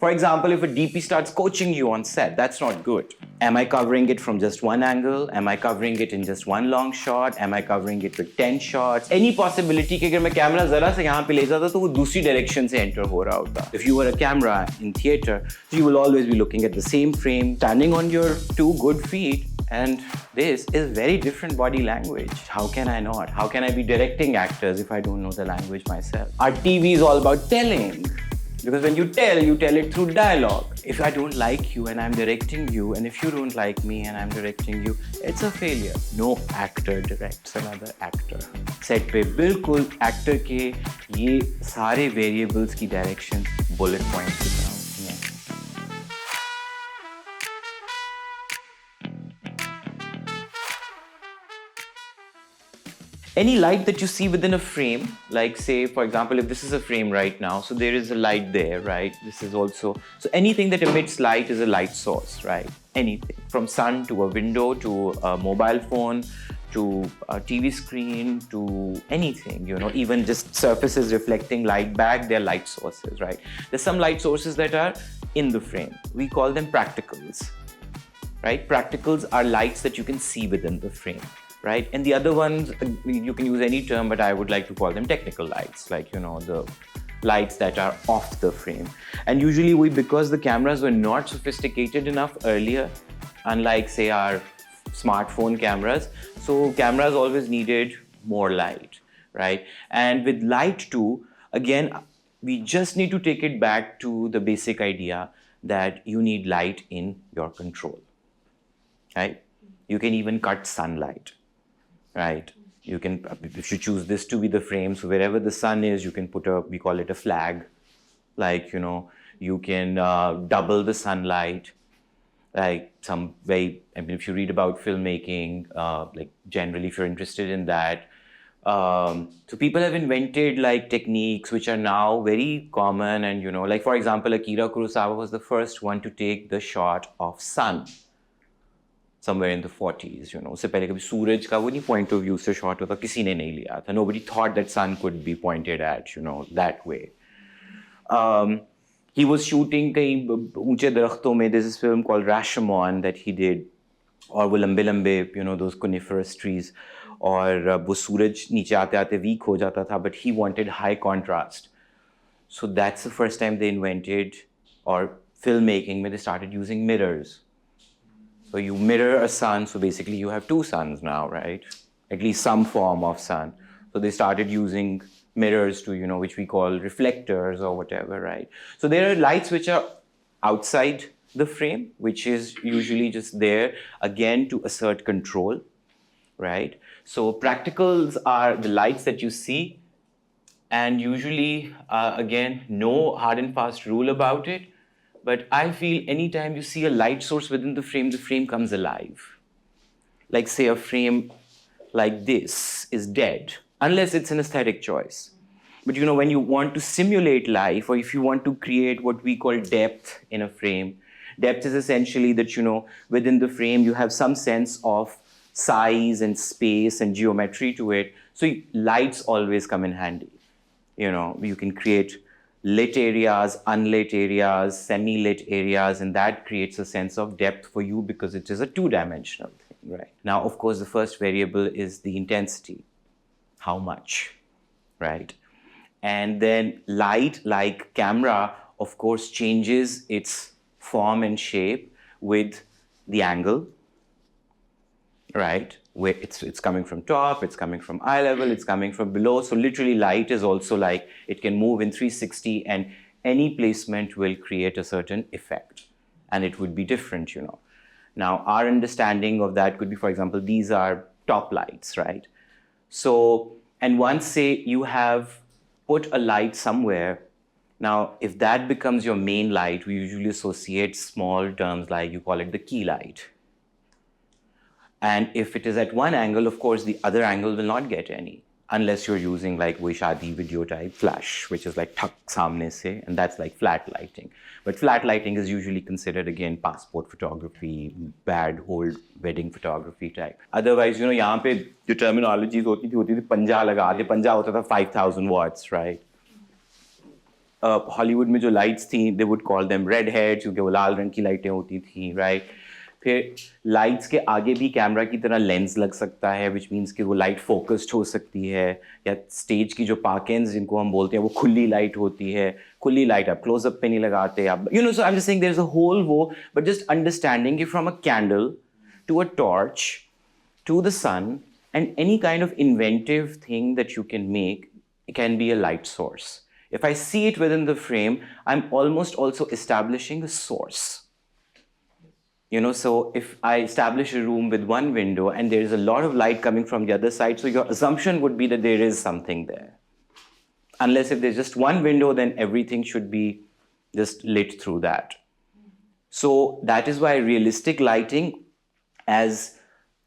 For example, if a DP starts coaching you on set, that's not good. Am I covering it from just one angle? Am I covering it in just one long shot? Am I covering it with 10 shots? Any possibility कि अगर मैं camera जरा से यहाँ पे ले जाता तो वो दूसरी डायरेक्शन से एंटर हो रहा होता. If you were a camera in theater, you will always be looking at the same frame, standing on your 2 good feet. And this is very different body language. How can I not? How can I be directing actors if I don't know the language myself? Our TV is all about telling. Because when you tell it through dialogue. If I don't like you and I'm directing you, and if you don't like me and I'm directing you, it's a failure. No actor directs another actor. Set पे बिल्कुल actor के ये सारे variables की direction bullet points की तरह होती हैं. Any light that you see within a frame, like say, for example, if this is a frame right now, so there is a light there, right? This is also, so anything that emits light is a light source, right? Anything, from sun to a window, to a mobile phone, to a TV screen, to anything, you know, even just surfaces reflecting light back, they're light sources, right? There's some light sources that are in the frame. We call them practicals, right? Practicals are lights that you can see within the frame. Right? And the other ones, you can use any term, but I would like to call them technical lights, like, you know, the lights that are off the frame. And usually because the cameras were not sophisticated enough earlier, unlike say our smartphone cameras, so cameras always needed more light, right? And with light too, again, we just need to take it back to the basic idea that you need light in your control, right? You can even cut sunlight. Right? You can, if you choose this to be the frame, so wherever the sun is, you can put we call it a flag. Like, you know, you can double the sunlight. Like some way, I mean, if you read about filmmaking, like generally if you're interested in that. So people have invented like techniques which are now very common, and, you know, like for example, Akira Kurosawa was the first one to take the shot of sun. Somewhere in the 40s, you know, उससे पहले कभी सूरज का वो नहीं point of view से shot होता, किसी ने नहीं लिया था. Nobody thought that sun could be pointed at, you know, that way. He was shooting कहीं ऊंचे दरख्तों में. There's this film called Rashomon that he did, और वो लंबे लंबे, you know, those coniferous trees, और वो सूरज नीचे आते आते weak हो जाता था, but he wanted high contrast. So that's the first time they invented, or filmmaking, where they started using mirrors. So you mirror a sun, so basically you have two suns now, right? At least some form of sun. So they started using mirrors to, you know, which we call reflectors or whatever, right? So there are lights which are outside the frame, which is usually just there, again, to assert control, right? So practicals are the lights that you see, and usually, again, no hard and fast rule about it. But I feel anytime you see a light source within the frame comes alive. Like say a frame like this is dead, unless it's an aesthetic choice. But, you know, when you want to simulate life, or if you want to create what we call depth in a frame, depth is essentially that, you know, within the frame you have some sense of size and space and geometry to it. So lights always come in handy. You know, you can create lit areas, unlit areas, semi-lit areas, and that creates a sense of depth for you because it is a two-dimensional thing, right? Now, of course, the first variable is the intensity. How much, right? And then light, like camera, of course, changes its form and shape with the angle, right? Where it's coming from top, it's coming from eye level, it's coming from below. So literally light is also like, it can move in 360, and any placement will create a certain effect, and it would be different, you know. Now, our understanding of that could be, for example, these are top lights, right? So, and once say you have put a light somewhere, now if that becomes your main light, we usually associate small terms like, you call it the key light. And if it is at one angle, of course, the other angle will not get any, unless you're using like wohi shaadi video type flash, which is like thak samne se, and that's like flat lighting. But flat lighting is usually considered, again, passport photography, bad old wedding photography type. Otherwise, you know, यहाँ पे जो terminologies होती थी पंजा लगा दे, पंजा होता था 5,000 watts, right? हॉलीवुड में जो लाइट्स थी they would call them red heads, क्योंकि वो लाल रंग की लाइटें होती थी, राइट. फिर लाइट्स के आगे भी कैमरा की तरह लेंस लग सकता है, विच मीन्स कि वो लाइट फोकस्ड हो सकती है. या स्टेज की जो पार्केंस जिनको हम बोलते हैं वो खुली लाइट होती है. खुली लाइट आप क्लोजअप पे नहीं लगाते आप, you know. So I am just saying there is a whole वो, बट जस्ट अंडरस्टैंडिंग कि from a candle to a torch to the sun, and any kind of inventive thing that you can make can be a light source. If I see it within the frame, I'm almost also establishing a source. You know, so if I establish a room with one window and there is a lot of light coming from the other side, so your assumption would be that there is something there. Unless if there's just one window, then everything should be just lit through that. So that is why realistic lighting, as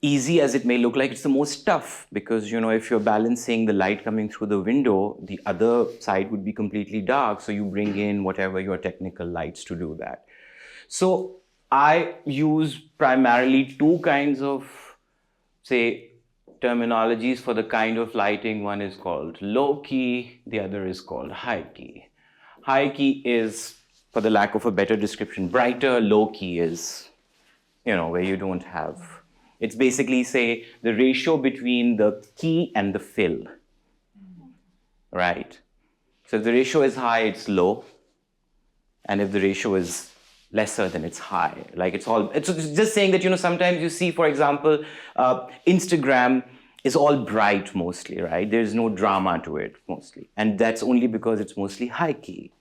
easy as it may look like, it's the most tough, because you know, if you're balancing the light coming through the window, the other side would be completely dark, so you bring in whatever your technical lights to do that. So I use primarily two kinds of, say, terminologies for the kind of lighting. One is called low key, the other is called high key. High key is, for the lack of a better description, brighter. Low key is, you know, where you don't have. It's basically, say, the ratio between the key and the fill, right? So if the ratio is high, it's low. And if the ratio is lesser, then it's high. Like it's just saying that, you know, sometimes you see, for example, Instagram is all bright mostly, right? There's no drama to it mostly. And that's only because it's mostly high key.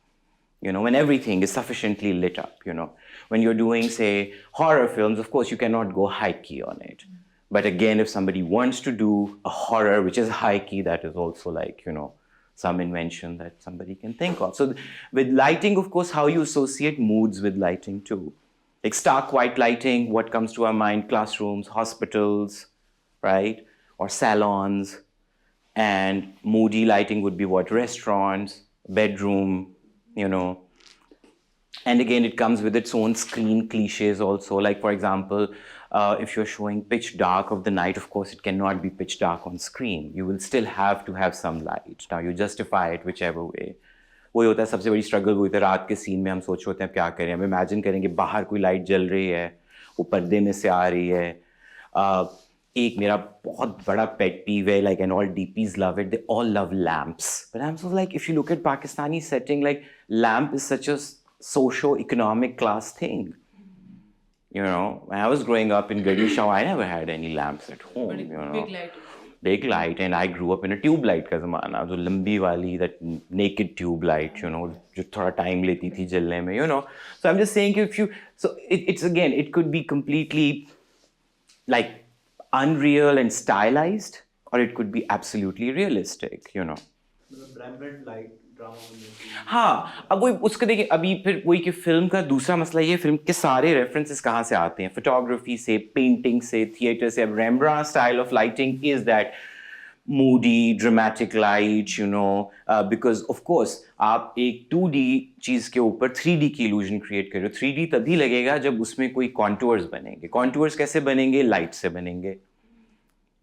You know, when everything is sufficiently lit up, you know. When you're doing, say, horror films, of course, you cannot go high key on it. But again, if somebody wants to do a horror which is high key, that is also like, you know, some invention that somebody can think of. So with lighting, of course, how you associate moods with lighting too. Like stark white lighting, what comes to our mind? Classrooms, hospitals, right? Or salons. And moody lighting would be what? Restaurants, bedroom, you know. And again, it comes with its own screen cliches also. Like, for example, if you're showing pitch dark of the night, of course, it cannot be pitch dark on screen. You will still have to have some light. Now, you justify it whichever way. वही होता है सबसे बड़ी struggle, वही होता है रात के सीन में हम सोच होते हैं क्या करें. हम इमेजिन करेंगे बाहर कोई लाइट जल रही है, वो पर्दे में से आ रही है. एक मेरा बहुत बड़ा पेट पीव है, like, and all DPs love it, they all love lamps. But I'm sort of like, if you look at Pakistani setting, like, lamp is such a socio-economic class thing. You know, when I was growing up in Gadi Shah, I never had any lamps at home, you know. Big light. Big light, and I grew up in a tube light का ज़माना, जो लंबी वाली, that naked tube light, you know, जो थोड़ा time लेती थी जलने में, you know. So I'm just saying, if you, so it's again, it could be completely like unreal and stylized, or it could be absolutely realistic, you know. Bright light drama. हाँ, अब वही उसके देखिए, अभी फिर वही कि फिल्म का दूसरा मसला ये, फिल्म के सारे रेफरेंसेस कहाँ से आते हैं? फोटोग्राफी से, पेंटिंग से, थिएटर से. अब Rembrandt style of lighting is that moody, dramatic light, you know, because of course आप एक 2D चीज़ के ऊपर 3D की illusion create कर रहे हो. 3D तभी लगेगा जब उसमें कोई contours बनेंगे. Contours कैसे बनेंगे? Light से बनेंगे,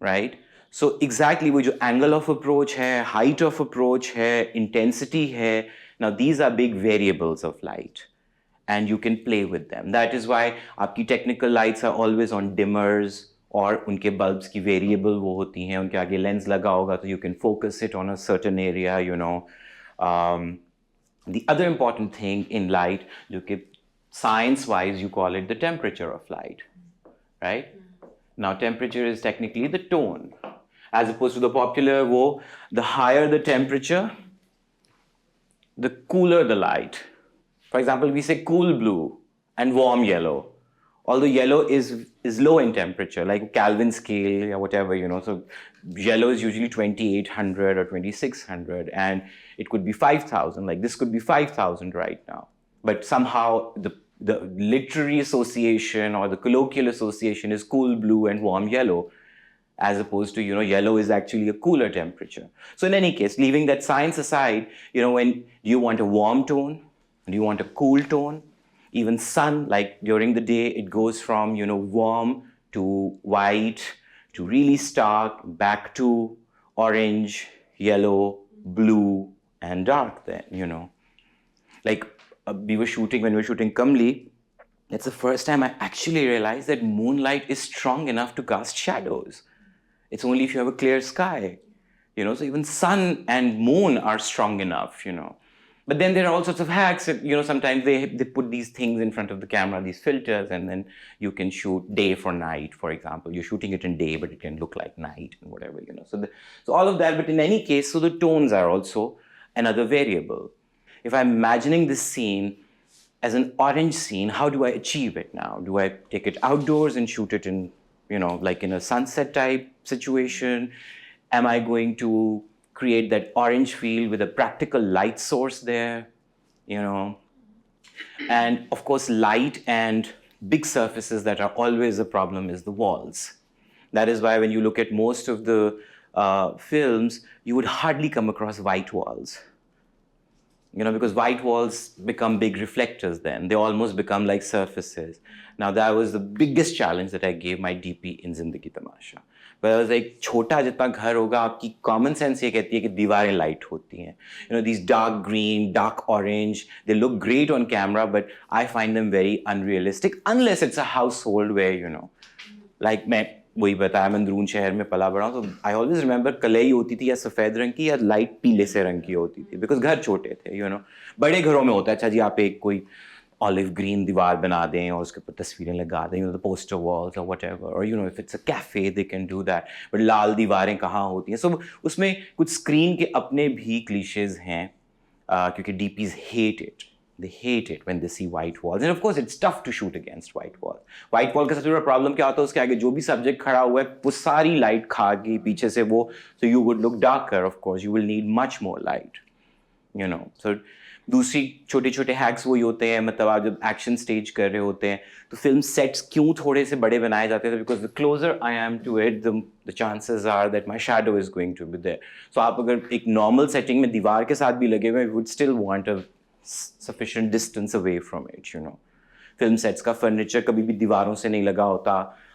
right? So exactly वो जो angle of approach है, height of approach है, intensity है, now these are big variables of light. And you can play with them. That is why आपकी technical lights are always on dimmers, और उनके bulbs की variable वो होती हैं, उनके आगे लेंस लगा होगा तो you can focus it on a certain area, you know. The other important thing in light, जो कि science wise you call it the temperature of light, right? Now temperature is technically the tone, as opposed to the popular वो, the higher the temperature, the cooler the light. For example, we say cool blue and warm yellow. Although yellow is low in temperature, like Kelvin scale or whatever, you know. So yellow is usually 2800 or 2600, and it could be 5000. Like this could be 5000 right now. But somehow the literary association or the colloquial association is cool blue and warm yellow, as opposed to, you know, yellow is actually a cooler temperature. So in any case, leaving that science aside, you know, when you want a warm tone, do you want a cool tone? Even sun, like during the day, it goes from, you know, warm to white to really stark, back to orange, yellow, blue, and dark then, you know. Like when we were shooting Kamli, that's the first time I actually realized that moonlight is strong enough to cast shadows. It's only if you have a clear sky, so even sun and moon are strong enough. But then there are all sorts of hacks that, sometimes they put these things in front of the camera, these filters, and then you can shoot day for night, for example. You're shooting it in day, but it can look like night and whatever. So all of that, but in any case, so the tones are also another variable. If I'm imagining this scene as an orange scene, how do I achieve it now? Do I take it outdoors and shoot it in, like in a sunset type situation? Am I going to create that orange feel with a practical light source there? And of course, light and big surfaces that are always a problem is the walls. That is why when you look at most of the films, you would hardly come across white walls. Because white walls become big reflectors then. They almost become like surfaces. Now, that was the biggest challenge that I gave my DP in Zindagi Tamasha. But I was like, छोटा जितना घर होगा, आपकी common sense ये कहती है कि दीवारें light होती हैं. These dark green, dark orange, they look great on camera, but I find them very unrealistic, unless it's a household where, like मैं वही बताया, मैं अंदरून शहर में पला बड़ा हूँ, तो आई ऑलवेज रिमेंबर कलई होती थी या सफ़ेद रंग की या लाइट पीले से रंग की होती थी, बिकॉज घर छोटे थे. बड़े घरों में होता है, अच्छा जी आप एक कोई ऑलिव ग्रीन दीवार बना दें और उसके ऊपर तस्वीरें लगा दें, द पोस्टर वॉल्स और वट एवर, और if it's a cafe they can do that. But लाल दीवारें कहाँ होती हैं? सो उसमें कुछ स्क्रीन के अपने भी क्लीशेज हैं, क्योंकि DPs hate it. They hate it when they see white walls. And of course, it's tough to shoot against white walls. White wall का सबसे बड़ा प्रॉब्लम क्या होता है? उसके आगे जो भी सब्जेक्ट खड़ा हुआ है, वो सारी लाइट खा गई पीछे से वो, so you would look darker, of course. You will need much more light. So दूसरी छोटे छोटे हैक्स वही होते हैं, मतलब आप जब एक्शन स्टेज कर रहे होते हैं तो फिल्म सेट्स क्यों थोड़े से बड़े बनाए जाते थे? Because the closer I am to it, the chances are that my shadow is going to be there. So आप अगर एक नॉर्मल सेटिंग में दीवार के साथ भी लगे हुए, would still want a sufficient distance away from it. Film sets का furniture कभी भी दीवारों से नहीं लगा होता,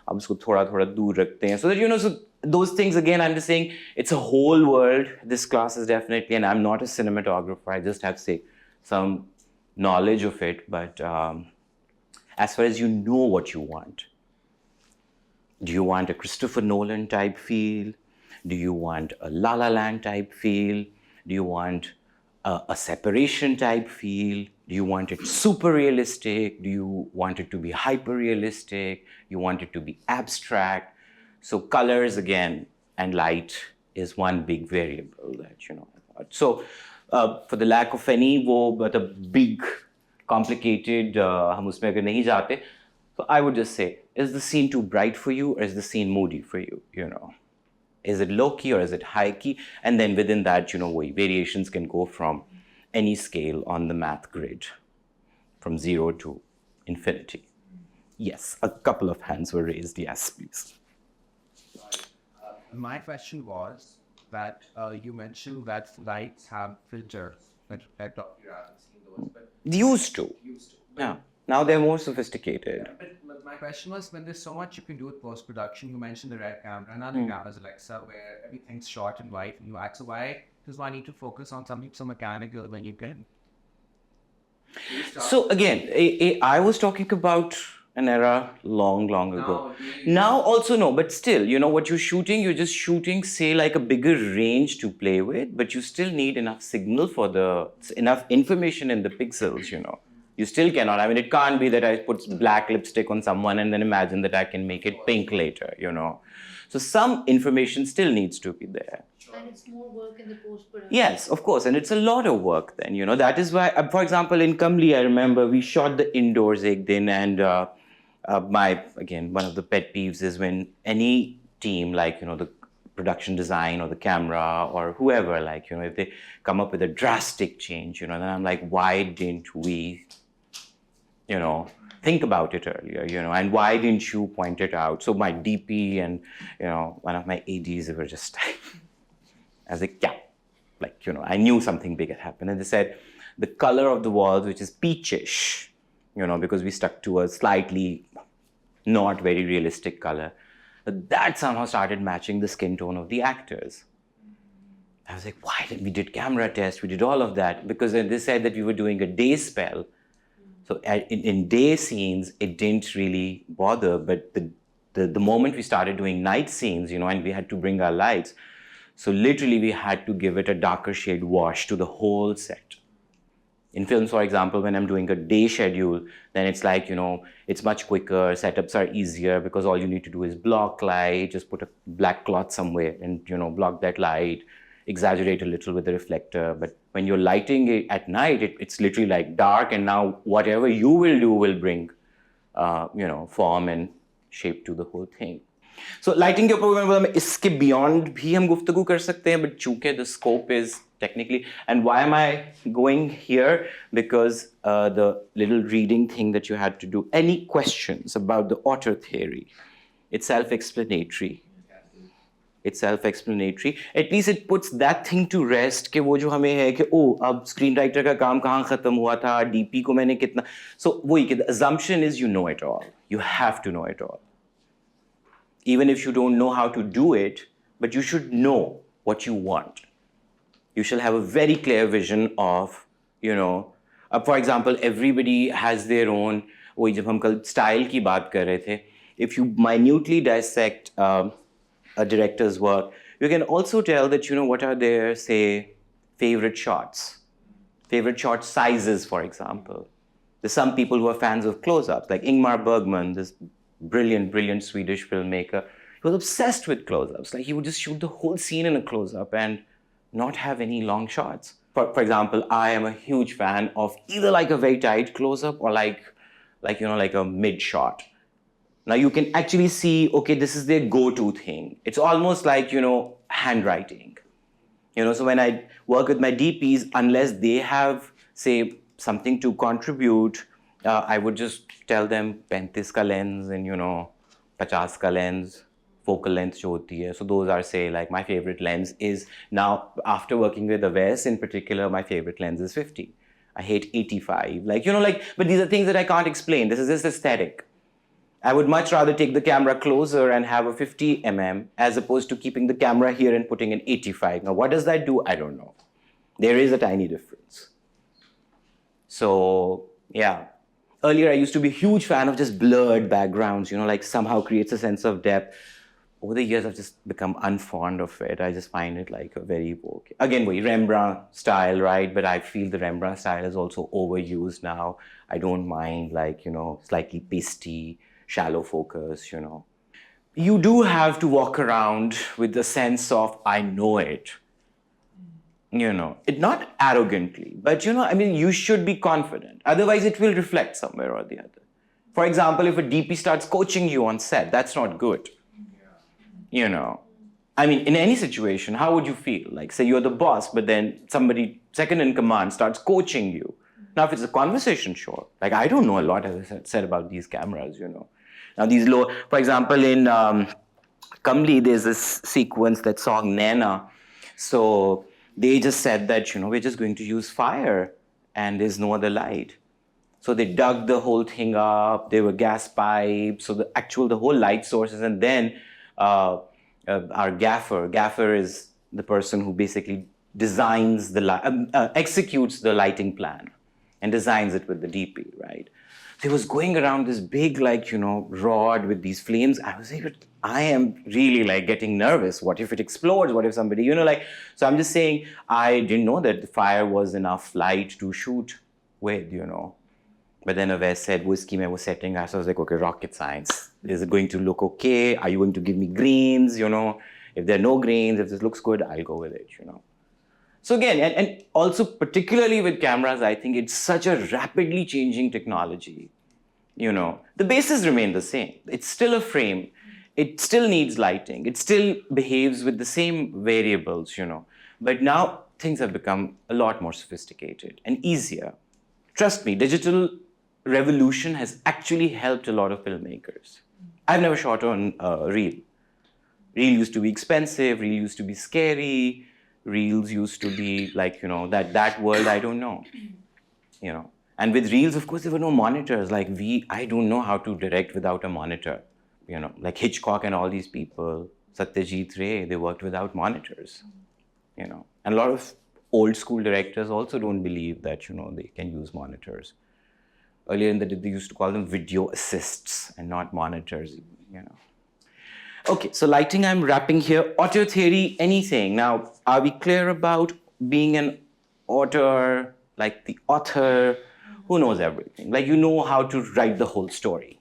आप उसको थोड़ा थोड़ा दूर रखते हैं. So that, so those things, again, I'm just saying, it's a whole world. This class is definitely, and I'm not a cinematographer, I just have, say, some knowledge of it, but as far as you know what you want. Do you want a Christopher Nolan type feel? Do you want a La La Land type feel? Do you want a separation type feel? Do you want it super realistic? Do you want it to be hyper realistic? You want it to be abstract? So colors, again, and light is one big variable that so for the lack of any but a big complicated hum usme agar nahi jate, so I would just say, is the scene too bright for you, or is the scene moody for you? Is it low key or is it high key? And then within that, variations can go from any scale on the math grid, from 0 to infinity. Yes, a couple of hands were raised. Yes, please. My question was that you mentioned that lights have filters that reflect off your eyes. But Used to. Yeah. Now they're more sophisticated. But my question was, when there's so much you can do with post-production, you mentioned the red camera and other cameras, Alexa, where everything's shot and white and white. So why does one need to focus on something so mechanical when you can? So again, I was talking about an era long ago. Now also no, but still, what you're shooting, you're just shooting, say, like a bigger range to play with, but you still need enough signal for enough information in the pixels, You still cannot. I mean, it can't be that I put black lipstick on someone and then imagine that I can make it pink later, So some information still needs to be there. And it's more work in the post-production. Yes, of course. And it's a lot of work then, That is why, for example, in Kamli, I remember we shot the indoors ek din, and one of the pet peeves is when any team, like, the production design or the camera or whoever, like, if they come up with a drastic change, then I'm like, why didn't we think about it earlier, and why didn't you point it out? So my DP and, one of my ADs, they were just as a yeah, like, I knew something big had happened. And they said the color of the walls, which is peachish, because we stuck to a slightly not very realistic color, that somehow started matching the skin tone of the actors. I was like, why did we did camera tests, we did all of that, because then they said that we were doing a day spell. So in day scenes, it didn't really bother, but the moment we started doing night scenes, and we had to bring our lights, so literally we had to give it a darker shade wash to the whole set. In films, for example, when I'm doing a day schedule, then it's like, it's much quicker, setups are easier because all you need to do is block light, just put a black cloth somewhere and, block that light, exaggerate a little with the reflector. But when you're lighting it at night, it's literally like dark, and now whatever you will do will bring, form and shape to the whole thing. So lighting के ऊपर इसके beyond भी हम गुफ्तगू कर सकते हैं, but चूंकि the scope is technically, and why am I going here? Because the little reading thing that you had to do. Any questions about the auteur theory? It's self-explanatory. It's self-explanatory. At least it puts that thing to rest कि वो जो हमें है कि अब screenwriter का काम कहाँ खत्म हुआ था, DP को मैंने कितना. So वही कि the assumption is you know it all. You have to know it all. Even if you don't know how to do it, but you should know what you want. You shall have a very clear vision of, for example, everybody has their own, वही जब हम कल style की बात कर रहे थे, if you minutely dissect a director's work, you can also tell that, what are their, say, favorite shots, favorite shot sizes, for example. There's some people who are fans of close-ups, like Ingmar Bergman, this brilliant, brilliant Swedish filmmaker. He was obsessed with close-ups. Like, he would just shoot the whole scene in a close-up and not have any long shots. For example, I am a huge fan of either like a very tight close-up or like a mid shot. Now you can actually see, okay, this is their go-to thing. It's almost like, handwriting. So when I work with my DPs, unless they have, say, something to contribute, I would just tell them 35 ka lens and, 50 ka lens, focal length jo hoti hai. So those are, say, like my favorite lens is now, after working with Awais in particular, my favorite lens is 50. I hate 85. But these are things that I can't explain. This is just aesthetic. I would much rather take the camera closer and have a 50 mm as opposed to keeping the camera here and putting an 85. Now, what does that do? I don't know. There is a tiny difference. So, yeah. Earlier, I used to be a huge fan of just blurred backgrounds, somehow creates a sense of depth. Over the years, I've just become unfond of it. I just find it like a very, again, Rembrandt style, right? But I feel the Rembrandt style is also overused now. I don't mind slightly pasty, shallow focus, You do have to walk around with the sense of, I know it. It not arrogantly, but you should be confident. Otherwise, it will reflect somewhere or the other. For example, if a DP starts coaching you on set, that's not good. In any situation, how would you feel? Like, say you're the boss, but then somebody second in command starts coaching you. Now, if it's a conversation, sure. Like, I don't know a lot, as I said, about these cameras, Now, these low, for example, in Kamli, there's this sequence, that song, Naina. So they just said that, we're just going to use fire and there's no other light. So they dug the whole thing up. There were gas pipes. So the whole light sources. And then our gaffer is the person who basically designs executes the lighting plan and designs it with the DP, right? So he was going around this big, rod with these flames. I was like, I am really getting nervous. What if it explodes? What if somebody, so I'm just saying, I didn't know that the fire was enough light to shoot with, But then Awais said, wo iski mein wo setting hai. So I was like, okay, rocket science. Is it going to look okay? Are you going to give me greens, If there are no greens, if this looks good, I'll go with it, So again, and also particularly with cameras, I think it's such a rapidly changing technology. The bases remain the same. It's still a frame. It still needs lighting. It still behaves with the same variables, But now things have become a lot more sophisticated and easier. Trust me, digital revolution has actually helped a lot of filmmakers. I've never shot on reel. Reel used to be expensive. Reel used to be scary. Reels used to be that world, I don't know, And with reels, of course, there were no monitors. I don't know how to direct without a monitor, Like Hitchcock and all these people, Satyajit Ray, they worked without monitors, And a lot of old school directors also don't believe that, they can use monitors. Earlier in the day, they used to call them video assists and not monitors. Okay, so lighting, I'm wrapping here. Auteur theory, anything. Now, are we clear about being an author, like the author who knows everything? Like, you know how to write the whole story.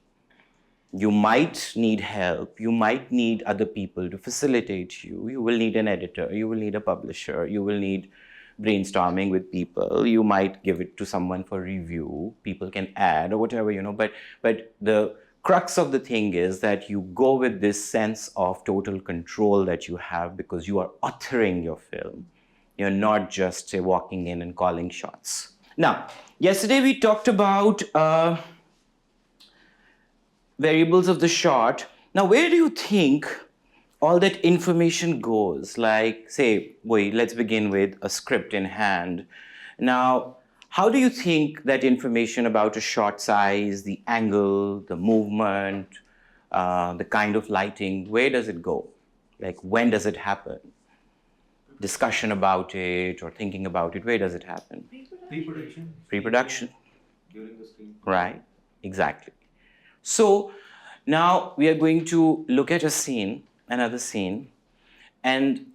You might need help. You might need other people to facilitate you. You will need an editor. You will need a publisher. You will need brainstorming with people. You might give it to someone for review. People can add or whatever. But the crux of the thing is that you go with this sense of total control that you have because you are authoring your film. You're not just, say, walking in and calling shots. Now, yesterday we talked about variables of the shot. Now, where do you think all that information goes? Like, say, let's begin with a script in hand. Now, how do you think that information about a shot size, the angle, the movement, the kind of lighting, where does it go? Like, when does it happen? Discussion about it or thinking about it, where does it happen? Pre-production. Pre-production. During the screen. Right, exactly. So now we are going to look at another scene, and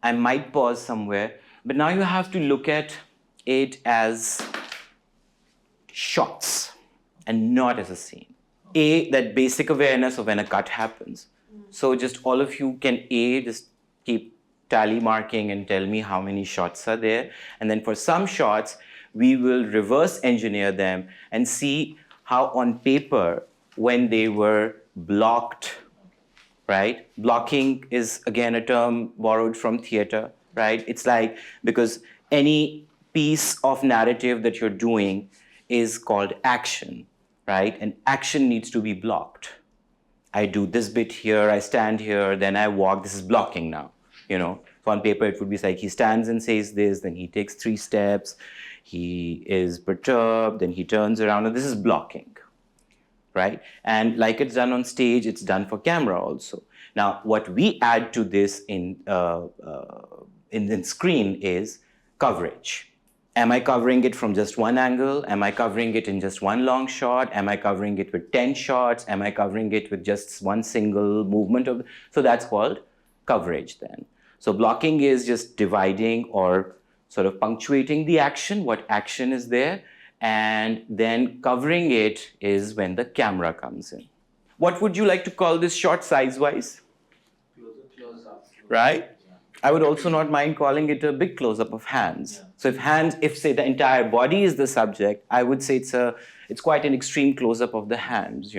I might pause somewhere, but now you have to look at it as shots and not as a scene. That basic awareness of when a cut happens. So just all of you can just keep tally marking and tell me how many shots are there. And then for some shots, we will reverse engineer them and see how on paper, when they were blocked, right? Blocking is, again, a term borrowed from theater, right? It's like, because any piece of narrative that you're doing is called action, right? And action needs to be blocked. I do this bit here, I stand here, then I walk, this is blocking now, So on paper, it would be like he stands and says this, then he takes 3 steps, he is perturbed, then he turns around, and this is blocking, right? And like it's done on stage, it's done for camera also. Now, what we add to this in screen is coverage. Am I covering it from just one angle? Am I covering it in just one long shot? Am I covering it with 10 shots? Am I covering it with just one single movement So that's called coverage then. So blocking is just dividing or sort of punctuating the action, what action is there, and then covering it is when the camera comes in. What would you like to call this shot size-wise? Close-up. Right? I would also not mind calling it a big close-up of hands. So if say the entire body is the subject, I would say it's quite an extreme close-up of the hands,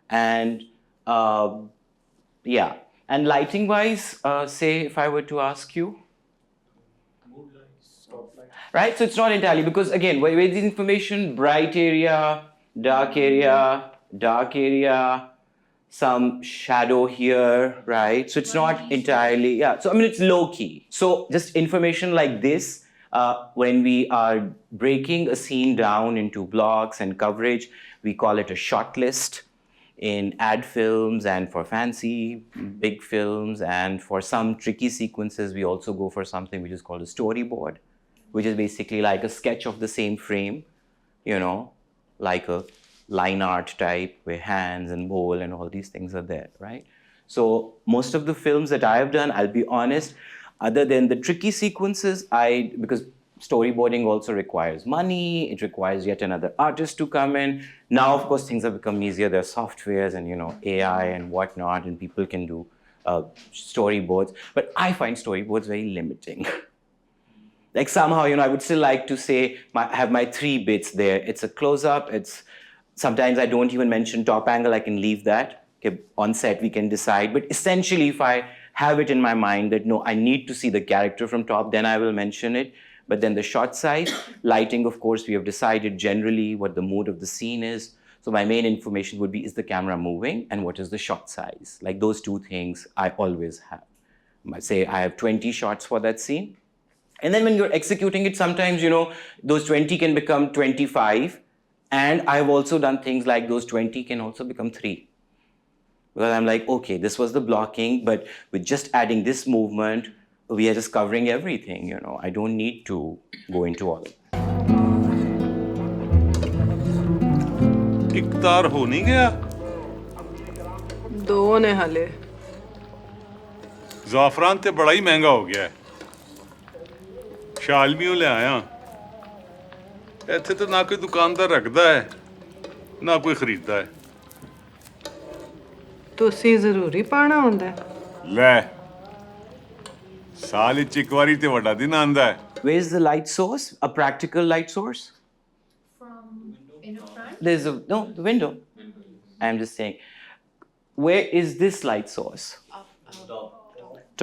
And and lighting-wise, say if I were to ask you, Mood lights, stop lights. right? So it's not entirely, because again, where is the information? Bright area, dark area, some shadow here, right? So it's not entirely, So it's low key. So just information like this, when we are breaking a scene down into blocks and coverage, we call it a shot list in ad films and for fancy big films, and for some tricky sequences, we also go for something which is called a storyboard, which is basically like a sketch of the same frame, like a line art type where hands and bowl and all these things are there, right? So most of the films that I have done, I'll be honest, other than the tricky sequences, because storyboarding also requires money, it requires yet another artist to come in. Now, of course, things have become easier. There are softwares and, AI and whatnot, and people can do storyboards. But I find storyboards very limiting. Like somehow, I would still like to say, have my 3 bits there. It's a close-up, sometimes I don't even mention top angle, I can leave that. Okay, on set, we can decide. But essentially, if I have it in my mind that, no, I need to see the character from top, then I will mention it. But then the shot size, lighting, of course, we have decided generally what the mood of the scene is. So my main information would be, is the camera moving? And what is the shot size? Like those 2 things I always have. Say I have 20 shots for that scene. And then when you're executing it, sometimes, those 20 can become 25. And I've also done things like those 20 can also become 3. Because I'm like, okay, this was the blocking, but with just adding this movement, we are just covering everything, you know. I don't need to go into all of that. ਇੱਕ ਤਾਰ ਹੋ ਨਹੀਂ ਗਿਆ ਦੋ ਨੇ ਹਲੇ ਜ਼ਾਫਰਾਨ ਤੇ ਬੜਾ ਹੀ ਮਹਿੰਗਾ ਹੋ ਗਿਆ ਹੈ ਸ਼ਾਲਮੀਓ ਲੈ ਆਇਆ ਇੱਥੇ ਤਾਂ ਨਾ ਕੋਈ ਦੁਕਾਨਦਾਰ ਰੱਖਦਾ ਹੈ ਨਾ ਕੋਈ ਖਰੀਦਦਾ ਹੈ ਤੁਸੀਂ ਜ਼ਰੂਰੀ ਪਾਣਾ ਹੁੰਦਾ ਹੈ। ਲੈ ਸਾਲ ਵਿੱਚ ਇੱਕ ਵਾਰੀ ਤੇ ਵੱਡਾ ਦਿਨ ਆਂਦਾ ਹੈ Where's the light source? A practical light source? From in the front. There's the window. I'm just saying. Where is this light source?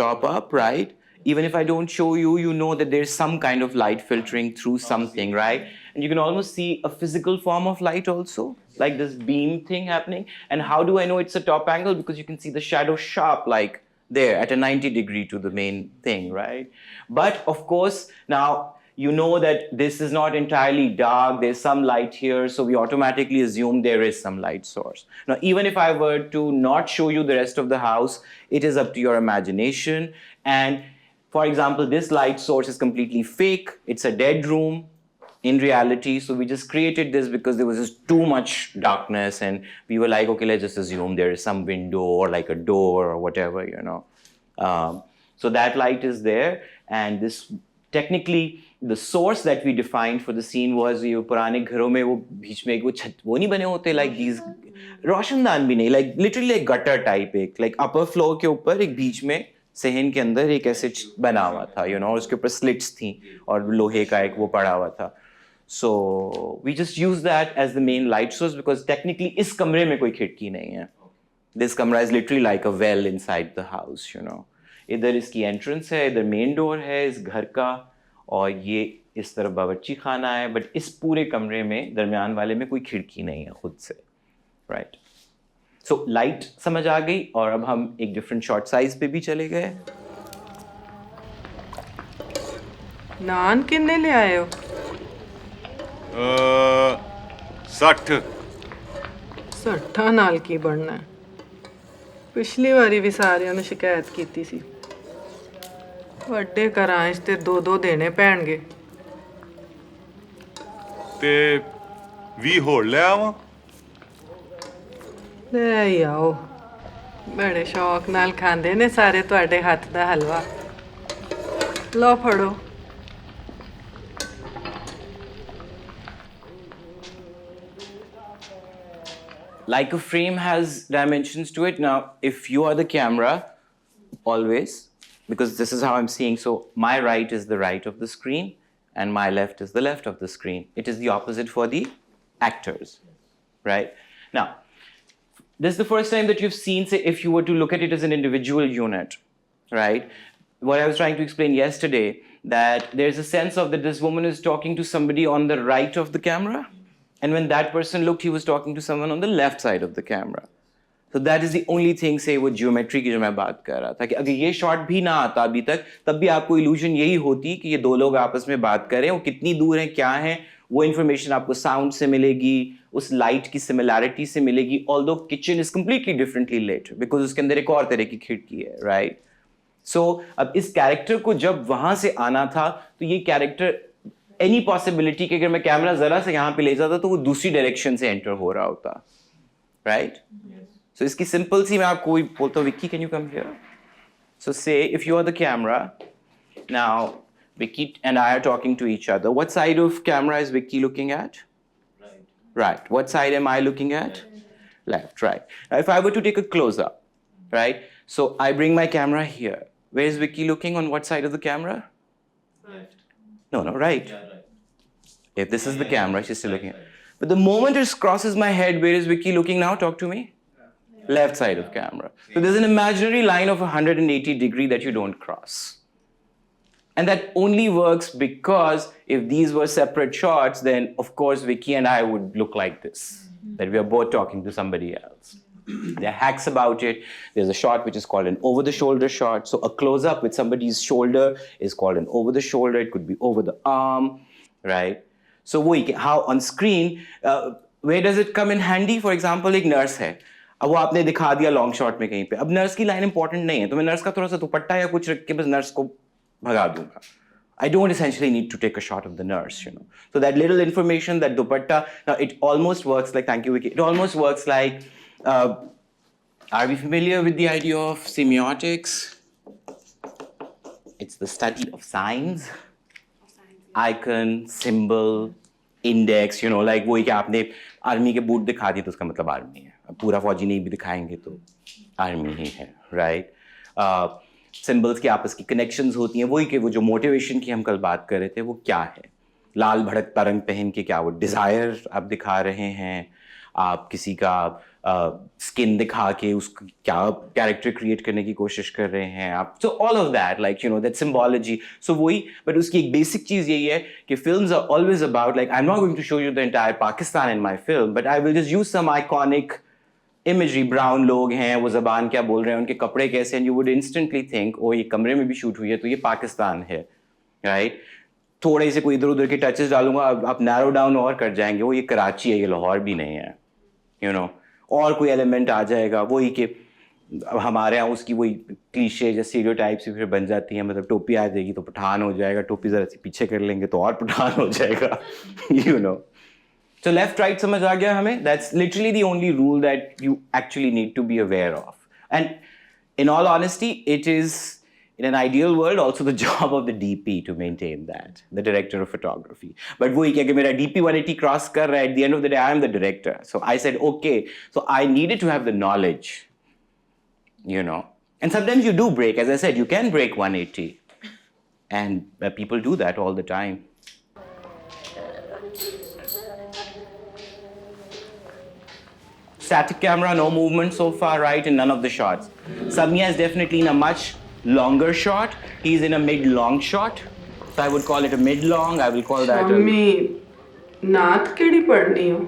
Top up, right? Even if I don't show you, you know that there's some kind of light filtering through something, right? And you can almost see a physical form of light also, like this beam thing happening. And how do I know it's a top angle? Because you can see the shadow sharp, like there at a 90-degree to the main thing, right? But of course, now you know that this is not entirely dark, there's some light here, so we automatically assume there is some light source. Now, even if I were to not show you the rest of the house, it is up to your imagination. And for example, this light source is completely fake, it's a dead room in reality, so we just created this because there was just too much darkness and we were like, okay, let's just assume there is some window or like a door or whatever, you know. So that light is there, and this technically the source that we defined for the scene was ये पुराने घरों में वो बीच में एक वो छत वो नहीं बने होते like these रोशनदान भी नहीं like literally like gutter type एक like upper floor के ऊपर एक बीच में सहन के अंदर एक ऐसे बना हुआ था you know उसके ऊपर slits थी और लोहे का एक वो पड़ा हुआ था so we just use that as the main light source because technically इस कमरे में कोई खिड़की नहीं है this camera is literally like a well inside the house you know इधर इसकी एंट्रेंस है इधर मेन डोर है इस घर का और ये इस तरफ बावर्ची खाना है बट इस पूरे कमरे में दरमियान वाले में कोई खिड़की नहीं है खुद से राइट सो लाइट समझ आ गई और अब हम एक डिफरेंट शॉट साइज पे भी चले गए नान किन्ने ले आए हो 60 60 ਨਾਲ ਕੀ ਬਣਨਾ ਹੈ? ਪਿਛਲੀ ਵਾਰੀ ਵੀ ਸਾਰਿਆਂ ਨੇ ਸ਼ਿਕਾਇਤ ਕੀਤੀ ਸੀ ਵੱਡੇ ਘਰਾਂ 'ਚ ਤੇ ਦੋ ਦੋ ਦੇਣੇ ਪੈਣਗੇ ਤੇ 20 ਹੋਰ ਲੈ ਆਵਾਂ ਲੈ ਹੀ ਆਓ ਬੜੇ ਸ਼ੌਕ ਨਾਲ ਖਾਂਦੇ ਨੇ ਸਾਰੇ ਤੁਹਾਡੇ ਹੱਥ ਦਾ ਹਲਵਾ ਲਓ ਫੜੋ like a frame has dimensions to it now if you are the camera always because this is how I'm seeing so my right is the right of the screen and my left is the left of the screen it is the opposite for the actors right now this is the first time that you've seen say if you were to look at it as an individual unit right what I was trying to explain yesterday that there's a sense of that this woman is talking to somebody on the right of the camera and when that person looked he was talking to someone on the left side of the camera so that is the only thing say वो geometry की जो मैं बात कर रहा था कि अगर ये shot भी ना आता अभी तक तब भी आपको illusion यही होती कि ये दो लोग आपस में बात कर रहे हैं वो कितनी दूर हैं क्या हैं वो information आपको sound से मिलेगी उस light की similarity से मिलेगी although kitchen is completely differently lit because उसके अंदर एक और तरह की खिड़की है right so अब इस character को जब वहाँ से आना था तो ये character एनी पॉसिबिलिटी कि अगर मैं कैमरा जरा से यहाँ पे ले जाता तो वो दूसरी डायरेक्शन से एंटर हो रहा होता राइट सो इसकी सिंपल सी मैं आपको बोलता हूँ Vicky can you come here so say if you are the camera now Vicky and I are talking to each other what side of camera is Vicky looking at right what side am I looking at left right if I were to take a close up right so I bring my camera here where is Vicky looking on what side of the camera No, right. If this is the camera, she's still looking. But the moment it crosses my head, where is Vicky looking now? Talk to me. Left side of camera. So there's an imaginary line of 180 degree that you don't cross. And that only works because if these were separate shots, then of course Vicky and I would look like this. That we are both talking to somebody else. There are hacks about it. There's a shot which is called an over-the-shoulder shot. So a close-up with somebody's shoulder is called an over-the-shoulder. It could be over the arm, right? So how on screen, where does it come in handy? For example, एक nurse है. अब वो आपने दिखा दिया long shot में कहीं पे. अब nurse की line important नहीं है. तो मैं nurse का थोड़ा सा दुपट्टा या कुछ रख के बस nurse को भगा दूंगा. I don't essentially need to take a shot of the nurse, you know. So that little information, that dupatta, now it almost works like, thank you, Vicky. It almost works like, are we familiar with the idea of semiotics? It's the study of signs. Icon, symbol, index, you know, like वही कि आपने army के boot दिखा दिए तो उसका मतलब army है. अब पूरा फौजी नहीं भी दिखाएंगे तो आर्मी ही है, राइट? सिंबल्स की आपस की कनेक्शंस होती हैं, वही कि वो जो मोटिवेशन की हम कल बात कर रहे थे वो क्या है. लाल भड़कता रंग पहन के क्या वो डिज़ायर आप दिखा रहे हैं, आप किसी का स्किन दिखा के उसका क्या कैरेक्टर क्रिएट करने की कोशिश कर रहे हैं आप. So all of that, like you know, that symbology. So वही, बट उसकी एक बेसिक चीज़ यही है कि films are always about, like I am not going to show you the entire Pakistan in my film, but I will just use some iconic imagery. Brown लोग हैं, वो जबान क्या बोल रहे हैं, उनके कपड़े कैसे हैं, you would instantly think oh ये कमरे में भी शूट हुई है तो ये पाकिस्तान है, राइट? थोड़े से कोई इधर उधर के टचेस डालूंगा, आप नैरो डाउन और कर जाएंगे, वो ये कराची है, ये लाहौर भी नहीं है, यू नो. और कोई एलिमेंट आ जाएगा, वही कि हमारे यहाँ उसकी वही क्लीशे या स्टीरियोटाइप से फिर बन जाती है. मतलब टोपी आ जाएगी तो पठान हो जाएगा, टोपी ज़रा सी पीछे कर लेंगे तो और पठान हो जाएगा, you know. So left right समझ आ गया हमें? That's literally the only rule that you actually need to be aware of. And in all honesty, it is, in an ideal world, also the job of the DP to maintain that, the director of photography. But वही कि मेरा DP 180 cross कर रहा है, at the end of the day, I am the director. So I said, okay. So I needed to have the knowledge, you know. And sometimes you do break. As I said, you can break 180. And people do that all the time. Static camera, no movement so far, right, in none of the shots. Samia is definitely in a much longer shot. He's in a mid-long shot. So I would call it a mid-long. I will call that a... mummy ਨਾਤ ਕਿਹੜੀ ਪੜ੍ਹਨੀ ਹੋ?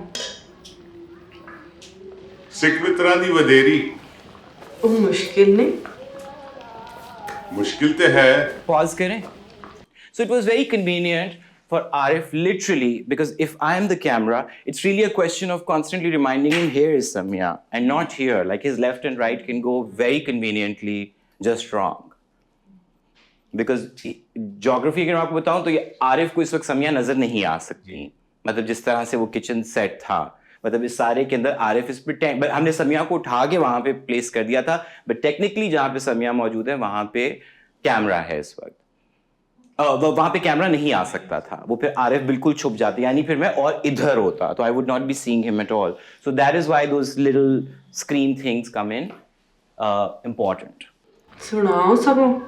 ਸਿੱਖ ਮਿੱਤਰਾਂ ਦੀ ਵਧੇਰੀ ਉਹ ਮੁਸ਼ਕਿਲ ਨਹੀਂ? ਮੁਸ਼ਕਿਲ ਤੇ ਹੈ. Pause करें. So it was very convenient for Arif, literally, because if I am the camera, it's really a question of constantly reminding him, here is Samia, and not here. Like his left and right can go very conveniently just wrong. Because geography अगर मैं आपको बताऊं तो ये आरिफ को इस वक्त समिया नजर नहीं आ सकती. मतलब जिस तरह से वो किचन सेट था, मतलब इस सारे के अंदर आरिफ इस पे हमने समिया को उठा के वहां पे प्लेस कर दिया था, बट टेक्निकली जहां पे समिया मौजूद है वहां पे कैमरा है इस वक्त. वहां पे कैमरा नहीं आ सकता था, वो फिर आरिफ बिल्कुल छुप जाते, यानी फिर मैं और इधर होता तो I would not be seeing him at all. So that is why those little screen things come in important. ਸੁਣਾਓ ਸਗੋਂ.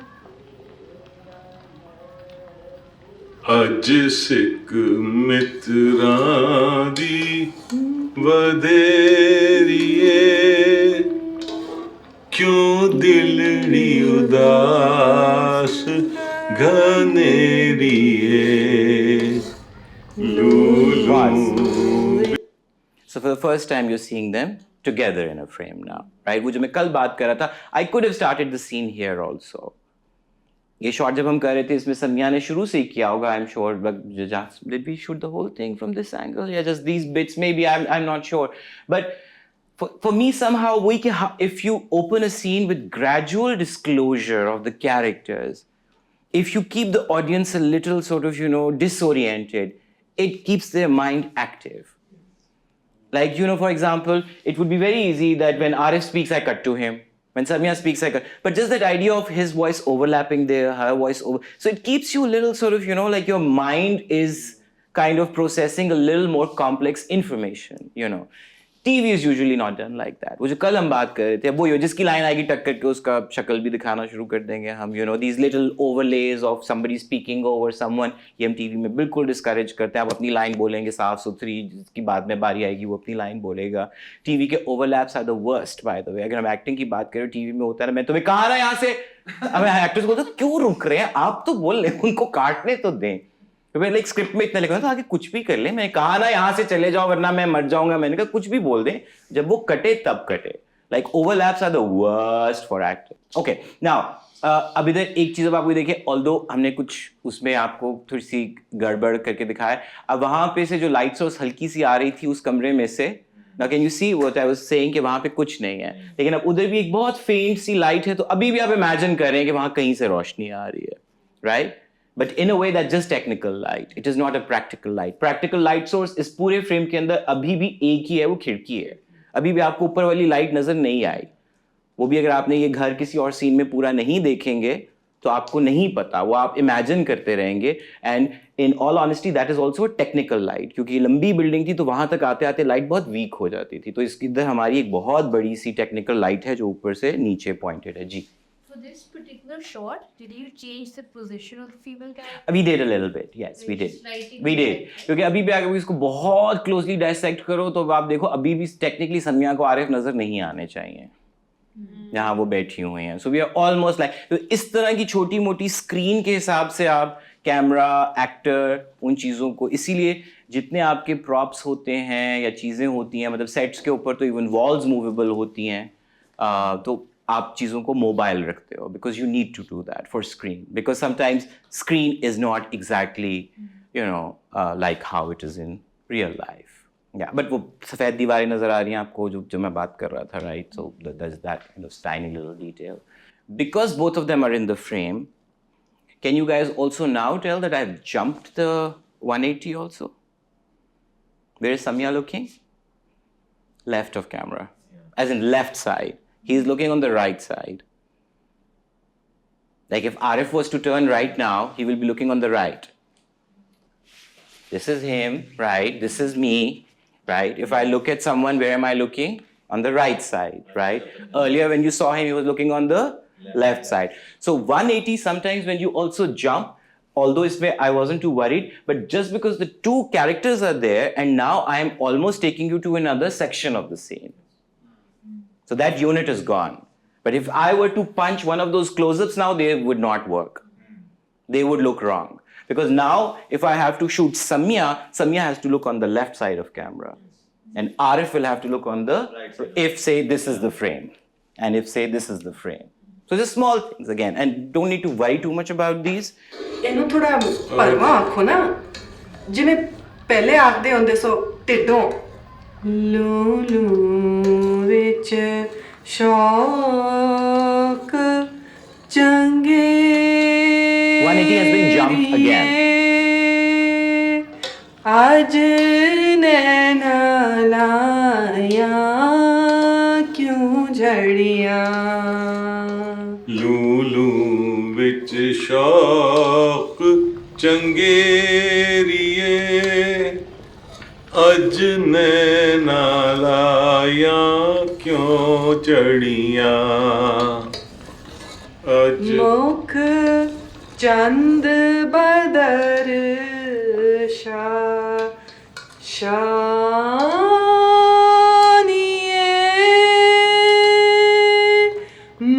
ਅੱਜ ਸਿੱਖ ਮਿੱਤਰਾਂ ਦੀ ਵਧੇਰੀਏ ਕਿਉਂ ਦਿਲੜੀ ਉਦਾਸ ਘਨੇਰੀਏ Lulu. So for the first time you're seeing them together in a frame now, right? वो जो मैं कल बात कर रहा था, I could have started the scene here also. ये शॉट जब हम कर रहे थे इसमें समिया ने शुरू से ही किया होगा, I'm sure, but did we shoot the whole thing from this angle? Yeah, just these bits maybe, I'm not sure. But for me somehow, if you open a scene with gradual disclosure of the characters, if you keep the audience a little sort of, you know, disoriented, it keeps their mind active. Like, you know, for example, it would be very easy that when Arif speaks, I cut to him. When Samia speaks, I cut. But just that idea of his voice overlapping there, her voice over. So it keeps you a little sort of, you know, like your mind is kind of processing a little more complex information, you know. TV is usually not done like that. वो जो कल हम बात कर रहे थे, वो जिसकी लाइन आएगी टक करके उसका शक्ल भी दिखाना शुरू कर देंगे हम, you know, these little overlays of somebody speaking over someone, ये हम TV में बिल्कुल discourage करते हैं. आप अपनी लाइन बोलेंगे साफ सुथरी, जिसकी बाद में बारी आएगी वो अपनी लाइन बोलेगा. TV के overlaps are the worst, by the way. अगर हम एक्टिंग की बात करें, TV में होता है, मैं तुम्हें कहा ना यहाँ से, अब एक्टर्स बोलते हैं क्यों रुक रहे हैं, आप तो बोल रहे हैं, उनको काटने तो दें. तो मैं लाइक स्क्रिप्ट में इतना लिखा था आगे कुछ भी कर ले, मैंने कहा ना यहाँ से चले जाओ वरना मैं मर जाऊंगा, मैंने कहा कुछ भी बोल दें, जब वो कटे तब कटे. Like overlaps are the worst for actor. Okay, now अब इधर एक चीज़ अब आपको देखिए, ऑल्दो हमने कुछ उसमें आपको थोड़ी सी गड़बड़ करके दिखाया. अब वहाँ पे से जो लाइट सोर्स हल्की सी आ रही थी उस कमरे में से, now can you see what I was saying कि वहाँ पे कुछ नहीं है, लेकिन अब उधर भी एक बहुत फेंट सी लाइट है, तो अभी भी आप इमेजिन कर रहे हैं कि वहाँ कहीं से रोशनी आ रही है. right? But in a way that's just technical light. It is not a practical light. Practical light source इस पूरे frame के अंदर अभी भी एक ही है, वो खिड़की है. अभी भी आपको ऊपर वाली light नजर नहीं आई. वो भी अगर आपने ये घर किसी और सीन में पूरा नहीं देखेंगे तो आपको नहीं पता, वो आप इमेजिन करते रहेंगे. And in all honesty that is also technical light, क्योंकि लंबी बिल्डिंग थी तो वहां तक आते आते लाइट बहुत वीक हो जाती थी. तो इसके इधर हमारी एक बहुत बड़ी सी टेक्निकल लाइट है जो ऊपर से नीचे पॉइंटेड है. जी. For this particular shot, did you change the position of the female character? We did a little bit, yes, we did. Slightly We did. different. क्योंकि अभी भी अगर इसको बहुत क्लोजली डायसेक्ट करो तो आप देखो अभी भी टेक्निकली समिया को आरिफ नजर नहीं आने चाहिए जहाँ वो बैठी हुई हैं. So we are almost like, तो इस तरह की छोटी मोटी स्क्रीन के हिसाब से आप कैमरा, एक्टर, उन चीज़ों को, इसीलिए जितने आपके प्रॉप्स होते हैं या चीज़ें होती हैं, मतलब सेट्स के ऊपर तो इवन वॉल्स मूवेबल होती हैं, तो आप चीज़ों को मोबाइल रखते हो because you need to do that for screen, because sometimes screen is not exactly like how it is in real life. या बट वो सफ़ेद दीवारें नज़र आ रही हैं आपको जो मैं बात कर रहा था, right? So that's that kind of tiny little detail. Because both of them are in the frame, can you guys also now tell that I've jumped the 180 also? Where is Samya looking? Left of camera. As in left side. He's looking on the right side. Like if Arif was to turn right now, he will be looking on the right. This is him, right? This is me, right? If I look at someone, where am I looking? On the right side, right? Earlier when you saw him, he was looking on the left side. So 180, sometimes when you also jump, although I wasn't too worried, but just because the two characters are there and now I am almost taking you to another section of the scene. So that unit is gone. But if I were to punch one of those close-ups now, they would not work. They would look wrong. Because now, if I have to shoot Samya has to look on the left side of camera. And Arif will have to look on the, if say this is the frame. And if say this is the frame. So just small things again. And don't need to worry too much about these. ਇਹਨੂੰ ਥੋੜਾ ਭਰਵਾਂ ਆਖੋ ਨਾ, ਜਿਵੇਂ ਪਹਿਲੇ ਆਖਦੇ ਹੁੰਦੇ ਸੋ ਢਿੱਡੋਂ ਲੂ ਲੂ ਵਿੱਚ ਸ਼ੌਕ ਚੰਗੇ 180 has been jumped again. ਅੱਜ ਨੈਣਾ ਲਾਇਆ ਕਿਉਂ ਝੜੀਆਂ ਲੂਲੂ ਵਿੱਚ ਸ਼ੌਕ ਚੰਗੇਰੀਏ ਅੱਜ ਨੈਣਾ ਲਾਇਆ ਕਿਉਂ ਚੜੀਆਂ ਅੱਜ ਮੁਖ ਚੰਦ ਬਦਰ ਸ਼ਾਨੀਏ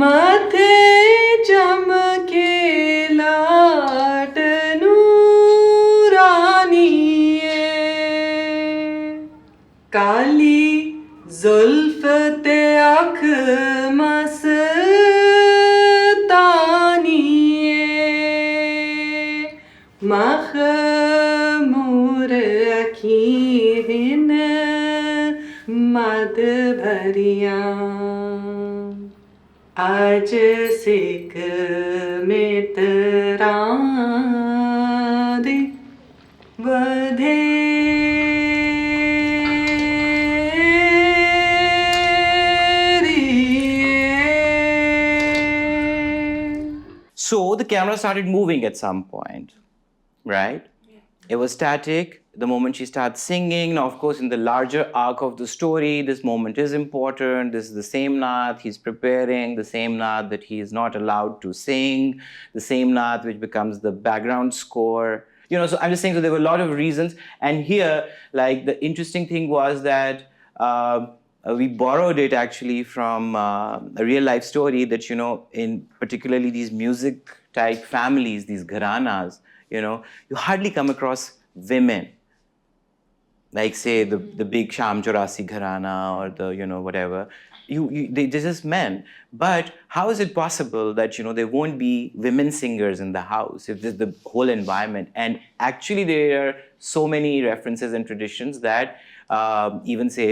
ਮਥੇ ਚਮਕੇ ਲਾਟ ਨੂਰਾਨੀਏ ਕਾਲੀ ਜ਼ੁਲਫ ਤੇ ਅੱਖ ਮਸਤਾਨੀਏ ਮਖਮੂਰ ਅਖੀਨ ਮਦ ਭਰੀਆਂ ਅੱਜ ਸਿੱਖ ਮਿੱਤਰਾਂ ਦੀ ਵਧੇਰੀ So the camera started moving at some point, right? It was static the moment she starts singing. Now, of course, in the larger arc of the story, this moment is important. This is the same Nath he's preparing, the same Nath that he is not allowed to sing, the same Nath which becomes the background score. You know, so I'm just saying, so there were a lot of reasons. And here, like, the interesting thing was that we borrowed it actually from a real life story that, you know, in particularly these music type families, these gharanas, you know, you hardly come across women. Like say the big Sham Chorasi gharana or the, you know, whatever. They're just men. But how is it possible that, you know, there won't be women singers in the house if there's the whole environment? And actually there are so many references and traditions that even say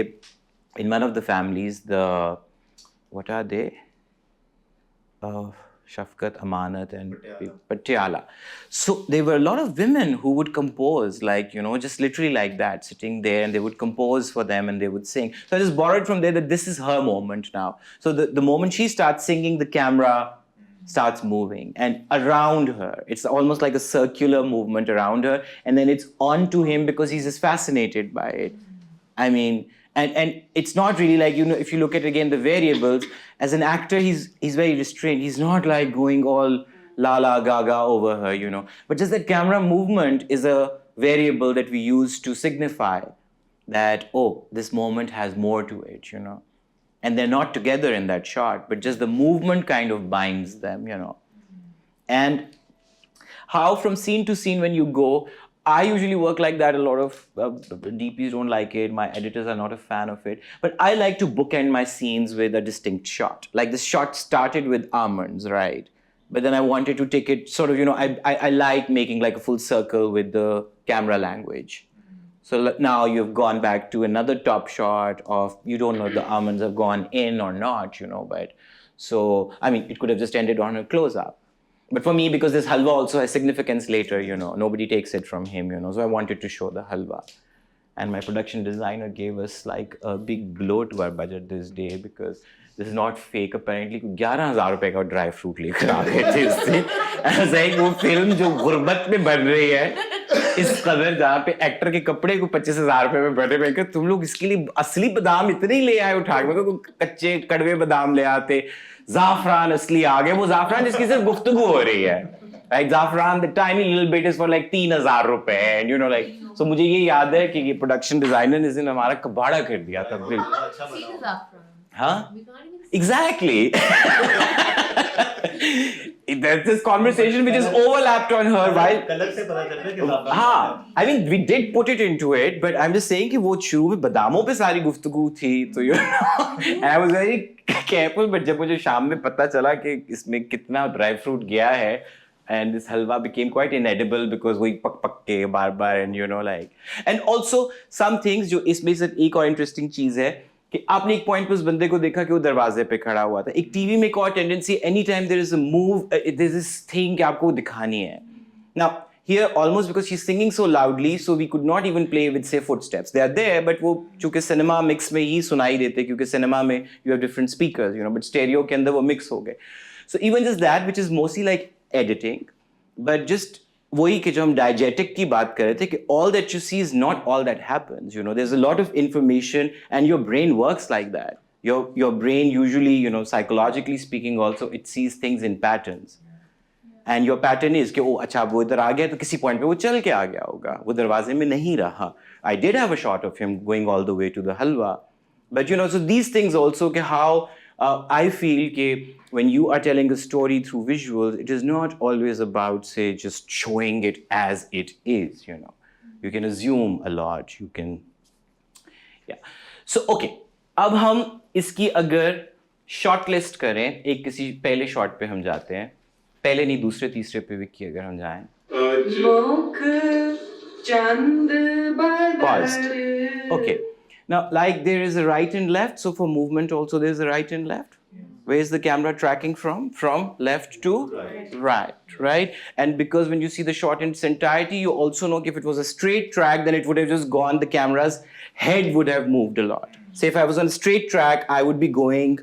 in one of the families, what are they? Shafkat, Amanat, and Patiala. So there were a lot of women who would compose, like, just literally like that, sitting there, and they would compose for them and they would sing. So I just borrowed from there that this is her moment now. So the moment she starts singing, the camera starts moving, and around her, it's almost like a circular movement around her, and then it's on to him because he's just fascinated by it. I mean, and it's not really like, if you look at again the variables, as an actor, he's very restrained. He's not like going all la la gaga over her, But just that camera movement is a variable that we use to signify that, oh, this moment has more to it, And they're not together in that shot, but just the movement kind of binds them, And how from scene to scene when you go, I usually work like that. A lot of DPs don't like it. My editors are not a fan of it. But I like to bookend my scenes with a distinct shot. Like the shot started with almonds, right? But then I wanted to take it sort of, I like making like a full circle with the camera language. So now you've gone back to another top shot of, you don't know if the almonds have gone in or not, but so, I mean, it could have just ended on a close-up. But for me, because this halwa also has significance later, nobody takes it from him, so I wanted to show the halwa. And my production designer gave us like a big blow to our budget this day because this is not fake. Apparently, 11,000 रुपए का dry fruit लेकर आ गए थे इससे. ऐसा एक वो film जो गुर्बत में बन रही है, इस कदर जहाँ पे एक्टर के कपड़े को 25,000 रुपए में बने हुए, तुम लोग इसके लिए असली बादाम इतने ही ले आए उठा के, तो कच्चे कड़वे बादाम ले आते. Zafran असली आ गए, वो ज़ाफ़रान जिसकी सिर्फ गुफ्तगू हो रही है. Like Zafran, the tiny little bit is for like 3,000 रुपए, and like, so मुझे ये याद है कि ये production designer ने इसे हमारा कबाड़ा कर दिया था बिल. हाँ? Exactly. There's this conversation which is overlapped on her while. Colour से पता चलता है कि ज़ाफ़रान. हाँ, I mean we did put it into it, but I'm just saying कि वो शुरू में बादामों पे सारी गुफ्तगू थी, तो and I was very careful, but जब मुझे शाम में पता चला कि इसमें कितना ड्राई फ्रूट गया है, and this halwa became quite inedible because वही पक के बार-बार, and like, and also some things जो इसमें से एक और interesting चीज है कि आपने एक पॉइंट पे उस बंदे को देखा कि वो दरवाजे पे खड़ा हुआ था. एक टीवी में एक और tendency, any time there is a move, there is this thing कि आपको दिखानी है. Now here almost because she's singing so loudly, so we could not even play with say footsteps. They are there, but वो चूंकि cinema mix में ही सुनाई देते क्योंकि सिनेमा में you have different speakers, but stereo के अंदर वो मिक्स हो गए. So even just that, which is mostly like editing, but just वही कि जो हम diegetic की बात कर रहे थे कि all that you see is not all that happens. There's a lot of information, and your brain works like that. Your brain usually, psychologically speaking, also it sees things in patterns. And your pattern is कि अच्छा वो इधर आ गया तो किसी point पे वो चल के आ गया होगा, वो दरवाजे में नहीं रहा. I did have a shot of him going all the way to the halwa, but so these things also कि how I feel कि when you are telling a story through visuals, it is not always about say just showing it as it is. You can assume a lot. You can, yeah. So okay, अब हम इसकी अगर short list करें, एक किसी पहले shot पे हम जाते हैं. पहले नहीं दूसरे तीसरे पे भी की अगर हम जाएं. Paused. Okay. Now, like there is a right and left, so for movement also there is a right and left. Where is the camera tracking from? From left to right. And because when you see the shot in its entirety, you also know if it was a straight track, then it would have just gone, the camera's head would have moved a lot. Say if I was on a straight track, I would be going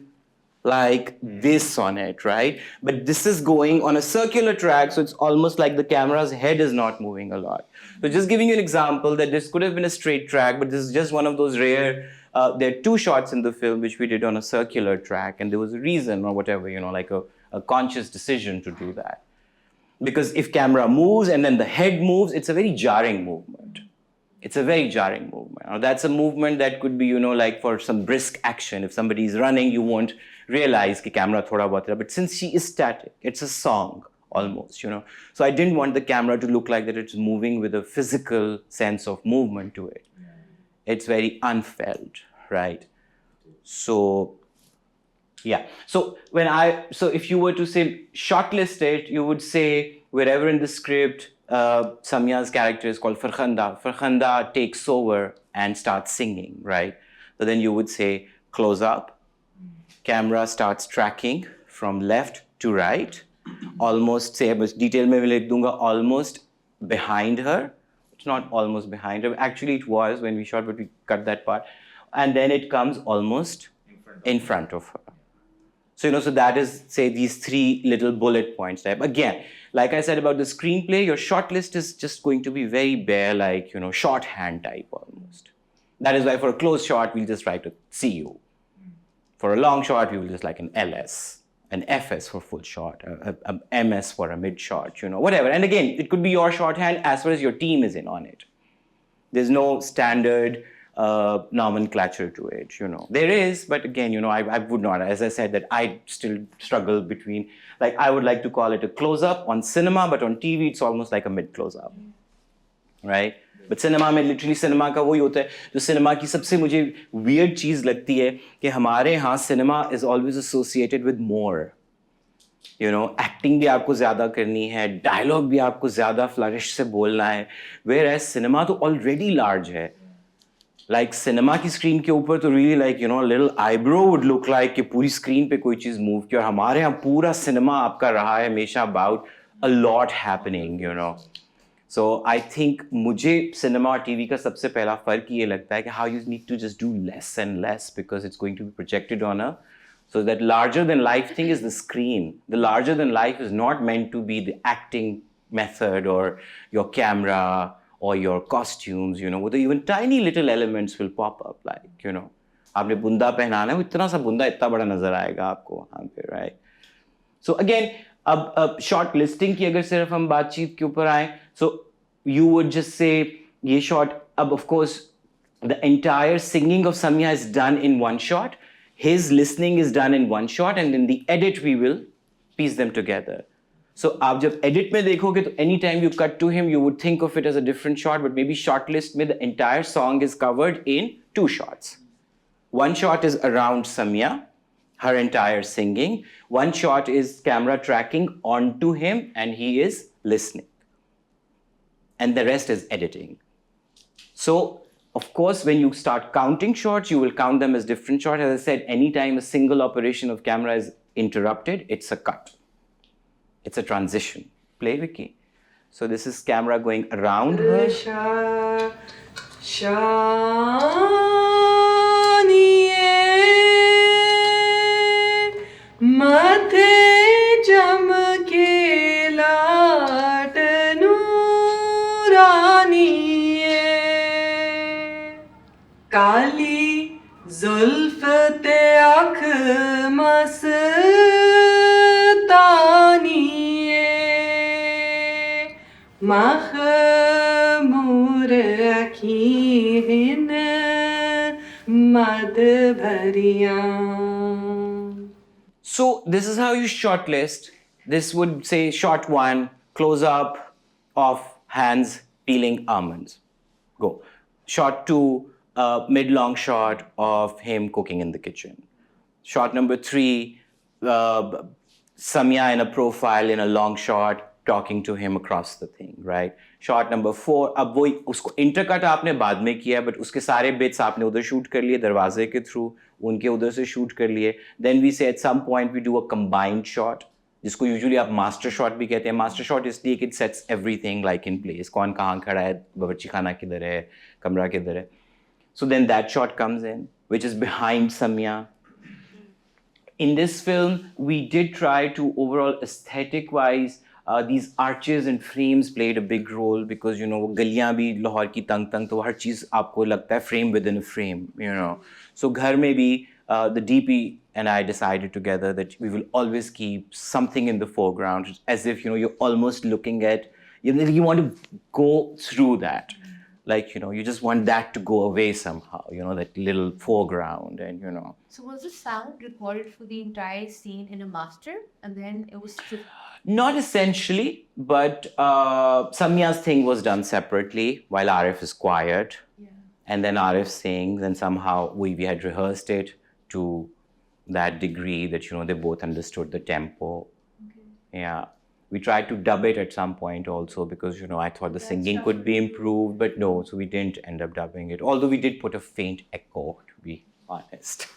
like this on it, right? But this is going on a circular track, so it's almost like the camera's head is not moving a lot. So just giving you an example that this could have been a straight track, but this is just one of those rare, there are 2 shots in the film which we did on a circular track, and there was a reason or whatever, like a conscious decision to do that. Because if camera moves and then the head moves, it's a very jarring movement. It's a very jarring movement. Now, that's a movement that could be, like for some brisk action. If somebody is running, you won't realize that camera thoda bahut. But since she is static, it's a song almost, So I didn't want the camera to look like that it's moving with a physical sense of movement to it. It's very unfelt, right? So, yeah. So if you were to say shortlist it, you would say wherever in the script, Samya's character is called Farkhanda. Farkhanda takes over and starts singing, right? So then you would say close up, camera starts tracking from left to right, almost, say, detail में मैं लिख दूंगा, almost behind her. It's not almost behind her. Actually, it was when we shot, but we cut that part. And then it comes almost in front of her. So, so that is, say, these 3 little bullet points type. Again, like I said about the screenplay, your short list is just going to be very bare, like, shorthand type almost. That is why for a close shot, we'll just write a CU. For a long shot, we will just like an LS, an FS for full shot, a MS for a mid shot, whatever. And again, it could be your shorthand as far as your team is in on it. There's no standard nomenclature to it, There is, but again, I would not. As I said, that I still struggle between, like, I would like to call it a close-up on cinema, but on TV, it's almost like a mid-close-up, right? But cinema में literally cinema का वही होता है जो cinema की सबसे मुझे weird चीज़ लगती है कि हमारे यहाँ cinema is always associated with more. Acting भी आपको ज़्यादा करनी है, dialogue भी आपको ज़्यादा flourish से बोलना है, whereas cinema तो already large है. Like cinema की screen के ऊपर तो really like a little eyebrow would look like कि पूरी screen पे कोई चीज़ move की और हमारे यहाँ पूरा cinema आपका रहा है हमेशा about a lot happening, So I think मुझे cinema और TV का सबसे पहला फ़र्क ये लगता है कि how you need to just do less and less because it's going to be projected on a, so that larger than life thing is the screen. The larger than life is not meant to be the acting method or your camera or your costumes, with even tiny little elements will pop up, like, आपने बुंदा पहनाना है, इतना सा बुंदा इतना बड़ा नजर आएगा आपको वहाँ पे, right? So again, अब short listing की अगर सिर्फ हम बातचीत के ऊपर आए, so you would just say ये shot, अब of course the entire singing of Samya is done in one shot, his listening is done in one shot, and in the edit we will piece them together. So आप जब edit में देखोगे तो anytime you cut to him, you would think of it as a different shot, but maybe short list में the entire song is covered in 2 shots. One shot is around Samya, her entire singing. One shot is camera tracking onto him and he is listening. And the rest is editing. So, of course, when you start counting shots, you will count them as different shots. As I said, anytime a single operation of camera is interrupted, it's a cut. It's a transition. Play, Vicky. So this is camera going around her. माथे चमके लाट नूरानिए काली जुल्फ ते आँख मस्तानिए मखमूर अखीन मद भरियाँ. So this is how you shortlist. This would say shot 1, close up of hands peeling almonds. Go. Shot 2, mid-long shot of him cooking in the kitchen. Shot number 3, Samya in a profile in a long shot talking to him across the thing, right? Shot number 4, अब वो उसको intercut आपने बाद में किया, but उसके सारे bits आपने उधर shoot कर लिए दरवाजे के through, उनके उधर से shoot कर लिए. Then we say at some point we do a combined shot, जिसको usually आप master shot भी कहते हैं. Master shot इसलिए कि it sets everything like in place. कौन कहाँ खड़ा है, बावर्ची खाना किधर है, कमरा किधर है. So then that shot comes in, which is behind Samya. In this film, we did try to overall aesthetic-wise, these arches and frames played a big role because, वो गलियाँ भी लाहौर की तंग तो हर चीज़ आपको लगता है frame within a frame, So घर में भी the DP and I decided together that we will always keep something in the foreground as if, you're almost looking at, you want to go through that. Like, you just want that to go away somehow, that little foreground and, So was the sound recorded for the entire scene in a master and then it was stripped? Not essentially, but Samya's thing was done separately while Arif is quiet. Yeah. And then Arif sings and somehow we had rehearsed it to that degree that, they both understood the tempo. Okay. Yeah. We tried to dub it at some point also because, I thought the singing could be improved, but no, so we didn't end up dubbing it. Although we did put a faint echo, to be honest.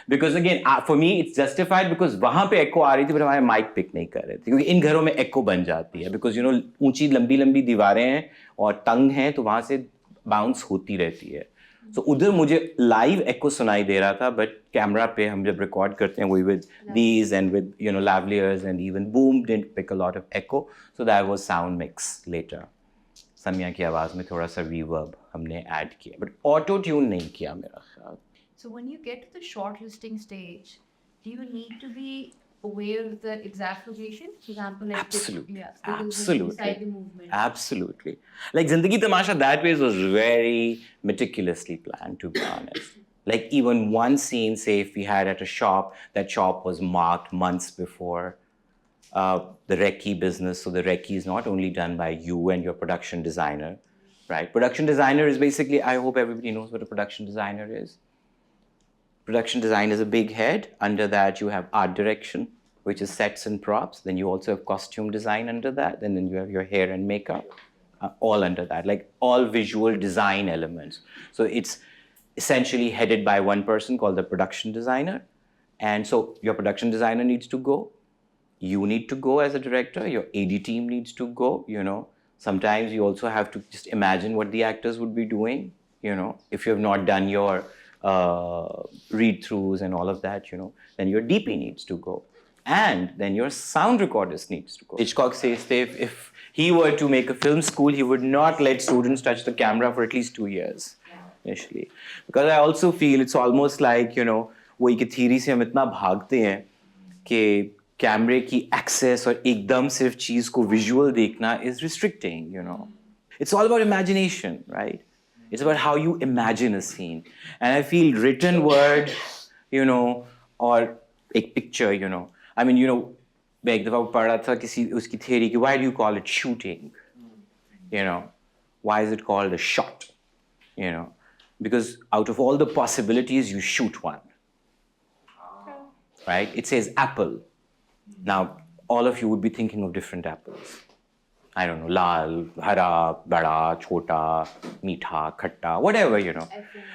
Because again, for me, it's justified because वहाँ पे echo आ रही थी, but हमारे mic pick नहीं कर रहे थे, क्योंकि इन घरों में echo बन जाती है, because ऊंची लंबी लंबी दीवारें हैं और तंग हैं, तो वहाँ से bounce होती रहती है. So उधर मुझे live echo सुनाई दे रहा था, but कैमरा पे हम जब record करते हैं, वही with these and with lavaliers and even boom didn't pick a lot of echo, so that was sound mix later. Samiya की आवाज़ में थोड़ा सा reverb हमने add किया, but auto tune नहीं किया मेरा ख्याल. So when you get to the shortlisting stage, do you need to be aware of the exact location? For example, like Absolutely. Yeah, because when you Absolutely. decide the movement. Absolutely. Like Zindagi Tamasha that way was very meticulously planned, to be honest. Like even one scene, say if we had at a shop, that shop was marked months before the recce business. So the recce is not only done by you and your production designer, right? Production designer is basically, I hope everybody knows what a production designer is. Production design is a big head. Under that, you have art direction, which is sets and props. Then you also have costume design under that. And then you have your hair and makeup, all under that, like all visual design elements. So it's essentially headed by one person called the production designer. And so your production designer needs to go. You need to go as a director. Your AD team needs to go, Sometimes you also have to just imagine what the actors would be doing, if you have not done your read-throughs and all of that, then your DP needs to go. And then your sound recordist needs to go. Hitchcock says that if he were to make a film school, he would not let students touch the camera for at least 2 years, initially. Because I also feel it's almost like, वो एक theory से हम इतना भागते हैं कि कैमरे की access और एकदम सिर्फ चीज़ को visual देखना is restricting, It's all about imagination, right? It's about how you imagine a scene. And I feel written word, or a picture, I mean, मैं एक दफ़ा पढ़ रहा था किसी उसकी theory कि why do you call it shooting? Why is it called a shot? Because out of all the possibilities, you shoot one. Right? It says apple. Now, all of you would be thinking of different apples. I don't know, lal, hara, bada, chota, meetha, khatta, whatever,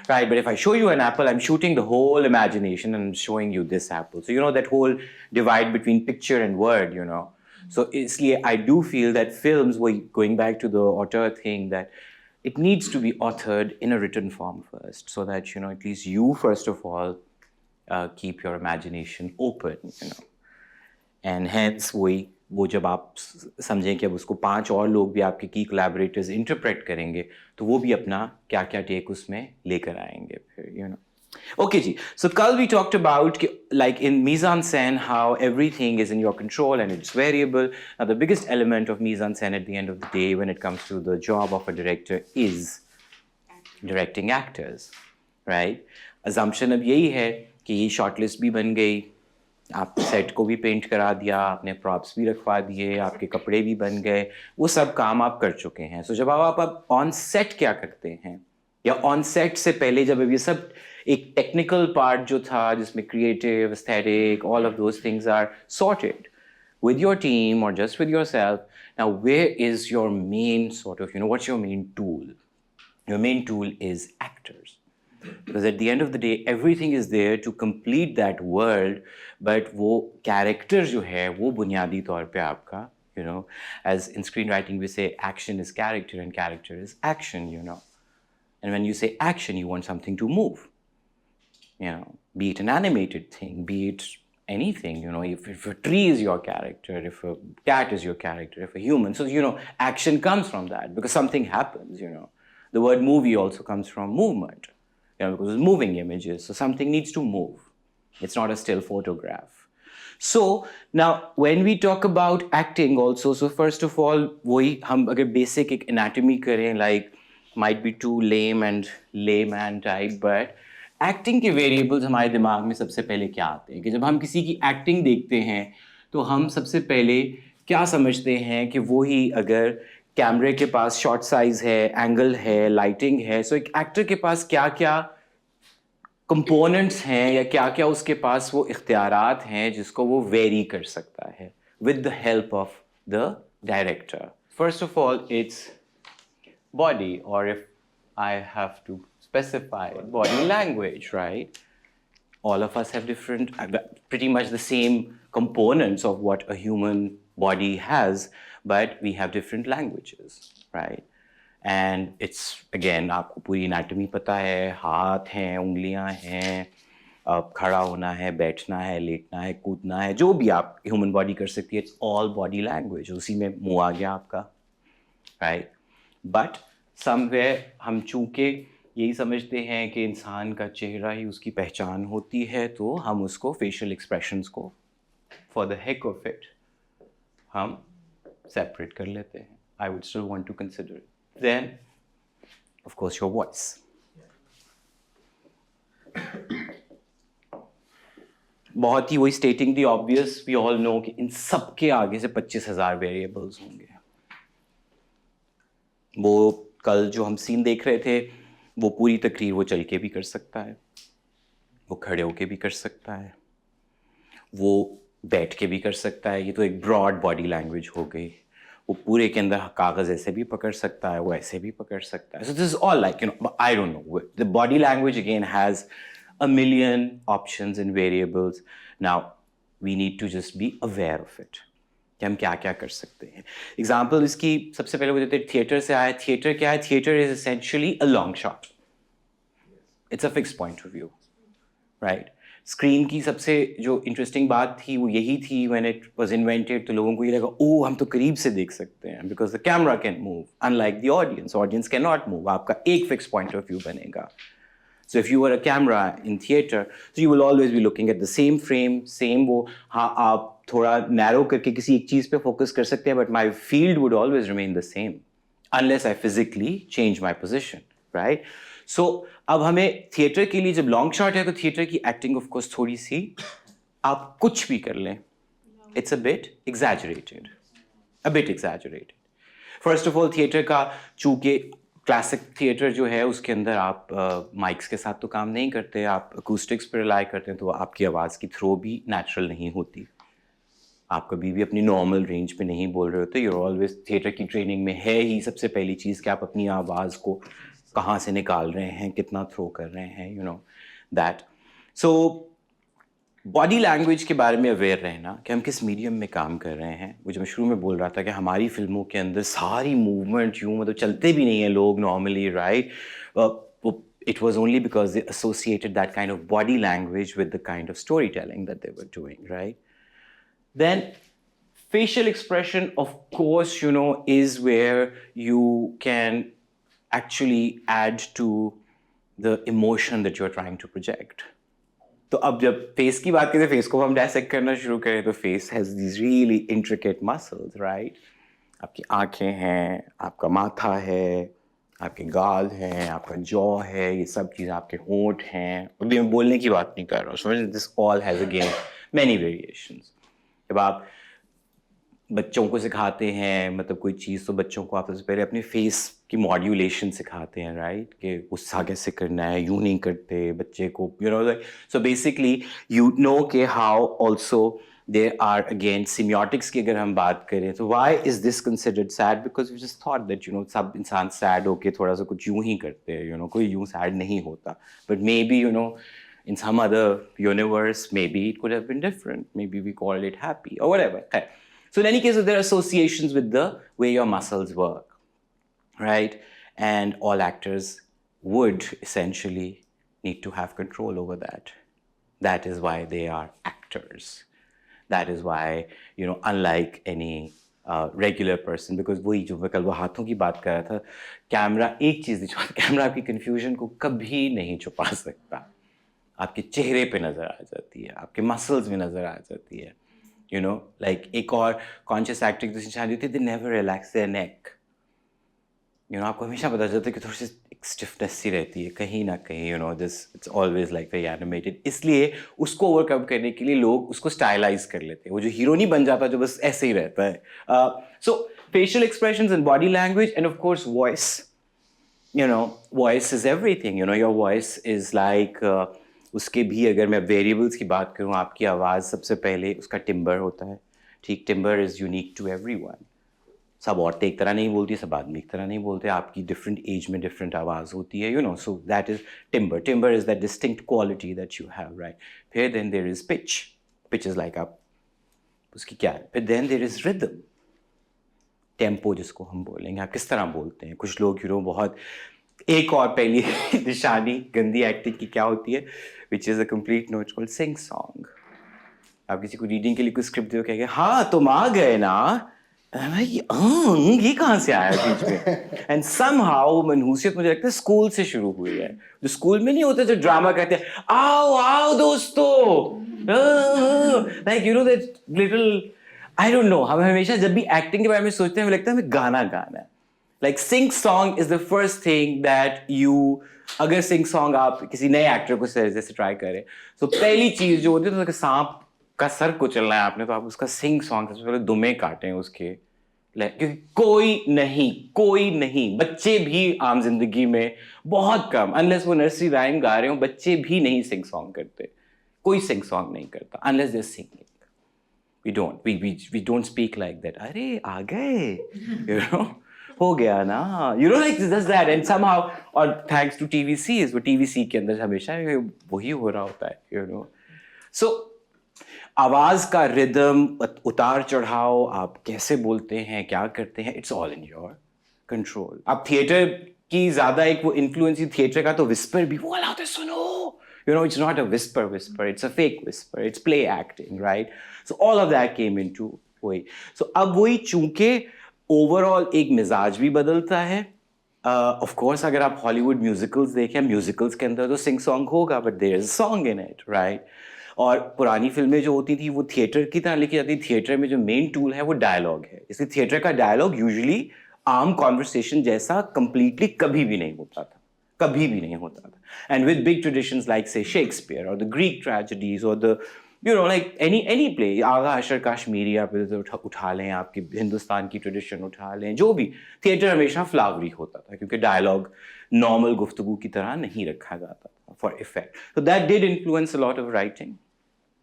Right, but if I show you an apple, I'm shooting the whole imagination and I'm showing you this apple. So, that whole divide between picture and word, So, I do feel that films, going back to the author thing, that it needs to be authored in a written form first, so that, at least you, first of all, keep your imagination open, And hence, वो जब आप समझें कि अब उसको 5 और लोग भी आपके की कोलैबोरेटर्स इंटरप्रेट करेंगे तो वो भी अपना क्या क्या टेक उसमें लेकर आएंगे फिर Okay जी, so कल we talked about like in mise-en-scène how everything is in your control and it's variable. Now the biggest element of mise-en-scène at the end of the day when it comes to the job of a director is directing actors, right? Assumption अब यही है कि ये shortlist भी बन गई, आप set को भी पेंट करा दिया, आपने प्रॉप्स भी रखवा दिए, आपके कपड़े भी बन गए, वो सब काम आप कर चुके हैं. सो जब आप ऑन सेट क्या करते हैं या ऑन सेट से पहले जब ये सब एक टेक्निकल पार्ट जो था जिसमें creative, aesthetic, all of those things are sorted with your team or just with yourself, now where is your main sort of, what's your main tool? Your main tool is actors. Because at the end of the day, everything is there to complete that world, but वो character जो है वो बुनियादी तौर पे आपका, as in screenwriting we say action is character and character is action, And when you say action, you want something to move, be it an animated thing, be it anything, if a tree is your character, if a cat is your character, if a human, so, action comes from that because something happens, The word movie also comes from movement. Because it's moving images, so something needs to move. It's not a still photograph. So now, when we talk about acting also, so first of all, वही हम अगर basic एक anatomy करें, like might be too lame and layman type, but acting के variables हमारे दिमाग में सबसे पहले क्या आते हैं कि जब हम किसी की acting देखते हैं, तो हम सबसे पहले क्या समझते हैं कि वही अगर कैमरे के पास शॉर्ट साइज है, एंगल है, लाइटिंग है, सो एक एक्टर के पास क्या क्या कंपोनेंट्स हैं या क्या क्या उसके पास वो इख्तियारात हैं जिसको वो वेरी कर सकता है with the help of the director. First of all it's body, और if I have to specify body language, right? all of us have different, pretty much the same components of what a human body has, but we have different languages, right? And it's, again, आपको पूरी anatomy पता है, हाथ हैं, उंगलियां हैं, खड़ा होना है, बैठना है, लेटना है, कूदना है, जो भी आप ह्यूमन बॉडी कर सकती है, इट्स ऑल बॉडी लैंग्वेज. उसी में मुंह आ गया आपका, राइट? बट समवेयर हम चूँकि यही समझते हैं कि इंसान का चेहरा ही उसकी पहचान होती है, तो हम उसको फेशियल एक्सप्रेशंस को for the heck of it हम सेपरेट कर लेते हैं. I would still want to consider it. Then of course your voice. बहुत ही वही stating the obvious, we all know कि इन सब के आगे से 25,000 वेरिएबल्स होंगे. वो कल जो हम सीन देख रहे थे, वो पूरी तकरीर वो चल के भी कर सकता है, वो खड़े होके भी कर सकता है, वो बैठ के भी कर सकता है. ये तो एक ब्रॉड बॉडी लैंग्वेज हो गई. वो पूरे के अंदर कागज़ ऐसे भी पकड़ सकता है, वो ऐसे भी पकड़ सकता है. So this is all like, you no, I don't no, the body language again has a million options and variables. Now we need to just be aware of it कि हम क्या क्या कर सकते हैं. एग्जाम्पल इसकी सबसे पहले वो देते हैं, थिएटर से आया. थिएटर क्या है? Theatre is essentially a long shot. It's a fix point of view, right? Screen की सबसे जो इंटरेस्टिंग बात थी वो यही थी, व्हेन इट वाज इन्वेंटेड, तो लोगों को ये लगा, ओ हम तो करीब से देख सकते हैं, because the camera can move, unlike the audience. Audience can not move. आपका एक फिक्स पॉइंट ऑफ व्यू बनेगा. So if you were a camera in theater, so you will always be looking at the same frame, same वो. हाँ, आप थोड़ा narrow करके किसी एक चीज़ पे focus कर सकते हैं, but my field would always remain the same unless I physically change my position, right? So अब हमें theater के लिए जब long shot है, तो theater की acting of course थोड़ी सी, आप कुछ भी कर लें, it's a bit exaggerated, a bit exaggerated. First of all, theater का चूँकि क्लासिक थिएटर जो है उसके अंदर आप माइक्स के साथ तो काम नहीं करते, आप अकूस्टिक्स पर रिलाई करते हैं, तो आपकी आवाज़ की थ्रो भी नेचुरल नहीं होती. आप कभी भी अपनी नॉर्मल रेंज पे नहीं बोल रहे होते. यूर ऑलवेज, थिएटर की ट्रेनिंग में है ही सबसे पहली चीज़ कि आप अपनी आवाज़ को कहाँ से निकाल रहे हैं, कितना थ्रो कर रहे हैं, you know that. So body language के बारे में अवेयर रहना कि हम किस मीडियम में काम कर रहे हैं. वो जो मैं शुरू में बोल रहा था कि हमारी फिल्मों के अंदर सारी मूवमेंट यूँ मतलब चलते भी नहीं हैं लोग normally, right? It was only because they associated that kind of body language with the kind of storytelling that they were doing, right? Then facial expression, of course, you know, is where you can actually add to the emotion that you're trying to project. तो अब जब face की बात करें, face को हम dissect करना शुरू करें, तो face has these really intricate muscles, right? आपकी आँखें हैं, आपका माथा है, आपके गाल हैं, आपका जॉ है, ये सब चीज़ें, आपके होंठ हैं. अभी मैं बोलने की बात नहीं कर रहा हूँ. समझ, this all has again many variations. जब आप बच्चों को सिखाते हैं मतलब कोई चीज़, तो बच्चों को आप सबसे पहले अपने फेस की मॉड्यूलेशन सिखाते हैं, राइट? कि गुस्सा कैसे करना है, यूँ नहीं करते बच्चे को, you know. So basically you know कि how also there are again semiotics की अगर हम बात करें, तो why is this considered sad? Because we just thought that, you know, सब इंसान sad होके थोड़ा सा कुछ यूँ ही करते हैं, you know, कोई यूँ sad नहीं होता. But maybe, you know, in some other universe, maybe it could have been different. Maybe we called it happy or whatever. Okay. So in any case, there are associations with the way your muscles work, right? And all actors would essentially need to have control over that. That is why they are actors. That is why, you know, unlike any regular person, because वही जो मैं कल वो हाथों की बात कर रहा था, कैमरा एक चीज़ नहीं छुपा, कैमरा आपकी कन्फ्यूजन को कभी नहीं छुपा सकता. आपके चेहरे पे नज़र आ जाती है, आपके मसल्स में नज़र आ जाती है, you know. Like एक और कॉन्शियस एक्टिंग दूसरी शादी होती है, they never relax their neck. You know, आपको हमेशा पता चलता है कि थोड़ी सी स्टिफनेस सी रहती है कहीं ना कहीं, you know, this it's always like very animated. इसलिए उसको ओवरकम करने के लिए लोग उसको स्टाइलाइज कर लेते हैं. वो जो हीरो नहीं बन जाता, जो बस ऐसे ही रहता है. So facial expressions and body language and of course voice. You know, voice is everything. You know, your voice is like, उसके भी अगर मैं वेरिएबल्स की बात करूँ, आपकी आवाज़ सबसे पहले उसका टिम्बर होता है, ठीक? Timbre is unique to everyone. सब औरतें एक तरह नहीं बोलती, सब आदमी एक तरह नहीं बोलते, आपकी डिफरेंट एज में डिफरेंट आवाज़ होती है, so that is timbre is that distinct quality that you have, right. फिर then there is pitch is like आप उसकी क्या है. फिर then there is rhythm, tempo जिसको हम बोलेंगे, आप किस तरह बोलते हैं. कुछ लोग बहुत एक और पहली निशानी गंदी एक्टिंग की क्या होती है, which is a complete no, it's called sing song. आप किसी को रीडिंग के लिए कुछ स्क्रिप्ट दो, कहेंगे हाँ तुम आ गए ना, ये कहाँ से आया बीच में. एंड समहाउ मनहूसियत मुझे लगता है स्कूल से शुरू हुई है. जो स्कूल में नहीं होते जो ड्रामा कहते हैं आओ आओ दोस्तों, like that little, I don't no, हम हमेशा जब भी एक्टिंग के बारे में सोचते हैं हमें लगता है हमें गाना गाना है. Like sing song is the first thing that you, अगर सिंग सॉन्ग आप किसी नए एक्टर को जैसे ट्राई करें, तो पहली चीज जो होती है, तो सांप का सर कुचलना है आपने, तो आप उसका सिंग सॉन्ग सबसे पहले दुमे काटें उसके, क्योंकि कोई नहीं, बच्चे भी आम जिंदगी में बहुत कम, अनलेस वो नर्सरी राइम गा रहे हो, बच्चे भी नहीं सिंग सॉन्ग करते. कोई सिंग सॉन्ग नहीं करता unless they singing. We don't speak like that. अरे आ गए, हो गया ना, like does that, and somehow, or thanks to TVCs, वो TVC के अंदर हमेशा वही हो रहा होता है, So आवाज का रिदम, उतार चढ़ाव, आप कैसे बोलते हैं, क्या करते हैं, it's all in your control. आप थिएटर की ज्यादा एक वो इन्फ्लुएंस, थिएटर का तो विस्पर भी वो अलाउते सुनो, it's not a whisper, it's a fake whisper, it's play acting, right? So all of that came into वही. So अब वही चूंकि ओवरऑल एक मिजाज भी बदलता है. ऑफ कोर्स अगर आप हॉलीवुड म्यूजिकल्स देखें, म्यूजिकल्स के अंदर तो सिंग सॉन्ग होगा, but there is a song in it, right. और पुरानी फिल्में जो होती थी वो थिएटर की तरह लिखी जाती. थिएटर में जो मेन टूल है वो डायलॉग है, इसलिए थिएटर का डायलॉग यूजुअली आम कॉन्वर्सेशन जैसा कंप्लीटली कभी भी नहीं होता था, कभी भी नहीं होता था. And with big traditions like से शेक्सपियर और द ग्रीक ट्रेजेडीज और द like any play, आगा अशर काश्मीरी आप उठा लें, आपकी हिंदुस्तान की ट्रेडिशन उठा लें, जो भी, थिएटर हमेशा फ्लावरी होता था क्योंकि डायलॉग नॉर्मल गुफ्तगू की तरह नहीं रखा जाता था for effect. So that did influence a lot of writing.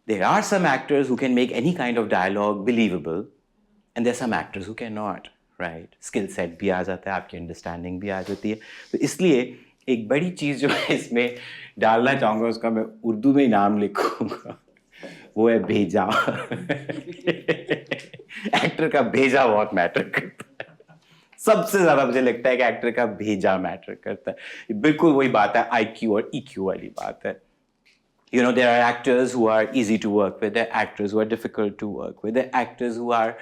There are some actors who can make any kind of dialogue believable, and there are some actors who cannot, right? Skill set भी आ जाता है, आपकी understanding भी आ जाती है. तो इसलिए एक बड़ी चीज़ जो मैं इसमें डालना चाहूँगा, उसका मैं उर्दू में नाम लिखूँगा, वो है भेजा. एक्टर का भेजा बहुत मैटर करता है. सबसे ज्यादा मुझे लगता है कि एक्टर का भेजा मैटर करता है. बिल्कुल वही बात है IQ और EQ वाली बात है. There are actors who are easy to work with, there are actors who are difficult to work with, there are actors who are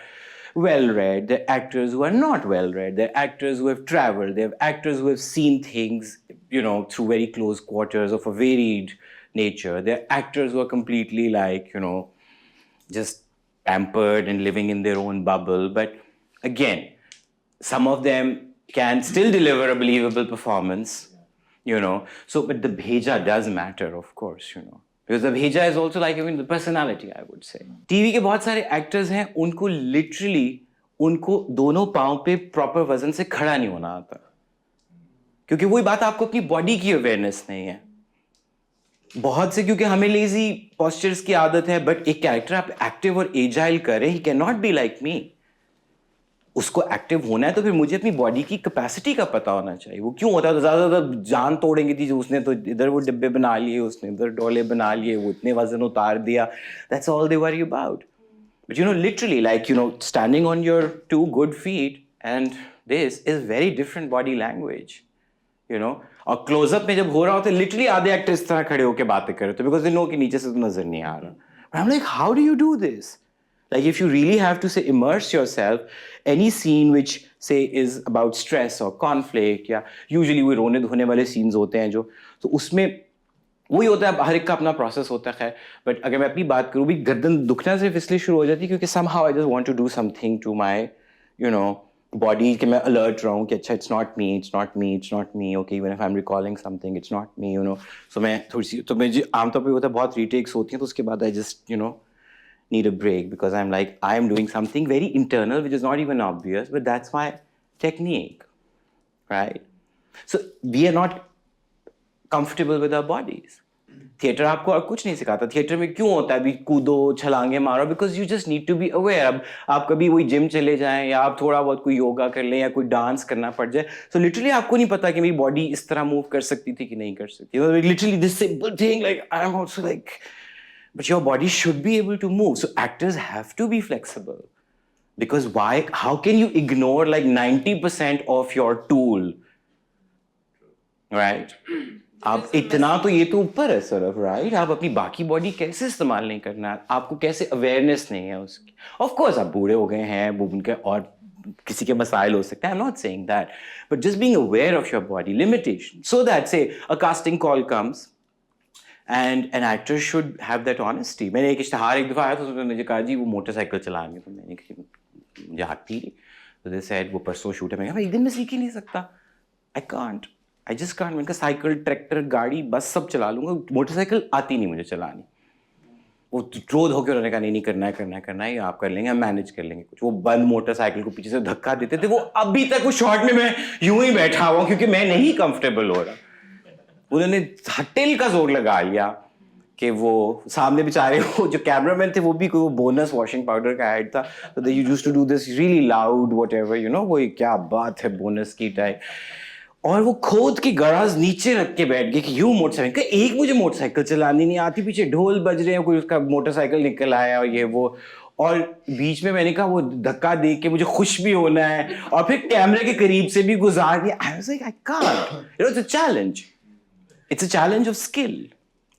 well-read, there are actors who are not well-read, there are actors who have traveled, there are actors who have seen things, through very close quarters of a varied nature. There are actors who are completely like, just pampered and living in their own bubble. But again, some of them can still deliver a believable performance, So, but the bheja does matter, of course, Because the bheja is also like even the personality, I would say. TV के बहुत सारे actors हैं, उनको literally, उनको दोनों पाँव पे proper वजन से खड़ा नहीं होना आता. क्योंकि वही बात, आपको अपनी बॉडी की अवेयरनेस नहीं है. बहुत से क्योंकि हमें लेजी पोस्चर्स की आदत है, बट एक कैरेक्टर आप एक्टिव और एजाइल करें, he can not be like me. उसको एक्टिव होना है तो फिर मुझे अपनी बॉडी की कैपेसिटी का पता होना चाहिए. वो क्यों होता है, तो ज़्यादा जान तोड़ेंगे थी, उसने तो इधर वो डिब्बे बना लिए, उसने इधर डोले बना लिए, वो इतने वजन उतार दिया. That's all they worry about. But literally like standing on your 2 good feet and this is very different body language. और क्लोजअप में जब हो रहा होता है, लिटरली आधे एक्टर इस तरह खड़े होकर बातें कर रहे थे, बिकॉज दे नो कि नीचे से तो नजर नहीं आ रहा. I am like, how do you do this? Like if you really have to say immerse yourself, any scene which say is about stress or conflict, या usually वो रोने धोने वाले scenes होते हैं जो, तो उसमें वही होता है, हर एक का अपना process होता है. But अगर मैं अपनी बात करूँ भी, गर्दन दुखना सिर्फ इसलिए शुरू हो जाती है क्योंकि somehow I just want to do something to my, body, कि मैं alert रहूँ कि अच्छा it's not me, okay, even if I'm recalling something, it's not me, So मैं थोड़ी सी, तो मैं आमतौर पे होता है बहुत retakes होती हैं, तो उसके बाद I just, need a break because I'm like, I am doing something very internal which is not even obvious, but that's my technique, right? So we are not comfortable with our bodies. Theatre आपको और कुछ नहीं सिखाता। Theatre में क्यों होता है अभी कूदो छलांगे मारो, because you just need to be aware. अब आप कभी वही जिम चले जाएं या आप थोड़ा बहुत कोई योगा कर लें या कोई डांस करना पड़ जाए, सो लिटरली आपको नहीं पता कि मेरी बॉडी इस तरह मूव कर सकती थी कि नहीं कर सकती। Literally this simple thing, like I am also like, but your body should be able to move. So actors have to be flexible, because why, how can you ignore like 90% of your tool, right? आप इतना तो ये तो ऊपर है सिर्फ, right? आप अपनी बाकी बॉडी कैसे इस्तेमाल नहीं करना, आपको कैसे अवेयरनेस नहीं है उसकी। ऑफ कोर्स आप बूढ़े हो गए हैं, वो उनके और किसी के मसाइल हो सकते हैं, I am not saying that, but just being aware of your body limitation, so that say a casting call comes and an actor should have that honesty. मैंने एक इश्तिहार एक दफ़ा आया तो उन्होंने मुझे कहा जी वो मोटरसाइकिल चलाएंगे, तो मैंने कहा मुझे आती नहीं, तो दे सेड वो परसों शूट है। मैं कहा एक दिन में सीख ही नहीं सकता, आई जस्ट कांट। मैंने कहा साइकिल, ट्रैक्टर, गाड़ी, बस सब चला लूँगा, मोटरसाइकिल आती नहीं मुझे चलानी। वो क्रोध होकर उन्होंने कहा नहीं करना है, आप कर लेंगे, हम मैनेज कर लेंगे कुछ। वो बंद मोटरसाइकिल को पीछे से धक्का देते थे, वो अभी तक उस शॉट में मैं यूं ही बैठा हुआ क्योंकि मैं नहीं कंफर्टेबल हो रहा। उन्होंने हटेल का जोर लगा लिया कि वो सामने बेचारे वो जो कैमरामैन थे वो भी कोई बोनस वॉशिंग पाउडर का ऐड था, तो they used to do this really loud whatever, you know, वो क्या बात है बोनस की टाइप। और वो खोद की गराज नीचे रख के बैठ गए कि यूं मोटरसाइकिल, एक मुझे मोटरसाइकिल चलानी नहीं आती, पीछे ढोल बज रहे हैं, कोई उसका मोटरसाइकिल निकल आया और ये वो, और बीच में मैंने कहा वो धक्का दे के मुझे खुश भी होना है और फिर कैमरे के करीब से भी गुजार के, आई was like I can't, you know, it's a challenge, it's a challenge of skill,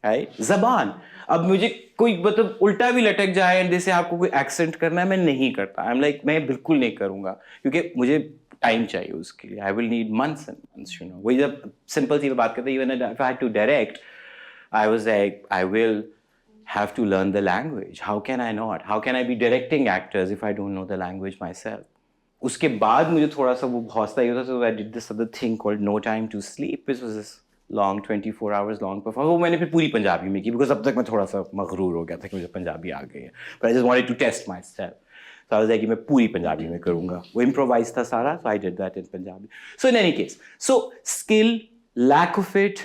right? जबान, अब मुझे कोई मतलब उल्टा भी लटक जाए एंड जैसे आपको कोई एक्सेंट करना है, मैं नहीं करता, आई एम लाइक मैं बिल्कुल नहीं करूंगा क्योंकि मुझे टाइम चाहिए उसके लिए, I will need months and months, you know. वही जब सिंपल सी बात करते, even if I had to direct, I was like I will have to learn the language. How can I not? How can I be directing actors if I don't know the language myself? उसके बाद मुझे थोड़ा सा वो हौसला ये होता, so I did this other thing called No Time to Sleep, which was this long 24 hours long performance. वो मैंने फिर पूरी पंजाबी में की because अब तक मैं थोड़ा सा मगरूर हो गया था कि मुझे पंजाबी आ गई है, but I just wanted to test myself. So I was like कि मैं पूरी पंजाबी में करूँगा, वो improvise था सारा, so I did that in Punjabi. So in any case, so skill, lack of it,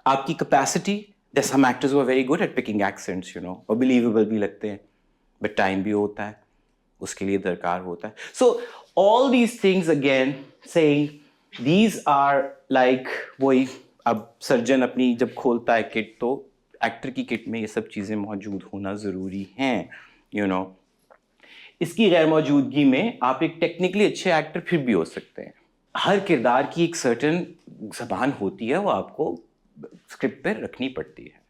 आपकी capacity. There's some actors who are very good at picking accents, you know, और believable भी लगते हैं, but time भी होता है, उसके लिए दरकार होता है. So all these things again saying these are like वही, अब सर्जन अपनी जब खोलता है किट तो एक्टर की किट में ये सब चीज़ें मौजूद होना ज़रूरी हैं, you know. इसकी गैर मौजूदगी में आप एक टेक्निकली अच्छे एक्टर फिर भी हो सकते हैं. हर किरदार की एक सर्टन ज़बान होती है, वो आपको स्क्रिप्ट पे रखनी पड़ती है.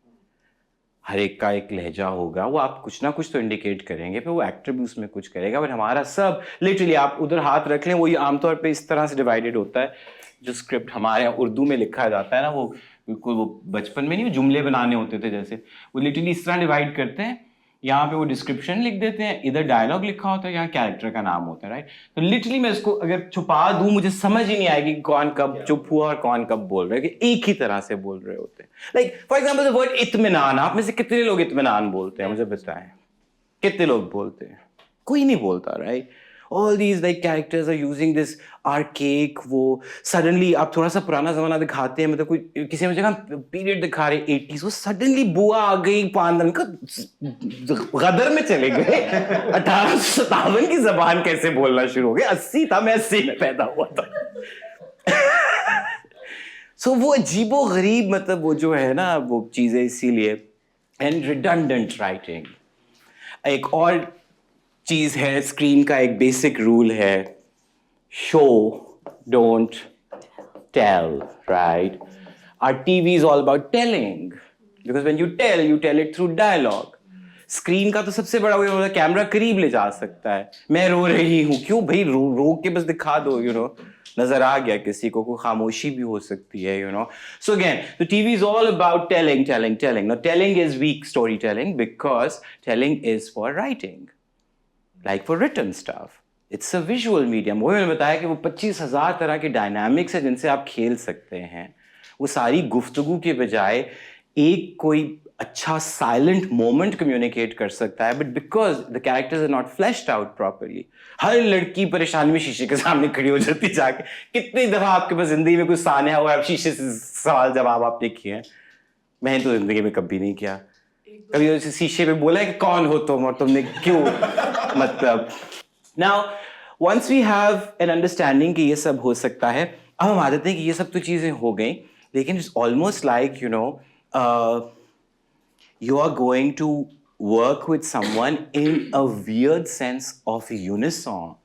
हर एक का एक लहजा होगा, वो आप कुछ ना कुछ तो इंडिकेट करेंगे, फिर वो एक्टर भी उसमें कुछ करेगा. बट हमारा सब लिटरली आप उधर हाथ रख लें, वो ये आमतौर पे इस तरह से डिवाइडेड होता है. जो स्क्रिप्ट हमारे यहाँ उर्दू में लिखा जाता है ना, वो बिल्कुल वो बचपन में नहीं जुमले बनाने होते थे जैसे, वो लिटरली इस तरह डिवाइड करते हैं. यहाँ पे वो डिस्क्रिप्शन लिख देते हैं, इधर डायलॉग लिखा होता है, यहाँ कैरेक्टर का नाम होता है, राइट. तो लिटरली मैं इसको अगर छुपा दूँ, मुझे समझ ही नहीं आएगी कौन कब चुप हुआ और कौन कब बोल रहे हैं, कि एक ही तरह से बोल रहे होते हैं. Like for example the word इत्मीनान, आप में से कितने लोग इत्मीनान बोलते हैं, मुझे बताएं. कितने लोग बोलते हैं? कोई नहीं बोलता, right. All these like characters are using this archaic, वो suddenly आप थोड़ा सा पुराना जमाना दिखाते हैं, मतलब कोई किसी में जगह पीरियड दिखा रहे 80s, वो suddenly बुआ आ गई पांदन का गदर में चले गए. 1857 की जबान कैसे बोलना शुरू हो गए. 80 था, मैं 80 में पैदा हुआ था. So वो अजीबो गरीब, मतलब वो जो है ना वो चीजें, इसीलिए. And redundant writing. एक और चीज है, स्क्रीन का एक बेसिक रूल है, show don't tell, right. Our TV is all about telling, because when you tell it through dialogue. Screen का तो सबसे बड़ा वो होता है, कैमरा करीब ले जा सकता है. मैं रो रही हूँ, क्यों भाई, रो के बस दिखा दो, यू नो, नजर आ गया किसी को, कोई खामोशी भी हो सकती है, you know. So again the TV is all about telling. Now telling is weak story telling, because telling is for writing. Like for written stuff, it's a visual medium. वो मैंने बताया कि वो 25,000 तरह के डायनामिक्स हैं जिनसे आप खेल सकते हैं. वो सारी गुफ्तगू के बजाय एक कोई अच्छा साइलेंट मोमेंट कम्युनिकेट कर सकता है, but because the characters are not fleshed out properly. हर लड़की परेशानी में शीशे के सामने खड़ी हो जाती जाके. कितनी दफा आपके पास जिंदगी में कुछ सान्या हुआ है, आप शीशे से सवाल जवाब आपने किए हैं. मैंने तो जिंदगी में कभी नहीं किया. कभी उसे शीशे पे बोला है कि कौन हो तुम और तुमने क्यों मतलब. Now, once we have an understanding कि ये सब हो सकता है, अब हम आ जाते हैं कि ये सब तो चीज़ें हो गई, लेकिन it's almost like, you know, you are going to work with someone in a weird sense of unison,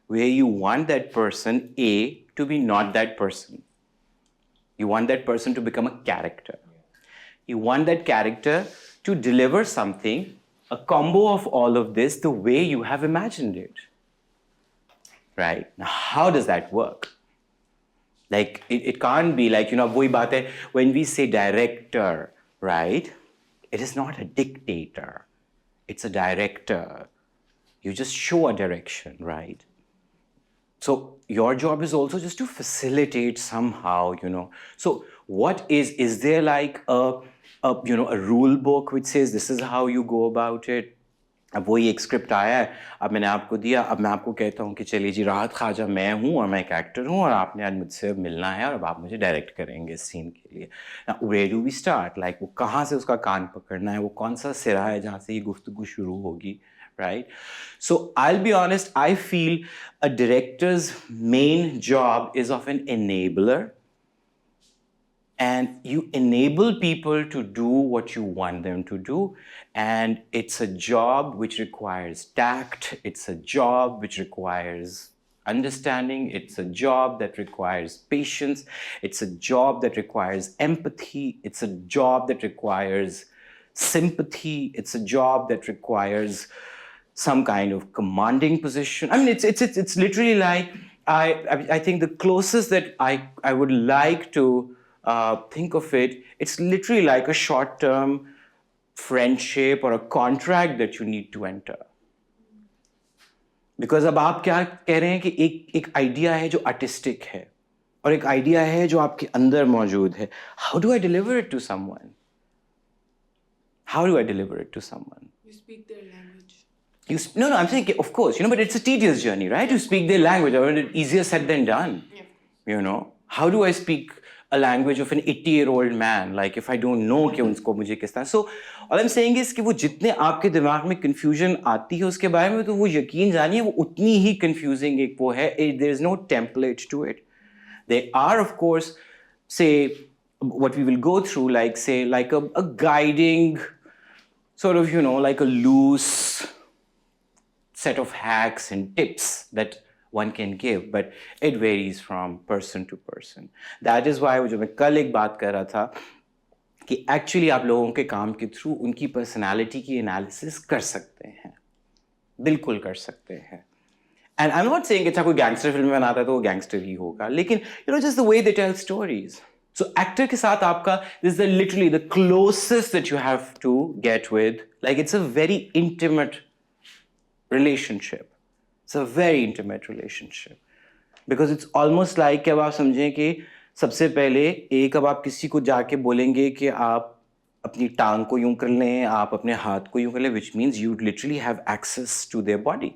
where you want that person, A, to be not that person. You want that person to become a character. You want that character to deliver something, a combo of all of this, the way you have imagined it. Right? Now, how does that work? Like, it can't be like, you know, wohi baat hai, when we say director, right? It is not a dictator. It's a director. You just show a direction, right? So your job is also just to facilitate somehow, you know. So what is there like a rule book which says this is how you go about it? अब वही एक script आया है, अब मैंने आपको दिया, अब मैं आपको कहता हूँ कि चलिए जी राहत ख्वाजा मैं हूँ और मैं एक एक्टर हूँ और आपने आज मुझसे मिलना है और अब आप मुझे डायरेक्ट करेंगे इस सीन के लिए. Where do we start? Like वो कहाँ से उसका कान पकड़ना है, वो कौन सा सिरा है जहाँ से ये गुफ्तगू शुरू होगी, right? So I'll be honest, I feel a director's main job is of an enabler. And you enable people to do what you want them to do. And it's a job which requires tact. It's a job which requires understanding. It's a job that requires patience. It's a job that requires empathy. It's a job that requires sympathy. It's a job that requires some kind of commanding position. I mean, it's literally like, I think the closest that I would like to think of it, it's literally like a short-term friendship or a contract that you need to enter. Because अब आप क्या कह रहे हैं कि एक idea है जो आर्टिस्टिक है और एक आइडिया है जो आपके अंदर मौजूद है. How do I deliver it to someone? How do I deliver it to someone? You speak their language. No, I'm saying, of course, you know, but it's a tedious journey, right? You speak their language. I mean, it's easier said than done. Yeah. You know, how do I speak a language of an 80-year-old man? Like, if I don't know कि उनको मुझे किस तरह. So, all I'm saying is कि वो जितने आपके दिमाग में confusion आती है उसके बारे में, तो वो यकीन जानिए वो उतनी ही confusing एक वो है. There is no template to it. There are, of course, say, what we will go through, like, say, like a guiding, sort of, you know, like a loose set of hacks and tips that one can give, but it varies from person to person. That is why जो मैं कल एक बात कर रहा था कि actually आप लोगों के काम के थ्रू उनकी personality की analysis कर सकते हैं, बिल्कुल कर सकते हैं. And I'm not saying कि अच्छा कोई gangster film बनाता है तो वो gangster ही होगा, लेकिन you know, just the way they tell stories. So actor के साथ आपका, this is literally the closest that you have to get with. Like, it's a very intimate relationship. It's a very intimate relationship. Because it's almost like कि अब आप समझें कि सबसे पहले एक अब आप किसी को जाके बोलेंगे कि आप अपनी टांग को यूं कर लें, आप अपने हाथ को यूं कर लें, which means you literally have access to their body,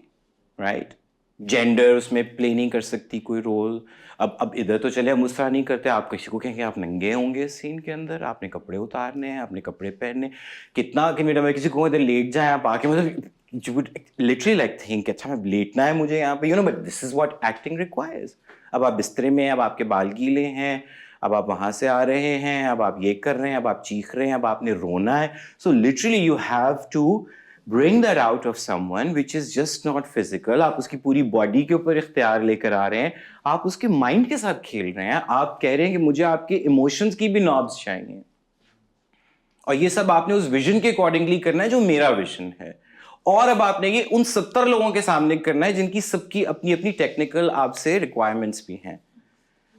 right? Gender उसमें play नहीं कर सकती कोई रोल. अब इधर तो चले हम उस तरह नहीं करते, आप किसी को कहेंगे आप नंगे होंगे सीन के अंदर, आपने कपड़े उतारने हैं, आपने कपड़े पहनने. कितना कि मैं किसी को इधर लेट जाए आप आके, मतलब you would literally like think अच्छा मैं लेटना है मुझे यहाँ पे, you know, but this is what acting requires. अब आप बिस्तरे में हैं, अब आपके बाल गीले हैं, अब आप वहाँ से आ रहे हैं, अब आप ये कर रहे हैं, अब आप चीख रहे हैं, अब आपने रोना है. So literally you have to bring that out of someone which is just not physical. आप उसकी पूरी बॉडी के ऊपर इख्तियार लेकर आ रहे हैं, आप उसके माइंड के साथ खेल रहे हैं, आप कह रहे हैं कि मुझे आपके इमोशंस की भी नॉब्स चाहिए और ये सब आपने उस विजन के अकॉर्डिंगली करना है जो मेरा विजन है. और अब आपने ये उन 70 लोगों के सामने करना है जिनकी सबकी अपनी अपनी टेक्निकल आपसे रिक्वायरमेंट्स भी हैं.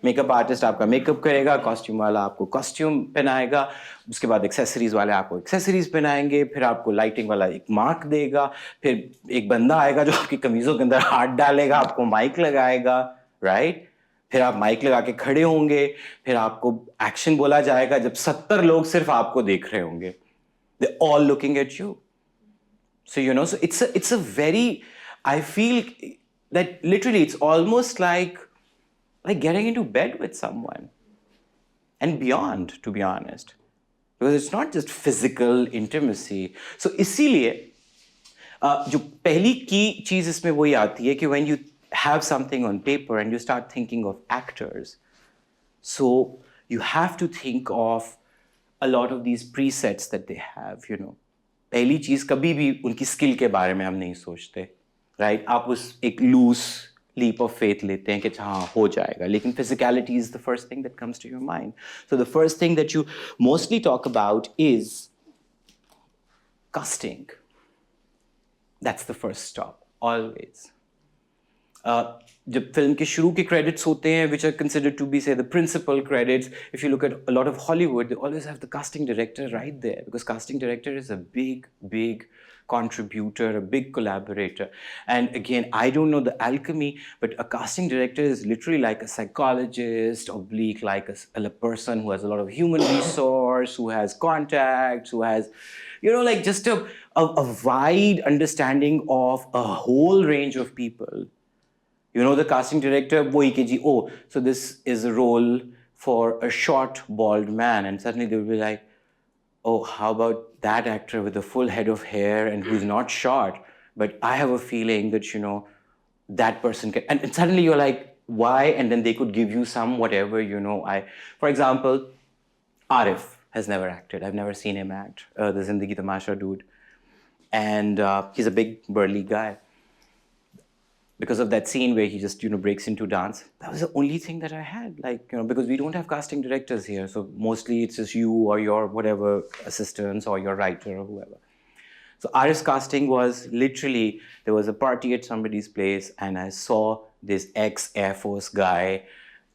मेकअप आर्टिस्ट आपका मेकअप करेगा, कॉस्ट्यूम वाला आपको कॉस्ट्यूम पहनाएगा, उसके बाद एक्सेसरीज वाले आपको एक्सेसरीज पहनाएंगे, फिर आपको लाइटिंग वाला एक मार्क देगा, फिर एक बंदा आएगा जो आपकी कमीज़ों के अंदर हाथ डालेगा, आपको माइक लगाएगा, राइट? फिर आप माइक लगा के खड़े होंगे, फिर आपको एक्शन बोला जाएगा जब 70 लोग सिर्फ आपको देख रहे होंगे. They're all looking at you. So, you know, so it's a very, I feel that literally it's almost like getting into bed with someone and beyond, to be honest. because it's not just physical intimacy. So इसीलिए जो पहली की चीज़ इसमें वही आती है कि when you have something on paper and you start thinking of actors, so you have to think of a lot of these presets that they have, you know. पहली चीज़ कभी भी उनकी स्किल के बारे में हम नहीं सोचते, राइट? आप उस एक लूज leap of faith लेते हैं कि हाँ हो जाएगा, लेकिन physicality is the first thing that comes to your mind. So the first thing that you mostly talk about is casting. That's the first stop, always. जब फिल्म के शुरू के credits होते हैं, which are considered to be, say, the principal credits, if you look at a lot of Hollywood, they always have the casting director right there, because casting director is a big contributor, a big collaborator. And again, I don't know the alchemy, but a casting director is literally like a psychologist, oblique like a person who has a lot of human resource, who has contacts, who has, you know, like just a wide understanding of a whole range of people. You know, the casting director, oh, so this is a role for a short, bald man. And suddenly they'll be like, oh, how about that actor with a full head of hair and who's not short? But I have a feeling that, you know, that person can... And suddenly you're like, why? And then they could give you some whatever, you know. For example, Arif has never acted. I've never seen him act. The Zindagi Tamasha dude. And he's a big, burly guy. Because of that scene where he just, you know, breaks into dance. That was the only thing that I had, like, you know, because we don't have casting directors here. So mostly it's just you or your whatever assistants or your writer or whoever. So Arif's casting was literally, there was a party at somebody's place and I saw this ex-Air Force guy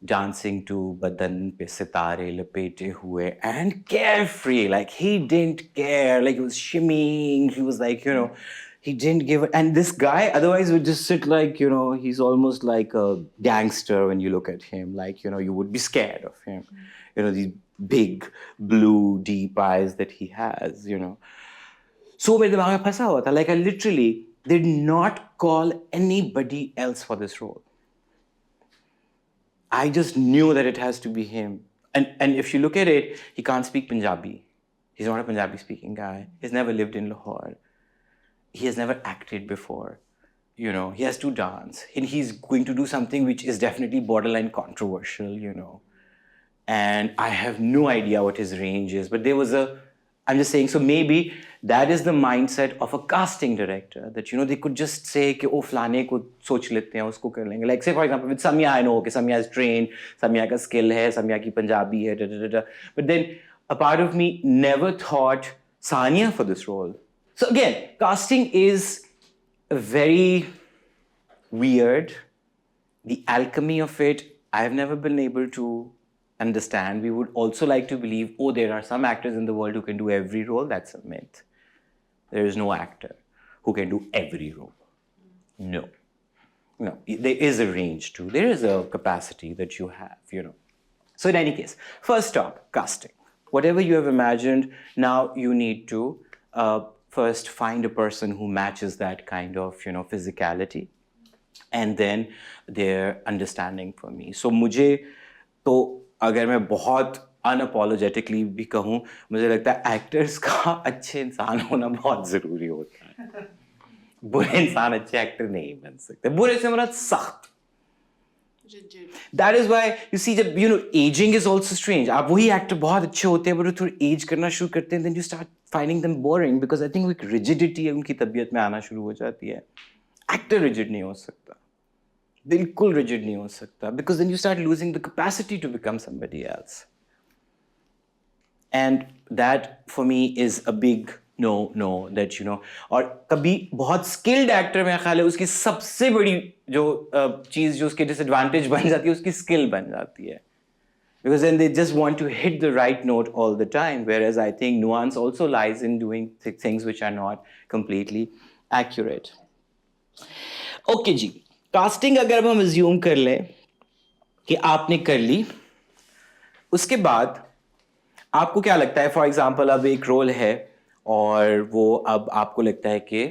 dancing to Badan Pe Sitare Lapete Hue and carefree, like he didn't care, like he was shimmying, he was like, you know, he didn't give it. And this guy otherwise would just sit like, you know, he's almost like a gangster when you look at him. Like, you know, you would be scared of him. You know, these big, blue, deep eyes that he has, you know. So मेरे दिमाग में फंसा हुआ था. Like I literally did not call anybody else for this role. I just knew that it has to be him. And if you look at it, he can't speak Punjabi. He's not a Punjabi speaking guy. He's never lived in Lahore. He has never acted before, you know, he has to dance and he's going to do something which is definitely borderline controversial, you know, and I have no idea what his range is, but I'm just saying, so maybe that is the mindset of a casting director, that, you know, they could just say, कि, oh, flane ko soch lete hain, usko kar lenge. Like say for example, with Samya, I know, okay, Samya is trained, Samya ka skill hai, Samya ki Punjabi hai, but then a part of me never thought Sania for this role. So again, casting is very weird. The alchemy of it, I've never been able to understand. We would also like to believe, oh, there are some actors in the world who can do every role. That's a myth. There is no actor who can do every role. No. No, there is a range too. There is a capacity that you have, you know. So in any case, first stop, casting. Whatever you have imagined, now you need to first find a person who matches that kind of, you know, physicality, and then their understanding for me. So मुझे तो अगर मैं बहुत unapologetically भी कहूँ, मुझे लगता है actors का अच्छे इंसान होना बहुत ज़रूरी होता है. बुरे इंसान अच्छे actor नहीं बन सकते. बुरे से मुराद सख्त. That is why you see that, you know, aging is also strange. आप वही actor बहुत अच्छे होते हैं, but थोड़ी age करना शुरू करते हैं, then you start finding them boring because I think एक rigidity उनकी तबीयत में आना शुरू हो जाती है. Actor rigid नहीं हो सकता, बिल्कुल rigid नहीं हो सकता, because then you start losing the capacity to become somebody else. And that for me is a big no, that, you know, और कभी बहुत skilled actor मेरा ख्याल है उसकी सबसे बड़ी जो चीज़ जो उसकी disadvantage बन जाती है, उसकी skill बन जाती है. Because then they just want to hit the right note all the time, whereas I think nuance also lies in doing things which are not completely accurate. Okay ji, casting अगर हम assume कर लें कि आपने कर ली, उसके बाद आपको क्या लगता है, for example, अब एक role है और वो अब आपको लगता है कि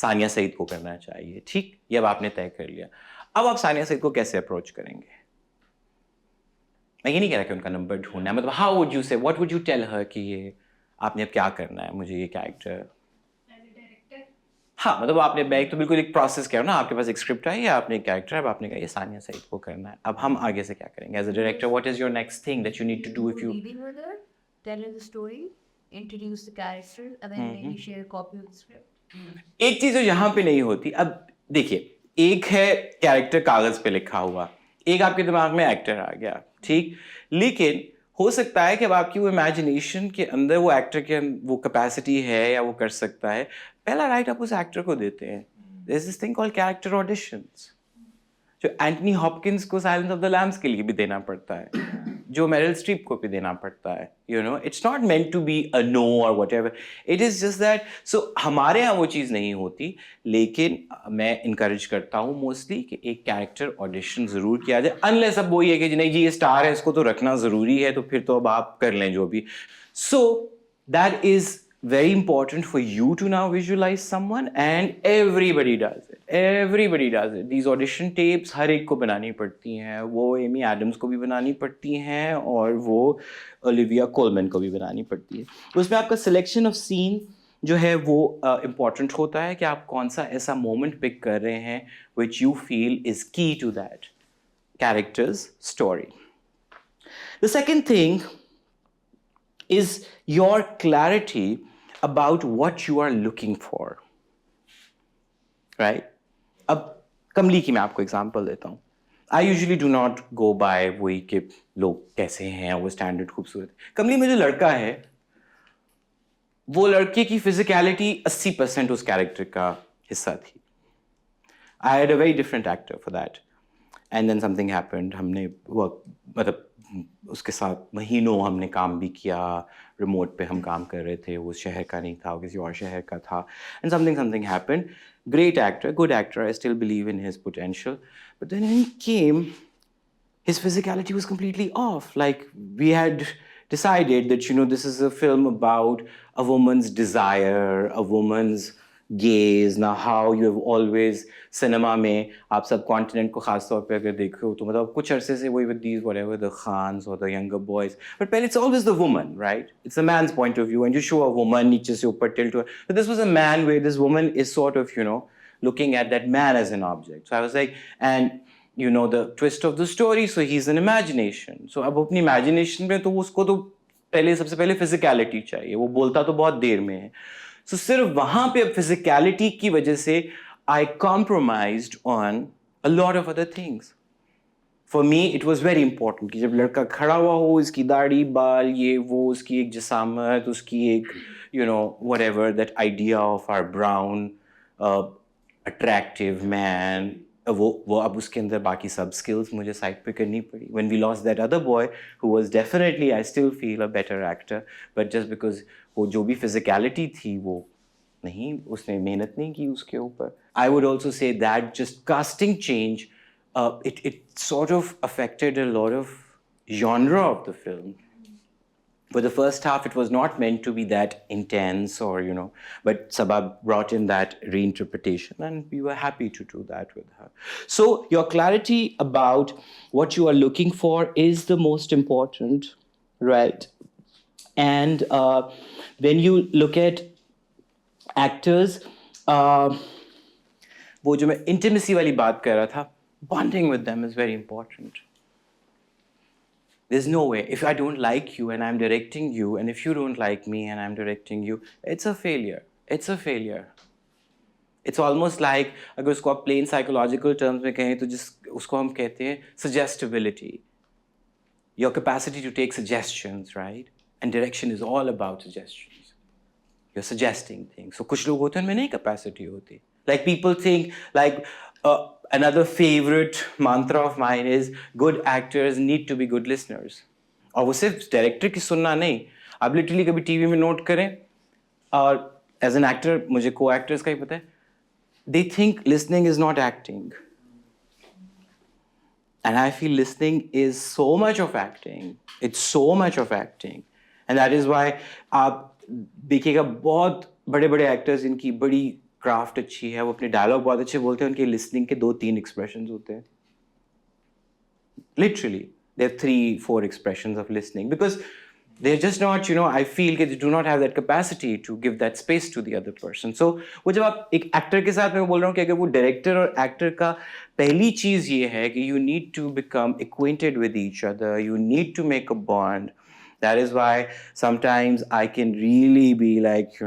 सानिया सईद को करना चाहिए, ठीक? ये अब आपने तय कर लिया. अब आप सानिया सईद को कैसे अप्रोच करेंगे? मैं ये नहीं कह रहा कि उनका नंबर ढूंढना है, मतलब how would you say, what would you tell her कि ये आपने अब क्या करना है, मुझे ये कैरेक्टर। हाँ, मतलब आपने बैग तो बिल्कुल एक प्रोसेस किया ना, आपके पास एक स्क्रिप्ट है या आपने एक कैरेक्टर है, अब आपने कहा ये सानिया सईद को करना है, अब हम आगे से क्या करेंगे as a director, what is your next thing that you need to do if you. Leading with her, tell her the story, introduce the characters, and then maybe share a copy of the script. एक चीज जो यहाँ पे नहीं होती, अब देखिए, एक है कैरेक्टर कागज पे लिखा हुआ, एक आपके दिमाग में एक्टर आ गया, ठीक, लेकिन हो सकता है कि अब आपकी वो इमेजिनेशन के अंदर वो एक्टर के वो कैपेसिटी है या वो कर सकता है, पहला राइट आप उस एक्टर को देते हैं। There is this thing called character auditions, जो एंथनी हॉपकिंस को साइलेंस ऑफ द लैम्स के लिए भी देना पड़ता है, जो मेरिल स्ट्रीप को भी देना पड़ता है, you know, it's not meant to be a no or whatever, it is just that. So हमारे यहाँ वो चीज़ नहीं होती, लेकिन मैं इनकरेज करता हूँ मोस्टली कि एक कैरेक्टर ऑडिशन ज़रूर किया जाए, अनलेस अब वो ये कि नहीं जी ये स्टार है इसको तो रखना ज़रूरी है, तो फिर तो अब आप कर लें जो भी। So that is very important for you to now visualize someone, and everybody does it. These audition tapes हर एक को बनानी पड़ती हैं, वो एमी एडम्स को भी बनानी पड़ती हैं और वो ओलिविया कोलमैन को भी बनानी पड़ती है। उसमें आपका सिलेक्शन ऑफ सीन जो है वो इम्पॉर्टेंट होता है कि आप कौन सा ऐसा मोमेंट पिक कर रहे हैं which you feel is key to that character's story. The second thing is your clarity about what you are looking for, right? अब कमली की मैं आपको एग्जांपल देता हूँ। I usually do not go by वही कि लोग कैसे हैं, वो स्टैंडर्ड खूबसूरत। कमली में जो लड़का है, वो लड़के की फिजिकलिटी 80% उस कैरेक्टर का हिस्सा थी। I had a very different actor for that, and then something happened. हमने वर्क मतलब उसके साथ महीनों हमने काम भी किया, रिमोट पे हम काम कर रहे थे, वो शहर का नहीं था, वो किसी और शहर का था, and something happened. Great actor, good actor, I still believe in his potential, but then when he came, his physicality was completely off. Like, we had decided that, you know, this is a film about a woman's desire, a woman's gaze. Now, how you have always cinema में आप सब continent को खास तौर पे अगर देखो तो मतलब कुछ अरसे से वही with these whatever the Khans or the younger boys, but पहले it's always the woman, right? It's a man's point of view, and you show a woman नीचे से ऊपर tilt to her. But this was a man where this woman is sort of, you know, looking at that man as an object. So I was like, and you know the twist of the story, so he's an imagination. So अब अपनी imagination में तो उसको तो पहले सबसे पहले physicality चाहिए, वो बोलता तो बहुत देर में है। So सिर्फ वहाँ पे अब physicality की वजह से I compromised on a lot of other things. For me, it was very important कि जब लड़का खड़ा हुआ हो, इसकी दाढ़ी, बाल, ये वो, उसकी एक जिसामत, उसकी एक, you know, whatever, that idea of our brown, attractive man, वो अब उसके अंदर बाकी सब skills मुझे साइड पे करनी पड़ी. When we lost that other boy, who was definitely, I still feel, a better actor, but just because वो जो भी physicality थी वो नहीं, उसने मेहनत नहीं की उसके ऊपर. I would also say that just casting change, it sort of affected a lot of genre of the film. For the first half, it was not meant to be that intense or, you know, but Sabah brought in that reinterpretation and we were happy to do that with her. So your clarity about what you are looking for is the most important, right? And when you look at actors, वो जो मैं intimacy वाली बात कर रहा था, bonding with them is very important. There's no way. If I don't like you and I'm directing you, and if you don't like me and I'm directing you, it's a failure. It's a failure. It's almost like, अगर उसको आप plain psychological terms में कहें तो उसको हम कहते हैं suggestibility. Your capacity to take suggestions, right? And direction is all about suggestions. You're suggesting things. So कुछ लोग होते हैं उनमें नहीं capacity होती. Like people think like another favorite mantra of mine is good actors need to be good listeners. और वो सिर्फ डायरेक्टर की सुनना नहीं, आप लिटरली कभी टीवी में नोट करें, और एज एन एक्टर मुझे को एक्टर्स का ही पता है, they think listening is not acting. And I feel listening is so much of acting. It's so much of acting. And that is why आप देखिएगा बहुत बड़े बड़े एक्टर्स इनकी बड़ी क्राफ्ट अच्छी है, वो अपने डायलॉग बहुत अच्छे बोलते हैं, उनके लिसनिंग के 2-3 एक्सप्रेशंस होते हैं. Literally there 3-4 expressions of listening, because they're just not, I feel that they do not have that capacity to give that space to the other person. So वो जब आप एक एक्टर के साथ मैं बोल रहा हूँ कि अगर वो डायरेक्टर और एक्टर का पहली चीज़ ये है कि you need to become acquainted with each other, you need to make a bond. That is why sometimes I can really be like,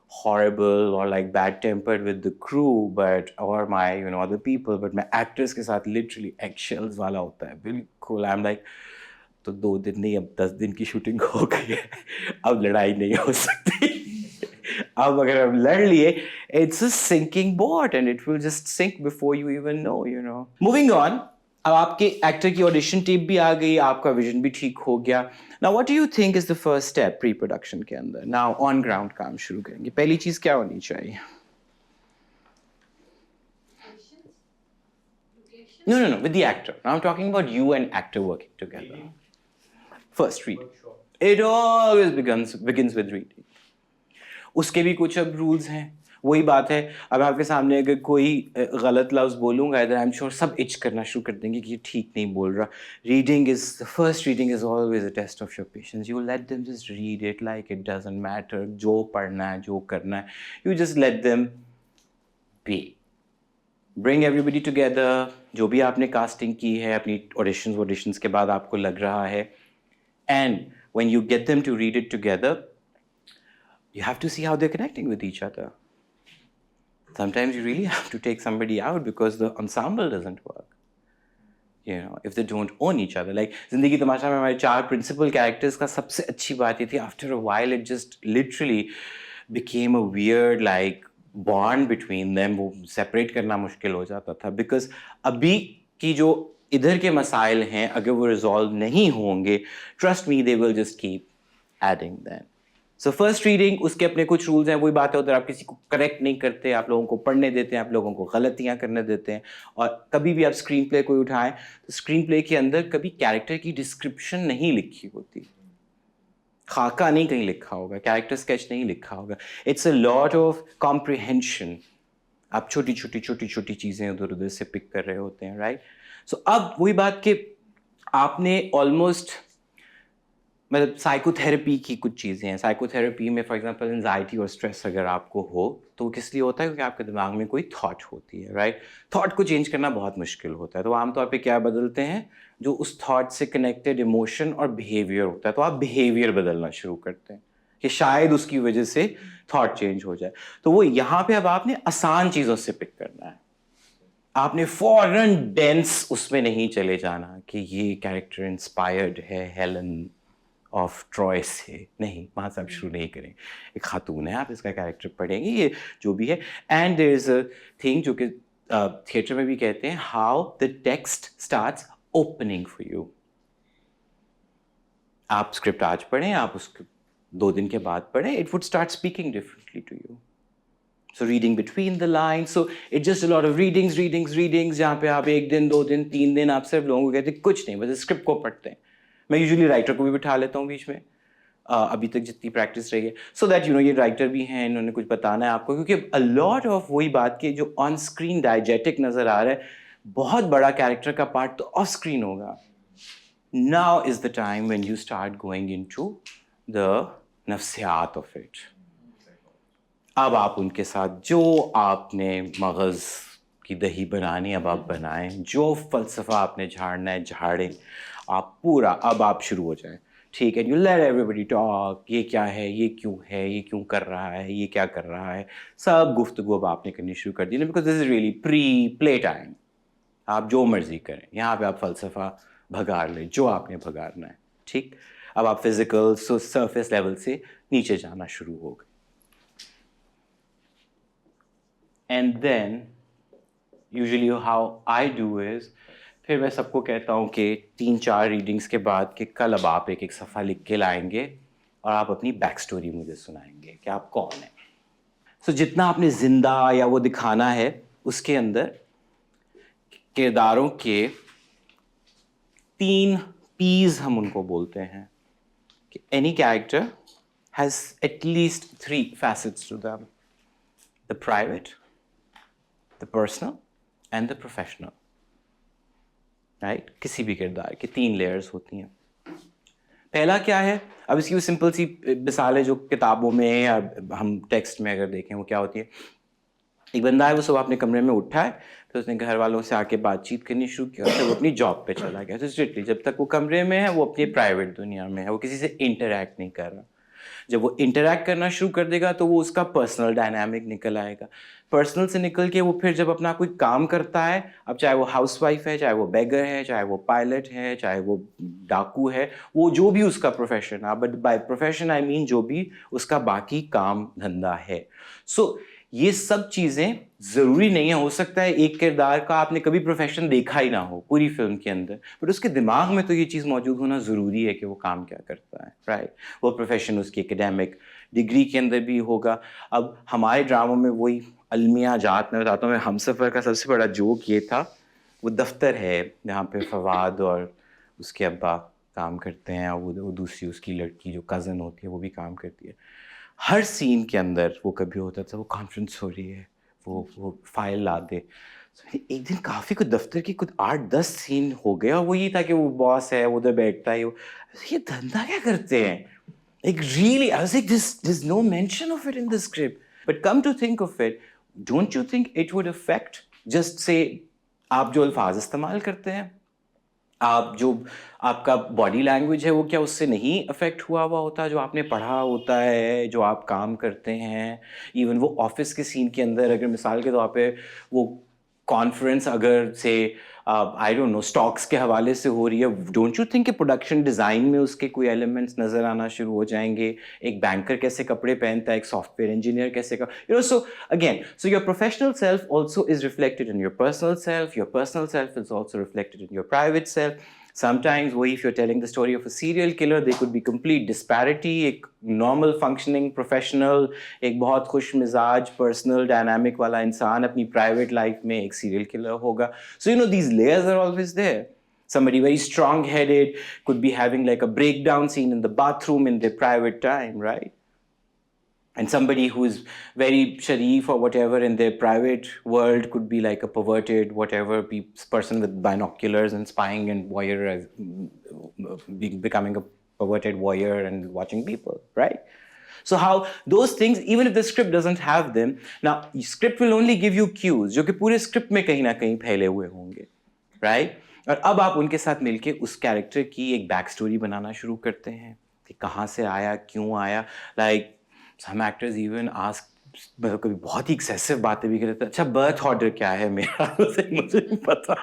horrible or like bad tempered with the crew, but or my other people, but my actors के साथ literally eggshells वाला होता है बिल्कुल. I'm like, तो 2 दिन नहीं, अब 10 दिन की शूटिंग हो गई है, अब लड़ाई नहीं हो सकती. अब अगर हम लड़ लिए, it's a sinking boat and it will just sink before you even know. Moving on, अब आपके एक्टर की ऑडिशन टेप भी आ गई, आपका विजन भी ठीक हो गया. Now what do you think is the first step pre production के अंदर? Now on ground काम शुरू करेंगे, पहली चीज क्या होनी चाहिए? No, with the actor. Now I'm talking about you and actor working together. First reading. It always begins with reading. उसके भी कुछ अब रूल्स हैं. वही बात है, अब आपके सामने अगर कोई गलत लफ्ज़ बोलूँगा इधर, आई एम श्योर सब इच करना शुरू कर देंगे कि ये ठीक नहीं बोल रहा. The first reading is always a test of your patience. You let them just read it like it doesn't matter. जो पढ़ना है, जो करना है, you just let them be. Bring everybody together. जो भी आपने कास्टिंग की है, अपनी ऑडिशंस के बाद आपको लग रहा है, and when you get them to read it together, you have to see how they're connecting with each other. Sometimes you really have to take somebody out because the ensemble doesn't work. If they don't own each other. Like Zindagi Tamasha में हमारे 4 principal characters का सबसे अच्छी बात ये थी, after a while it just literally became a weird like bond between them. वो separate करना मुश्किल हो जाता था because अभी की जो इधर के मसाइल हैं, अगर वो resolve नहीं होंगे, trust me, they will just keep adding them. So first reading, उसके अपने कुछ रूल्स हैं. वही बात है, उधर आप किसी को करेक्ट नहीं करते, आप लोगों को पढ़ने देते हैं, आप लोगों को गलतियां करने देते हैं. और कभी भी आप स्क्रीन प्ले कोई उठाएं तो स्क्रीन प्ले के अंदर कभी कैरेक्टर की डिस्क्रिप्शन नहीं लिखी होती. खाका नहीं कहीं लिखा होगा, कैरेक्टर स्केच नहीं लिखा होगा. It's a lot of comprehension. आप छोटी छोटी चीज़ें उधर उधर से पिक कर रहे होते हैं, राइट. सो अब वही बात कि आपने ऑलमोस्ट मतलब साइकोथेरेपी की कुछ चीज़ें हैं. साइकोथेरेपी में फॉर एग्जांपल एंजाइटी और स्ट्रेस अगर आपको हो तो वो किस लिए होता है? क्योंकि आपके दिमाग में कोई थॉट होती है, राइट. थॉट को चेंज करना बहुत मुश्किल होता है, तो आमतौर पे क्या बदलते हैं? जो उस थॉट से कनेक्टेड इमोशन और बिहेवियर होता है, तो आप बिहेवियर बदलना शुरू करते हैं कि शायद उसकी वजह से थॉट चेंज हो जाए. तो वो यहाँ पे अब आपने आसान चीज़ों से पिक करना है. आपने फॉरन डेंस उसमें नहीं चले जाना कि ये कैरेक्टर इंस्पायर्ड है हेलन ऑफ ट्रॉय से. नहीं, वहाँ से आप शुरू नहीं करें. एक खातून है, आप इसका कैरेक्टर पढ़ेंगे, ये जो भी है. And there is a thing जो कि थिएटर में भी कहते हैं, how the text starts opening for you. आप स्क्रिप्ट आज पढ़ें, आप उसके 2 दिन के बाद पढ़ें, it would start speaking differently to you. So reading between the lines, so it's just a lot of readings, जहाँ पे आप 1 दिन, 2 दिन, 3 दिन आप सिर्फ लोगों को कहते हैं कुछ नहीं, बस स्क्रिप्ट को पढ़ते हैं. मैं यूजुअली राइटर को भी बिठा लेता हूँ बीच में, अभी तक जितनी प्रैक्टिस रही है, सो दैट ये राइटर भी हैं, इन्होंने कुछ बताना है आपको. क्योंकि अ लॉट ऑफ वही बात की जो ऑन स्क्रीन डायजेटिक नज़र आ रहा है, बहुत बड़ा कैरेक्टर का पार्ट तो ऑफ स्क्रीन होगा. Now is the time when you start going into the नफ्सियात ऑफ इट. अब आप उनके साथ जो आपने मगज़ की दही बनानी, अब आप बनाएं. जो फ़लसफ़ा आपने झाड़ना है झाड़ें. आप पूरा अब आप शुरू हो जाएं, ठीक है. You let everybody talk. ये क्या है, ये क्यों है, ये क्यों कर रहा है, ये क्या कर रहा है, सब गुफ्तगू अब आपने करनी शुरू कर दी. Because this is really play time. आप जो मर्ज़ी करें, यहाँ पे आप फ़लसफ़ा भगार लें जो आपने भगारना है, ठीक. अब आप फिज़िकल सरफेस लेवल से नीचे जाना शुरू हो गए. And then usually how I do is, फिर मैं सबको कहता हूँ कि 3-4 रीडिंग्स के बाद कि कल अब आप एक सफ़ा लिख के लाएंगे और आप अपनी बैक स्टोरी मुझे सुनाएंगे कि आप कौन हैं. सो जितना आपने जिंदा या वो दिखाना है, उसके अंदर किरदारों के 3 P's हम उनको बोलते हैं कि any character has at least 3 facets to them: the private, the personal and the professional, right. किसी भी किरदार की 3 लेयर्स होती हैं. पहला क्या है, अब इसकी वो सिंपल सी मिसाल है जो किताबों में या हम टेक्स्ट में अगर देखें वो क्या होती है। एक बंदा है, वो सुबह अपने कमरे में उठा है, तो उसने घर वालों से आके बातचीत करनी शुरू किया, फिर वो अपनी जॉब पे चला गया। तो स्ट्रिक्टली जब तक वो कमरे में है वो अपनी प्राइवेट दुनिया में है, वो किसी से इंटरेक्ट नहीं कर रहा। जब वो इंटरेक्ट करना शुरू कर देगा तो वो उसका पर्सनल डायनामिक निकल आएगा। पर्सनल से निकल के वो फिर जब अपना कोई काम करता है, अब चाहे वो हाउसवाइफ है, चाहे वो बेगर है, चाहे वो पायलट है, चाहे वो डाकू है, वो जो भी उसका प्रोफेशन है, but by profession I mean जो भी उसका बाकी काम धंधा है। सो ये सब चीज़ें ज़रूरी नहीं है, हो सकता है एक किरदार का आपने कभी प्रोफेशन देखा ही ना हो पूरी फिल्म के अंदर, बट उसके दिमाग में तो ये चीज़ मौजूद होना ज़रूरी है कि वो काम क्या करता है, राइट। वो प्रोफेशन उसकी एकेडमिक डिग्री के अंदर भी होगा। अब हमारे ड्रामों में वही अलमिया जात में बताता हूँ मैं, हमसफ़र का सबसे बड़ा जोक ये था, वो दफ्तर है जहाँ पे फवाद और उसके अब्बा काम करते हैं, और वो दूसरी उसकी लड़की जो कज़न होती है वो भी काम करती है। हर सीन के अंदर वो कभी होता था वो कॉन्फ्रेंस हो रही है, वो फाइल ला दे। एक दिन काफ़ी कुछ दफ्तर की कुछ 8-10 सीन हो गए, और वो ये था कि वो बॉस है, वो उधर बैठता है, ये धंधा क्या करते हैं? Like really, I was like, there's no mention of it in the script. But come to think of it, don't you think it would affect just say आप जो अल्फाज इस्तेमाल करते हैं, आप जो आपका बॉडी लैंग्वेज है, वो क्या उससे नहीं अफेक्ट हुआ होता, जो आपने पढ़ा होता है, जो आप काम करते हैं। इवन वो ऑफिस के सीन के अंदर अगर मिसाल के तौर पे वो कॉन्फ्रेंस अगर से आई डोंट नो स्टॉक्स के हवाले से हो रही है, डोंट यू थिंक कि प्रोडक्शन डिज़ाइन में उसके कोई एलिमेंट्स नज़र आना शुरू हो जाएंगे? एक बैंकर कैसे कपड़े पहनता है, एक सॉफ्टवेयर इंजीनियर कैसे का, you know. So again, so your professional self also is reflected in your personal self is also reflected in your private self. Sometimes, if you're telling the story of a serial killer, there could be complete disparity. एक normal functioning professional, एक बहुत खुश मिजाज personal dynamic वाला इंसान अपनी private life में एक serial killer होगा. So these layers are always there. Somebody very strong-headed could be having like a breakdown scene in the bathroom in their private time, right? And somebody who is very sharif or whatever in their private world could be like a perverted whatever person with binoculars and spying and voyeur as becoming a perverted voyeur and watching people, right? So how those things, even if the script doesn't have them, now script will only give you cues जो कि पूरे script में कहीं ना कहीं फैले हुए होंगे, right? और अब आप उनके साथ मिलके उस कैरेक्टर की एक बैक स्टोरी बनाना शुरू करते हैं कि कहाँ से आया, क्यों आया। Like some actors even ask, मतलब कभी बहुत ही एक्सेसिव बातें भी करते हैं, अच्छा बर्थ ऑर्डर क्या है मेरा, मुझे नहीं पता,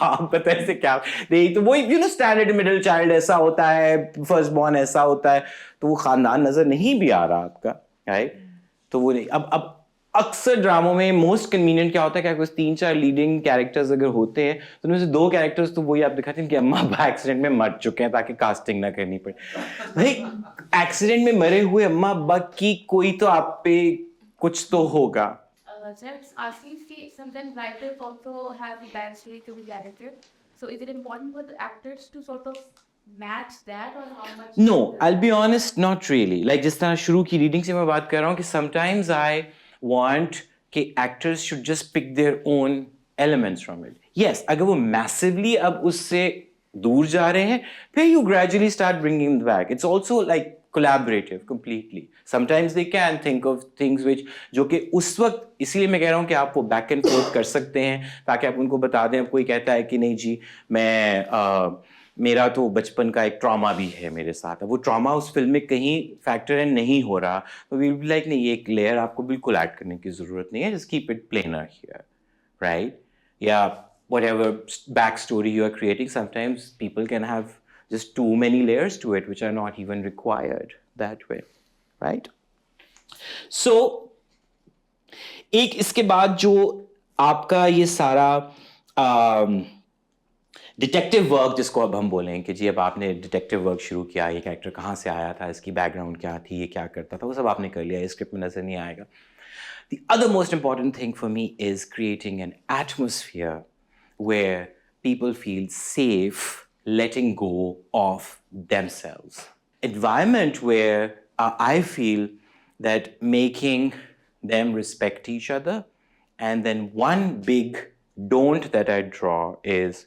आप पता है क्या नहीं, तो वही स्टैंडर्ड मिडिल चाइल्ड ऐसा होता है, फर्स्ट बॉर्न ऐसा होता है, तो वो खानदान नजर नहीं भी आ रहा आपका, राइट। तो वो नहीं। अब अक्सर ड्रामों में मोस्ट कन्वीनियंट क्या होता है, क्या कुछ 3-4 लीडिंग कैरेक्टर्स अगर होते हैं तो उनमें से 2 कैरेक्टर्स तो वही आप दिखाते हैं कि अम्मा अब्बा एक्सीडेंट में मर चुके हैं ताकि कास्टिंग ना करनी पड़े। भाई एक्सीडेंट में मरे हुए अम्मा अब्बा की कोई तो आप पे कुछ तो होगा। Just asking, sometimes writers also have the backstory to the character. So is it important for the actors to sort of match that, or how much? No, I'll be honest, not really. Like जिस तरह शुरू की reading से मैं बात कर रहा हूँ कि sometimes I want कि actors should just pick their own elements from it. Yes, अगर वो massively अब उससे दूर जा रहे हैं, फिर you gradually start bringing them back. It's also like collaborative completely. Sometimes they can think of things which जो कि उस वक्त, इसीलिए मैं कह रहा हूँ कि आप वो back and forth कर सकते हैं ताकि आप उनको बता दें। अब कोई कहता है कि नहीं जी मैं मेरा तो बचपन का एक ट्रॉमा भी है मेरे साथ, अब वो ट्रॉमा उस फिल्म में कहीं फैक्टर इन नहीं हो रहा, तो वी विल बी लाइक नहीं, ये एक लेयर आपको बिल्कुल ऐड करने की ज़रूरत नहीं है, just keep it planar here, right. या whatever backstory you are creating, sometimes people can have just too many layers to it which are not even required that way, right? So एक इसके बाद जो आपका ये सारा डिटेक्टिव वर्क जिसको अब हम बोलें कि जी अब आपने डिटेक्टिव वर्क शुरू किया, ये कैरेक्टर कहाँ से आया था, इसकी बैकग्राउंड क्या थी, ये क्या करता था, वो सब आपने कर लिया, स्क्रिप्ट में नजर नहीं आएगा। The other most important thing for me is creating an atmosphere where people feel safe letting go of themselves. Environment where I feel that making them respect each other. And then one big don't that I draw is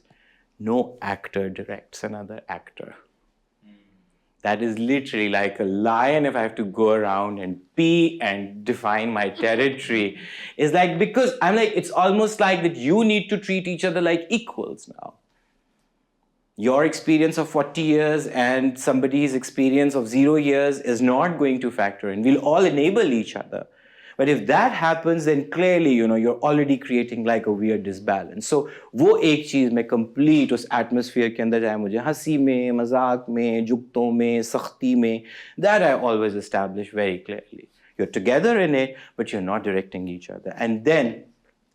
no actor directs another actor. That is literally like a lion if I have to go around and pee and define my territory. It's like, because I'm like, it's almost like that you need to treat each other like equals now. Your experience of 40 years and somebody's experience of 0 years is not going to factor in. We'll all enable each other. But if that happens, then clearly, you're already creating like a weird disbalance. So वो एक चीज़ मैं complete उस atmosphere के अंदर जाए मुझे हंसी में, मजाक में, जुगतों में, सख्ती में, that I always establish very clearly. You're together in it, but you're not directing each other. And then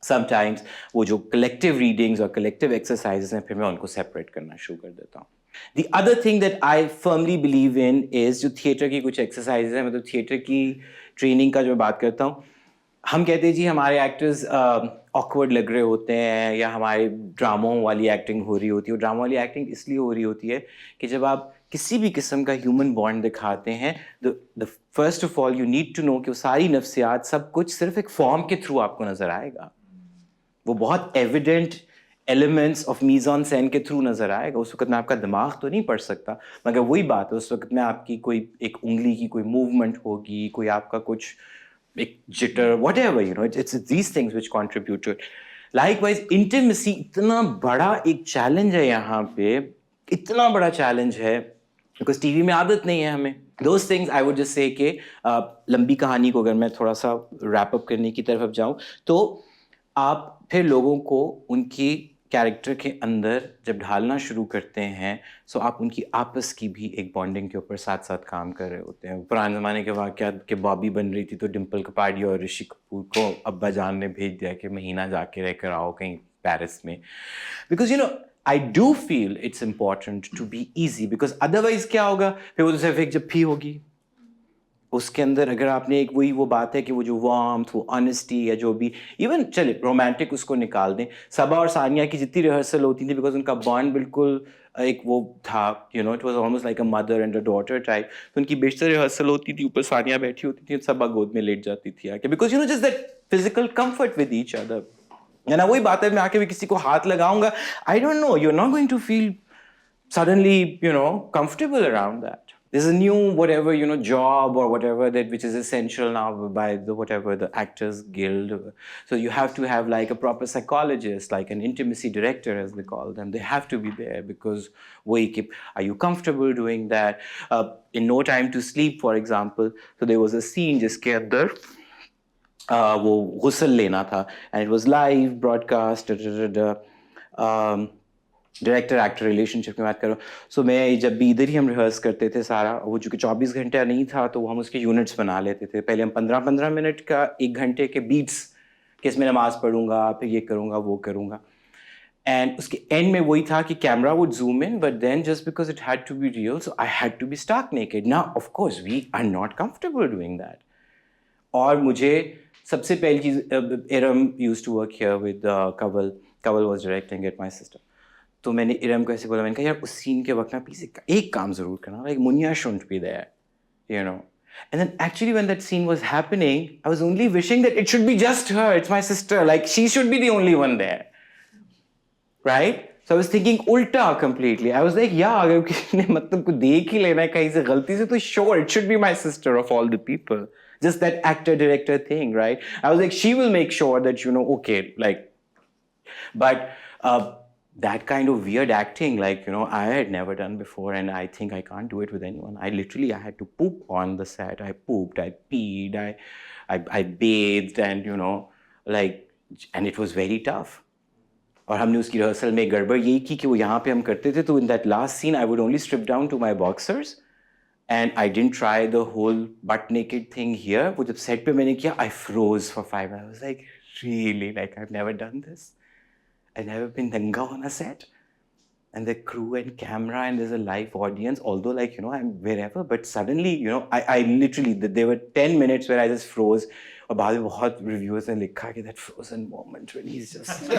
sometimes वो जो collective readings और collective exercises हैं, फिर मैं उनको separate करना शुरू कर देता हूँ. The other thing that I firmly believe in is जो theatre की कुछ exercises हैं, मतलब theatre की ट्रेनिंग का जो बात करता हूँ, हम कहते हैं जी हमारे एक्टर्स ऑकवर्ड लग रहे होते हैं या हमारे ड्रामों वाली एक्टिंग हो रही होती है. ड्रामा वाली एक्टिंग इसलिए हो रही होती है कि जब आप किसी भी किस्म का ह्यूमन बॉन्ड दिखाते हैं, the first of all you need to know कि वो सारी नफ्सियात सब कुछ सिर्फ एक फॉर्म के थ्रू आपको नजर आएगा. वो बहुत एविडेंट एलिमेंट्स ऑफ मीज़ॉन सेन के थ्रू नजर आएगा. उस वक्त में आपका दिमाग तो नहीं पढ़ सकता, मगर वही बात है, उस वक्त में आपकी कोई एक उंगली की कोई मूवमेंट होगी, कोई आपका कुछ एक jitter, whatever, it's these things which contribute to it. Likewise intimacy इतना बड़ा एक चैलेंज है यहाँ पे, इतना बड़ा चैलेंज है, बिकॉज टीवी में आदत नहीं है हमें. Those things I would just say कि लंबी कहानी को अगर मैं थोड़ा सा रैप अप करने की तरफ जाऊँ, तो आप फिर लोगों को उनकी कैरेक्टर के अंदर जब ढालना शुरू करते हैं, सो आप उनकी आपस की भी एक बॉन्डिंग के ऊपर साथ साथ काम कर रहे होते हैं. पुराने ज़माने के वाक़यात के बॉबी बन रही थी तो डिम्पल कपाड़ी और ऋषि कपूर को अब्बा जान ने भेज दिया कि महीना जाके रह कर आओ कहीं पेरिस में. Because I do feel it's important to be easy, because otherwise क्या होगा, फिर वो तो सिर्फ एक जप्फी होगी. उसके अंदर अगर आपने एक वो बात है कि वो जो वार्मथ, वो ऑनेस्टी या जो भी, इवन चले रोमांटिक उसको निकाल दें. सबा और सानिया की जितनी रिहर्सल होती थी, बिकॉज उनका बॉन्ड बिल्कुल एक वो था, it was almost like a mother and a daughter type. तो उनकी बेशतर रिहर्सल होती थी, ऊपर सानिया बैठी होती थी, सबा गोद में लेट जाती थी आके, because just that physical comfort with each other. ना वही बात है, मैं आके भी किसी को हाथ लगाऊंगा, I don't know, you are not going to feel suddenly comfortable around that. There's a new whatever job or whatever that which is essential now by the Actors Guild. So you have to have like a proper psychologist, like an intimacy director as they call them. They have to be there, because are you comfortable doing that? In No Time to Sleep, for example, so there was a scene जिसके अंदर वो गुस्ल लेना था, and it was live broadcast. Director actor relationship की बात करो. सो मैं जब भी इधर ही हम रिहर्स करते थे सारा, वो चूँकि 24 घंटे नहीं था तो हम उसके यूनिट्स बना लेते थे. पहले हम 15-15 मिनट का 1 घंटे के बीट्स कि इसमें नमाज पढ़ूंगा, फिर ये करूँगा, वो करूँगा. एंड उसके एंड में वही था कि camera would zoom in, but then just because it had to be real, so I had to be stark naked. Now of course we are not comfortable doing that. और मुझे सबसे पहली चीज़, Iram used to work here with Kawal was directing it, my sister. तो मैंने इरम को ऐसे बोला, मैंने कहा यार उस सीन के वक्त ना प्लीज़ एक काम ज़रूर करना, like Muniya shouldn't be there, And then actually when that scene was happening, I was only wishing that it should be just her, it's my sister, like she should be the only one there, right? So I was thinking ulta completely. I was like, yeah, अगर किसी ने मतलब को देख ही लेना है कहीं से गलती से, तो sure, it should be my sister of all the people. Just that actor-director thing, right? I was like, she will make sure that, okay, like, but that kind of weird acting, like, I had never done before, and I think I can't do it with anyone. I had to poop on the set. I pooped, I peed, I bathed, and, like, and it was very tough. और हमने उसकी rehearsal में गड़बड़ यही की कि वो यहाँ पे हम करते थे, तो in that last scene, I would only strip down to my boxers, and I didn't try the whole butt naked thing here. वो जब set पे मैंने किया, I froze for 5 minutes. I was like, really? Like, I've never done this. I've never been danga on a set, and the crew and camera, and there's a live audience, although like, I'm wherever, but suddenly, I literally, there were 10 minutes where I just froze. और बाद में बहुत reviewers ने लिखा कि that frozen moment when he's just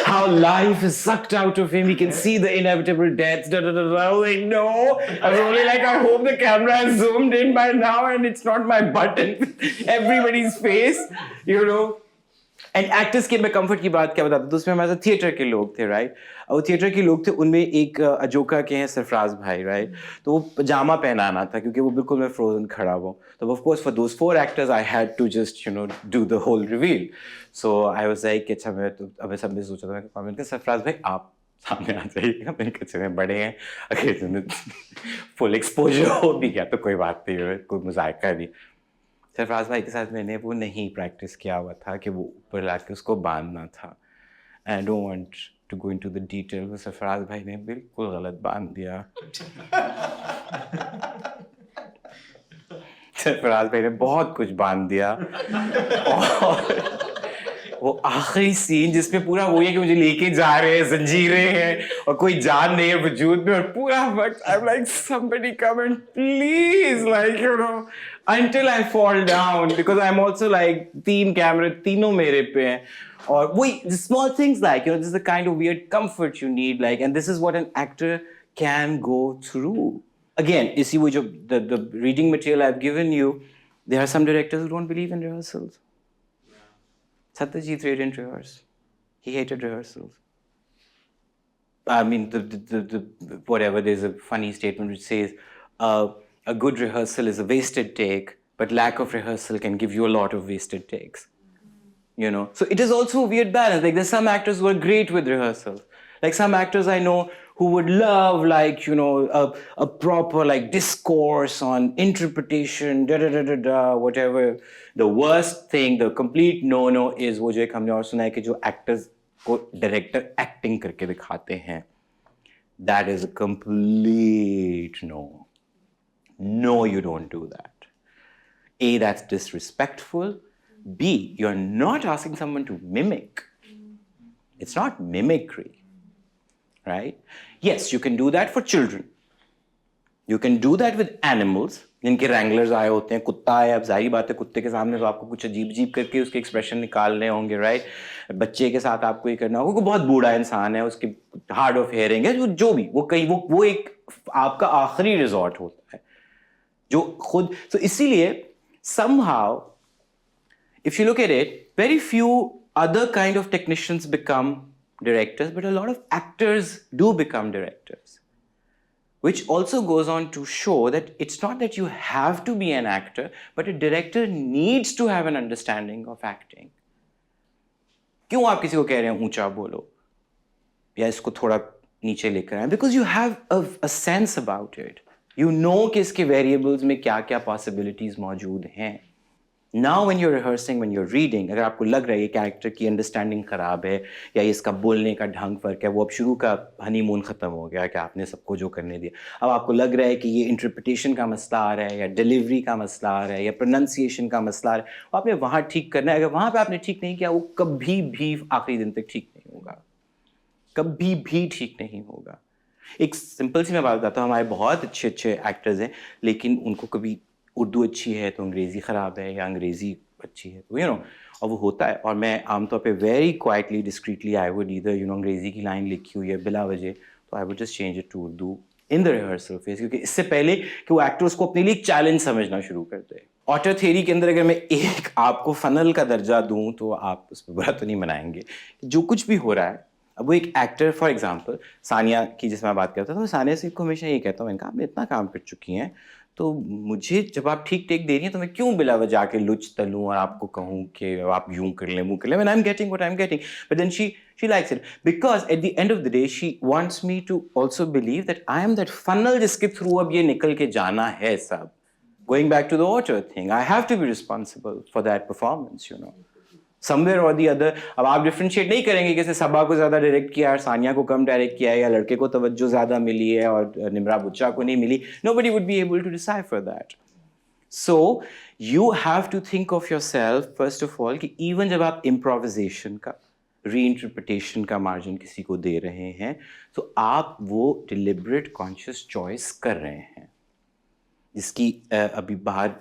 how life is sucked out of him, he can see the inevitable deaths, I was like, no, I was only like, I hope the camera has zoomed in by now and it's not my butt in everybody's face, and actors के मैं comfort की बात क्या बताता हूँ, तो उसमें हमारे साथ थिएटर के लोग थे, राइट। और वो थिएटर के लोग थे, उनमें एक अजोका के हैं सरफराज भाई, राइट। तो वो पजामा पहनाना था क्योंकि वो बिल्कुल मैं फ्रोजन खड़ा हुआ। तो of course for those 4 actors I had to just do the whole reveal. So I was like अच्छा, मैं तो अब सब में सोचा था कमेंट सरफराज भाई आप सामने आ जाइएगा, मैंने कहा में बड़े हैं, अगर फुल एक्सपोजर हो भी गया तो कोई बात नहीं है, कोई मजाक नहीं। सरफराज भाई के साथ मैंने वो नहीं प्रैक्टिस किया हुआ था कि वो ऊपर ला के उसको बांधना था। I don't want to go into the detail, Sarfaraz भाई ने बिल्कुल गलत बांध दिया। सरफराज भाई ने बहुत कुछ बांध दिया। और वो आखिरी सीन जिसमें पूरा वो है कि मुझे लेके जा रहे हैं, जंजीरें हैं और कोई जान नहीं है वजूद में, और पूरा वक्त I am like somebody come and please like until I fall down, because I'm also like 3 कैमरे तीनों मेरे पे हैं, और वही small things like this is the kind of weird comfort you need, like, and this is what an actor can go through. Again, you see, the reading material I've given you, there are some directors who don't believe in rehearsals. Satyajit didn't rehearse. He hated rehearsals. I mean, the whatever, there's a funny statement which says, a good rehearsal is a wasted take, but lack of rehearsal can give you a lot of wasted takes. So it is also a weird balance. Like, there's some actors who are great with rehearsals. Like, some actors I know who would love, like, a proper, like, discourse on interpretation, whatever. The worst thing, the complete no-no is वो जो एक हमने और सुना है कि जो actors को director acting करके दिखाते हैं. That is a complete no. No, you don't do that. A, that's disrespectful. B, you're not asking someone to mimic. It's not mimicry, right? Yes, you can do that for children. You can do that with animals. जिनके wranglers आए होते हैं, कुत्ता आए, अब जाहिर बात है कुत्ते के सामने तो आपको कुछ अजीब करके उसके एक्सप्रेशन निकालने होंगे, राइट। बच्चे के साथ आपको ये करना होगा, कोई बहुत बूढ़ा इंसान है, उसके हार्ड ऑफ हेयरिंग है, जो भी वो कहीं वो एक आपका आखिरी रिजॉर्ट होता है जो खुद। तो इसीलिए somehow, if you look at it, very few other kind of technicians become directors, but a lot of actors do become directors. Which also goes on to show that it's not that you have to be an actor, but a director needs to have an understanding of acting. क्यों आप किसी को कह रहे हैं ऊंचा बोलो या इसको थोड़ा नीचे लेकर आए? Because you have a sense about it. You know कि इसके variables में क्या क्या possibilities मौजूद हैं. Now when you're rehearsing, when you're reading, अगर आपको लग रहा है ये कैरेक्टर की अंडरस्टैंडिंग खराब है या इसका बोलने का ढंग फर्क है, वो अब शुरू का हनीमून खत्म हो गया कि आपने सबको जो करने दिया, अब आपको लग रहा है कि ये इंटरप्रिटेशन का मसला आ रहा है या डिलीवरी का मसला आ रहा है या प्रोनाउंसिएशन का मसला आ रहा है, आपने वहाँ ठीक करना है। अगर वहाँ पर आपने ठीक नहीं किया, वो कभी भी आखिरी दिन तक ठीक नहीं होगा, कभी भी ठीक नहीं होगा। एक सिंपल सी मैं बात बताता हूँ, हमारे बहुत अच्छे एक्टर्स हैं, लेकिन उनको कभी उर्दू अच्छी है तो अंग्रेज़ी ख़राब है या अंग्रेज़ी अच्छी है तो और वो होता है। और मैं आमतौर पे very quietly discreetly I would either अंग्रेज़ी की लाइन लिखी हुई है बिला वजह, तो I would just change it to Urdu in the rehearsal phase, क्योंकि इससे पहले कि वो एक्टर्स को अपने लिए एक चैलेंज समझना शुरू कर दे। ऑटर थ्योरी के अंदर अगर मैं एक आपको फ़नल का दर्जा दूँ तो आप उस पर बुरा तो नहीं मनाएंगे। जो कुछ भी हो रहा है, अब वो एक एक्टर, फॉर एग्जांपल सानिया की जिसमें मैं बात करता था, तो सानिया से को हमेशा ये कहता हूँ, मैंने कहा आपने इतना काम कर चुकी हैं, तो मुझे जब आप ठीक टेक दे रही हैं तो मैं क्यों बिला वजह के लुच तलूं और आपको कहूँ कि आप यूं कर लें मुँह कर लें, when I'm getting what I'm getting, but then she likes it because at the end of the day she wants me to also believe that I am that funnel जिसके थ्रू अब ये निकल के जाना है सब। Going back to the author thing, I have to be responsible for that performance, somewhere or the other। अब आप डिफ्रेंशिएट नहीं करेंगे कि सबा को ज़्यादा डायरेक्ट किया और सानिया को कम डायरेक्ट किया है, या लड़के को तवज्जो ज़्यादा मिली है और निम्रा बुच्चा को नहीं मिली। Nobody would be able to decipher that. So you have to think of yourself first of all कि even जब आप improvisation का reinterpretation का मार्जिन किसी को दे रहे हैं, तो आप वो deliberate conscious choice कर रहे हैं, जिसकी अभी बाहर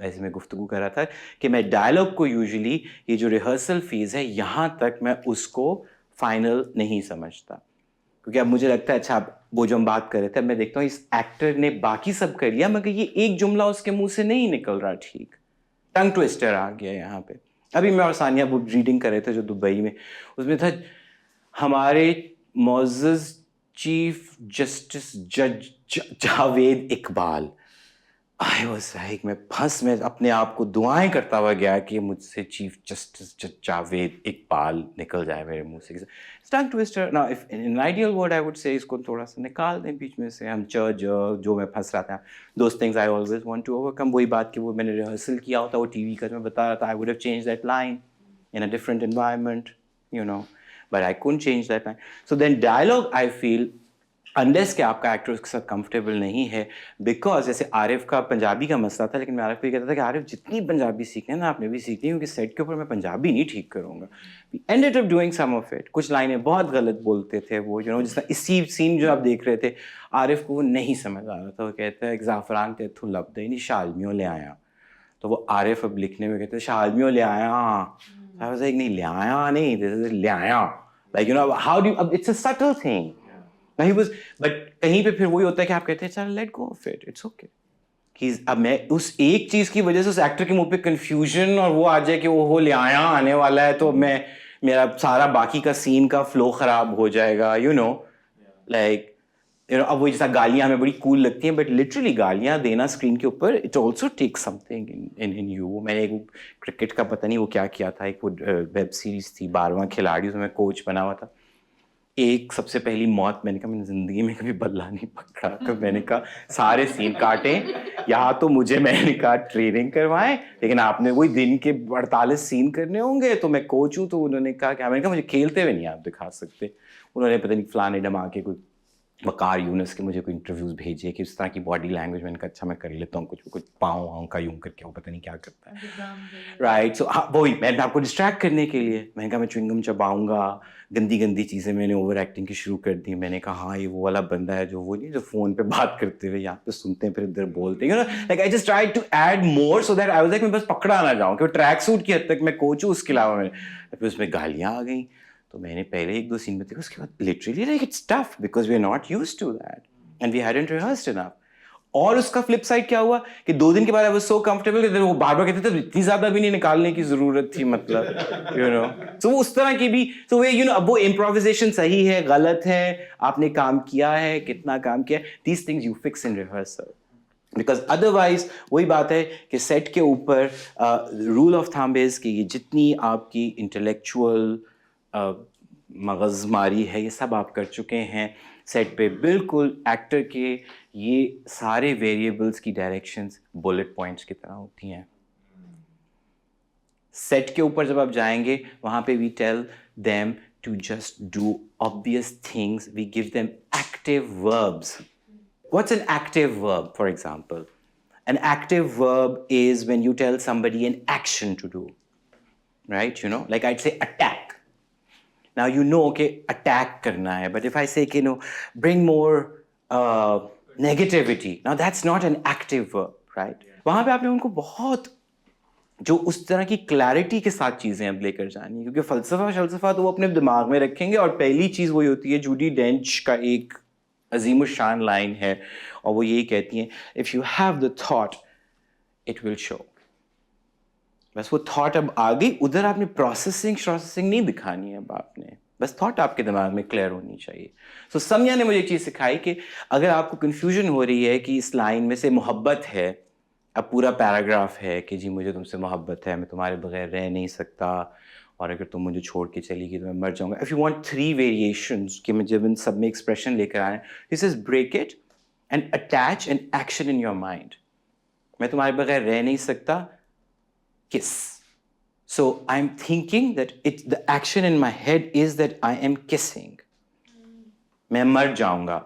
ऐसे में गुफ्तगू कर रहा था कि मैं डायलॉग को यूजुअली ये जो रिहर्सल फेज़ है यहाँ तक मैं उसको फाइनल नहीं समझता, क्योंकि अब मुझे लगता है अच्छा अब वो जो हम बात कर रहे थे, अब मैं देखता हूँ इस एक्टर ने बाकी सब कर लिया मगर ये एक जुमला उसके मुंह से नहीं निकल रहा ठीक, टंग ट्विस्टर आ गया यहाँ पे, अभी मैं और सानिया बुक रीडिंग कर रहे थे जो दुबई में, उसमें था हमारे मोअज़्ज़ज़ चीफ जस्टिस जज जावेद इकबाल। आई वाज लाइक मैं अपने आप को दुआएं करता हुआ गया कि मुझसे चीफ जस्टिस जावेद इकबाल निकल जाए मेरे मुंह से। टंग ट्विस्टर ना, if in an ideal word I would say इसको थोड़ा सा निकाल दें बीच में से, हम जो मैं फंस रहा था, those things I always want to overcome. वही बात कि वो मैंने रिहर्सल किया होता, वो टीवी का मैं बता रहा था, I would have change that line in a different environment, you know, but I couldn't change that line. So then dialogue I feel unless कि आपका एक्टर उसके साथ कंफर्टेबल नहीं है, बिकॉज जैसे आरिफ का पंजाबी का मसला था, लेकिन मैं आरिफ को ये कहता था कि आरिफ जितनी पंजाबी सीखनी है ना आपने भी सीखनी है, क्योंकि सेट के ऊपर मैं पंजाबी नहीं ठीक करूँगा। We ended up doing some of it. कुछ लाइनें बहुत गलत बोलते थे वो, यू नो, जिस तरह इसी सीन जो आप देख रहे थे, आरिफ को वो नहीं समझ आ रहा था। वो कहता है ज़ाफ़रान ते इत्थों लभदा ही नहीं, शालमियों ले आया। तो वो आरिफ अब लिखने में कहते हैं शालमियों ले आया। आई वाज लाइक नहीं, ले आया नहीं, दिस इज ले आया, like you know how do, अब it's a subtle thing. He was, but कहीं पे फिर वही होता है कि आप कहते हैं चल let go of it, it's okay. अब मैं उस एक चीज़ की वजह से उस एक्टर के मुंह पे कंफ्यूजन और वो आ जाए कि वो ले आया आने वाला है, तो मेरा सारा बाकी का सीन का फ्लो ख़राब हो जाएगा, you know, like you no. अब वो जैसा गालियाँ हमें बड़ी कूल लगती हैं, बट लिटरली गालियाँ देना स्क्रीन के ऊपर it also takes something in you. मैंने एक क्रिकेट का पता नहीं वो क्या किया था, एक वो वेब सीरीज़ थी 12वां खिलाड़ी, उसमें मैं कोच बना हुआ था। एक सबसे पहली मौत, मैंने कहा मैंने ज़िंदगी में कभी बल्ला नहीं पकड़ा, तो मैंने कहा सारे सीन काटें, यहाँ तो मैंने कहा ट्रेनिंग करवाएं, लेकिन आपने वही दिन के 48 सीन करने होंगे, तो मैं कोच हूँ। तो उन्होंने कहा कि मैंने कहा मुझे खेलते हुए नहीं आप दिखा सकते। उन्होंने पता नहीं फलाने डमा के कोई वकार यूनस के मुझे कोई इंटरव्यूज़ भेजे कि इस तरह की बॉडी लैंग्वेज, मैंने कहा अच्छा मैं कर लेता हूँ कुछ पाँव वाँव का यूँ करके, वो पता नहीं क्या करता है, राइट। सो हाँ वही मैंने आपको डिस्ट्रैक्ट करने के लिए मैंने कहा मैं च्युइंगम चबाऊँगा, गंदी चीज़ें मैंने ओवर एक्टिंग की शुरू कर दी। मैंने कहा हाँ ये वो वाला बंदा है जो वो नहीं, जो फ़ोन पे बात करते हुए यहाँ पे सुनते हैं फिर इधर बोलते हैं, you know, like I just try to add more so that I was like मैं बस पकड़ा ना जाऊँ कि वो ट्रैक सूट की हद तक मैं कोच हूँ, उसके अलावा मैंने फिर उसमें गालियाँ आ गई। तो मैंने पहले 1-2 सीन में देखा, उसके बाद literally like it's tough because we are not used to that and we hadn't rehearsed enough. और उसका फ्लिप साइड क्या हुआ कि 2 दिन के बाद आई वाज सो कंफर्टेबल कि वो बार-बार कहते थे इतनी ज़्यादा भी नहीं निकालने की ज़रूरत थी, मतलब यू नो। सो उस तरह की भी, तो वे यू नो, अब वो इम्प्रोविजेशन सही है गलत है, आपने काम किया है कितना काम किया, these things you fix in rehearsal, because otherwise वही बात है कि सेट के ऊपर रूल ऑफ थंब इज कि ये जितनी आपकी इंटेलेक्चुअल मगज़मारी है ये सब आप कर चुके हैं सेट पे। बिल्कुल एक्टर के ये सारे वेरिएबल्स की डायरेक्शंस बुलेट पॉइंट्स की तरह होती हैं। सेट के ऊपर जब आप जाएंगे वहाँ पे we tell them to just do obvious things, we give them active verbs. What's an active verb, for example? An active verb is when you tell somebody an action to do, right? You know, like I'd say attack. Now you know, okay, attack karna hai, but if I say, you know, bring more negativity, now that's not an active verb, right? वहाँ पे आपने उनको बहुत जो उस तरह की clarity के साथ चीज़ें अब लेकर जानी, क्योंकि फ़लसफ़ा तो वो अपने दिमाग में रखेंगे। और पहली चीज़ वही होती है, जूडी डेंच का एक अजीम शान लाइन है और वो यही कहती हैं, if you have the thought it will show. बस वो थॉट अब आ गई, उधर आपने प्रोसेसिंग नहीं दिखानी है, अब आपने बस थॉट आपके दिमाग में क्लियर होनी चाहिए। सो सम्या ने मुझे एक चीज़ सिखाई कि अगर आपको कन्फ्यूजन हो रही है कि इस लाइन में से मोहब्बत है, अब पूरा पैराग्राफ है कि जी मुझे तुमसे मोहब्बत है, मैं तुम्हारे बगैर रह नहीं सकता, और अगर तुम मुझे छोड़ के चली गई तो मैं मर जाऊंगा। इफ़ यू वांट 3 वेरिएशंस कि मैं जब इन सब में एक्सप्रेशन लेकर आए, this is break it and attach an action in your mind. मैं तुम्हारे बगैर रह नहीं सकता, kiss. So I am thinking that it the action in my head is that I am kissing, मैं मर जाऊंगा।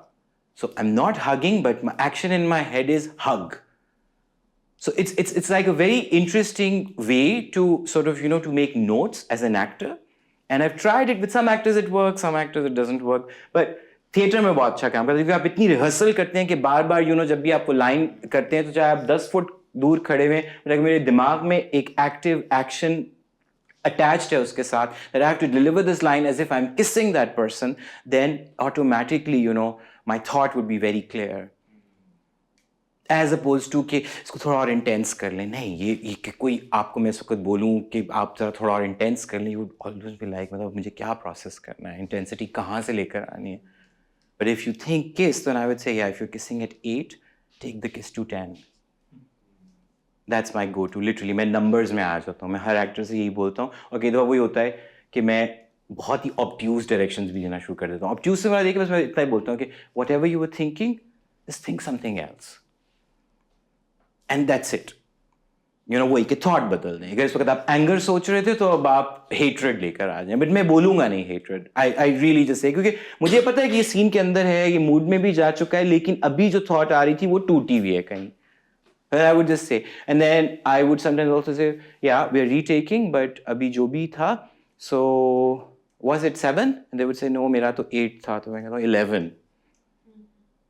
So I am not hugging but my action in my head is hug. So it's like a very interesting way to sort of, you know, to make notes as an actor. And I've tried it with some actors it works, some actors it doesn't work. But theatre में बहुत अच्छा काम करते हैं, क्योंकि आप इतनी rehearsal करते हैं कि बार बार यू नो जब भी आपको लाइन करते हैं तो चाहे आप 10 फुट दूर खड़े हुए, मेरे दिमाग में एक एक्टिव एक्शन attached है उसके साथ, that I have to deliver this line as if I'm kissing that person, then automatically, you know, my thought would be very clear. As opposed to कि इसको थोड़ा और इंटेंस कर लें। नहीं, ये कि कोई आपको मैं इस वक्त बोलूँ कि आप ज़रा थोड़ा और इंटेंस कर लें, यू ऑलवेज बी लाइक मतलब मुझे क्या प्रोसेस करना है, इंटेंसिटी कहाँ से लेकर आनी है। बट इफ़ यू थिंक किस, then I would say, yeah, if you're kissing at 8, take the kiss to 10. That's my go to, literally। मैं numbers में आ जाता हूँ, मैं हर एक्टर से यही बोलता हूँ। और कई दफ़ा वही होता है कि मैं बहुत ही obtuse directions भी देना शुरू कर देता हूँ। obtuse से मैं देखिए बस मैं इतना ही बोलता हूँ कि whatever you were thinking, just think something else, and that's it। वही कि थॉट बदल दें। अगर इस वक्त आप एंगर सोच रहे थे तो अब आप हेट्रेड लेकर आ जाएं। बट मैं बोलूंगा नहीं hatred, I really just say, क्योंकि मुझे पता है कि ये सीन के अंदर है, ये मूड में भी जा चुका है, लेकिन अभी जो थॉट आ रही थी वो टूटी हुई है कहीं। I would just say, and then I would sometimes also say, yeah, we are retaking, but अभी जो भी था, so was it 7? And they would say, no, मेरा तो 8 था, तो मैं कहता हूँ 11।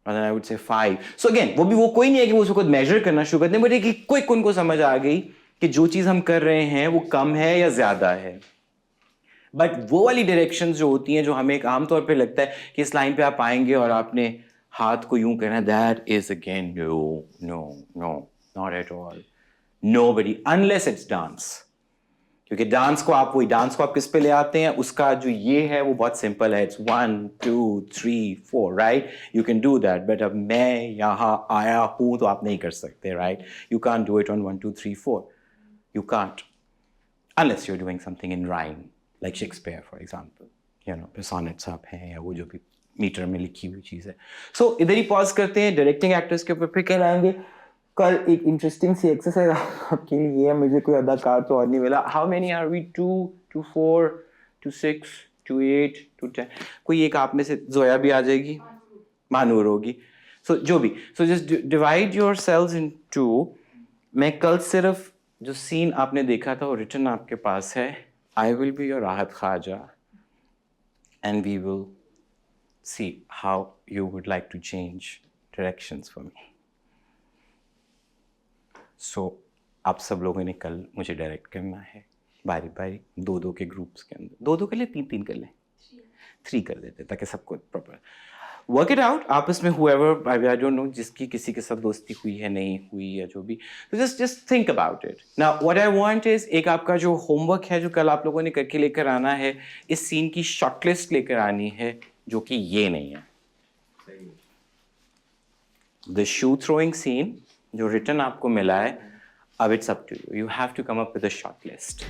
And then I would say 5. So again, वो कोई नहीं है कि वो उसको मेजर करना शुरू करते हैं, बट एक क्विक उनको समझ आ गई कि जो चीज़ हम कर रहे हैं वो कम है या ज़्यादा है। बट वो वाली डायरेक्शंस जो होती हैं, जो हमें एक आमतौर पे लगता है कि इस लाइन पे आप आएंगे और आपने हाथ को यूं करना, that is again no, not at all, nobody, unless it's dance. क्योंकि डांस को आप किस पे ले आते हैं, उसका जो ये है वो बहुत सिंपल है, it's 1 2 3 4, right? You can do that. But अब मैं यहाँ आया हूँ तो आप नहीं कर सकते, right? You can't do it on 1 2 3 4, you can't, unless you are doing something in rhyme, like Shakespeare for example, sonnets आप हैं या वो जो भी मीटर में लिखी हुई चीज़ है। सो इधर ही पॉज करते हैं, डायरेक्टिंग एक्टर्स के ऊपर फिर कह आएंगे। कल एक इंटरेस्टिंग सी एक्सरसाइज आपके लिए है, मुझे कोई अदाकार तो और नहीं मिला। How many are we? 2 2 4 2 6 2 8 2 10। कोई एक आप में से जोया भी आ जाएगी, मानूर होगी, सो जो भी। So just divide your cells in 2। मैं कल सिर्फ जो सीन आपने देखा था वो रिटर्न आपके पास है। I will be your Rahat Khwaja and we will see how you would like to change directions for me. So आप सब लोगों ने कल मुझे डायरेक्ट करना है बारी बारी, 2 के ग्रुप्स के अंदर। 2 कर ले, 3 कर ले, 3 कर देते ताकि सबको प्रॉपर वर्क इट आउट आपस में, whoever, आई डोंट नो जिसकी किसी के साथ दोस्ती हुई है नहीं हुई या जो भी, तो just think about it. Now what I want is, एक आपका जो होमवर्क है जो कल आप लोगों ने करके लेकर आना है, इस सीन की शॉर्टलिस्ट लेकर आनी है, जो कि ये नहीं है। द शू थ्रोइंग सीन जो रिटर्न आपको मिला है, अब it's up to you, you have to come up with a short list.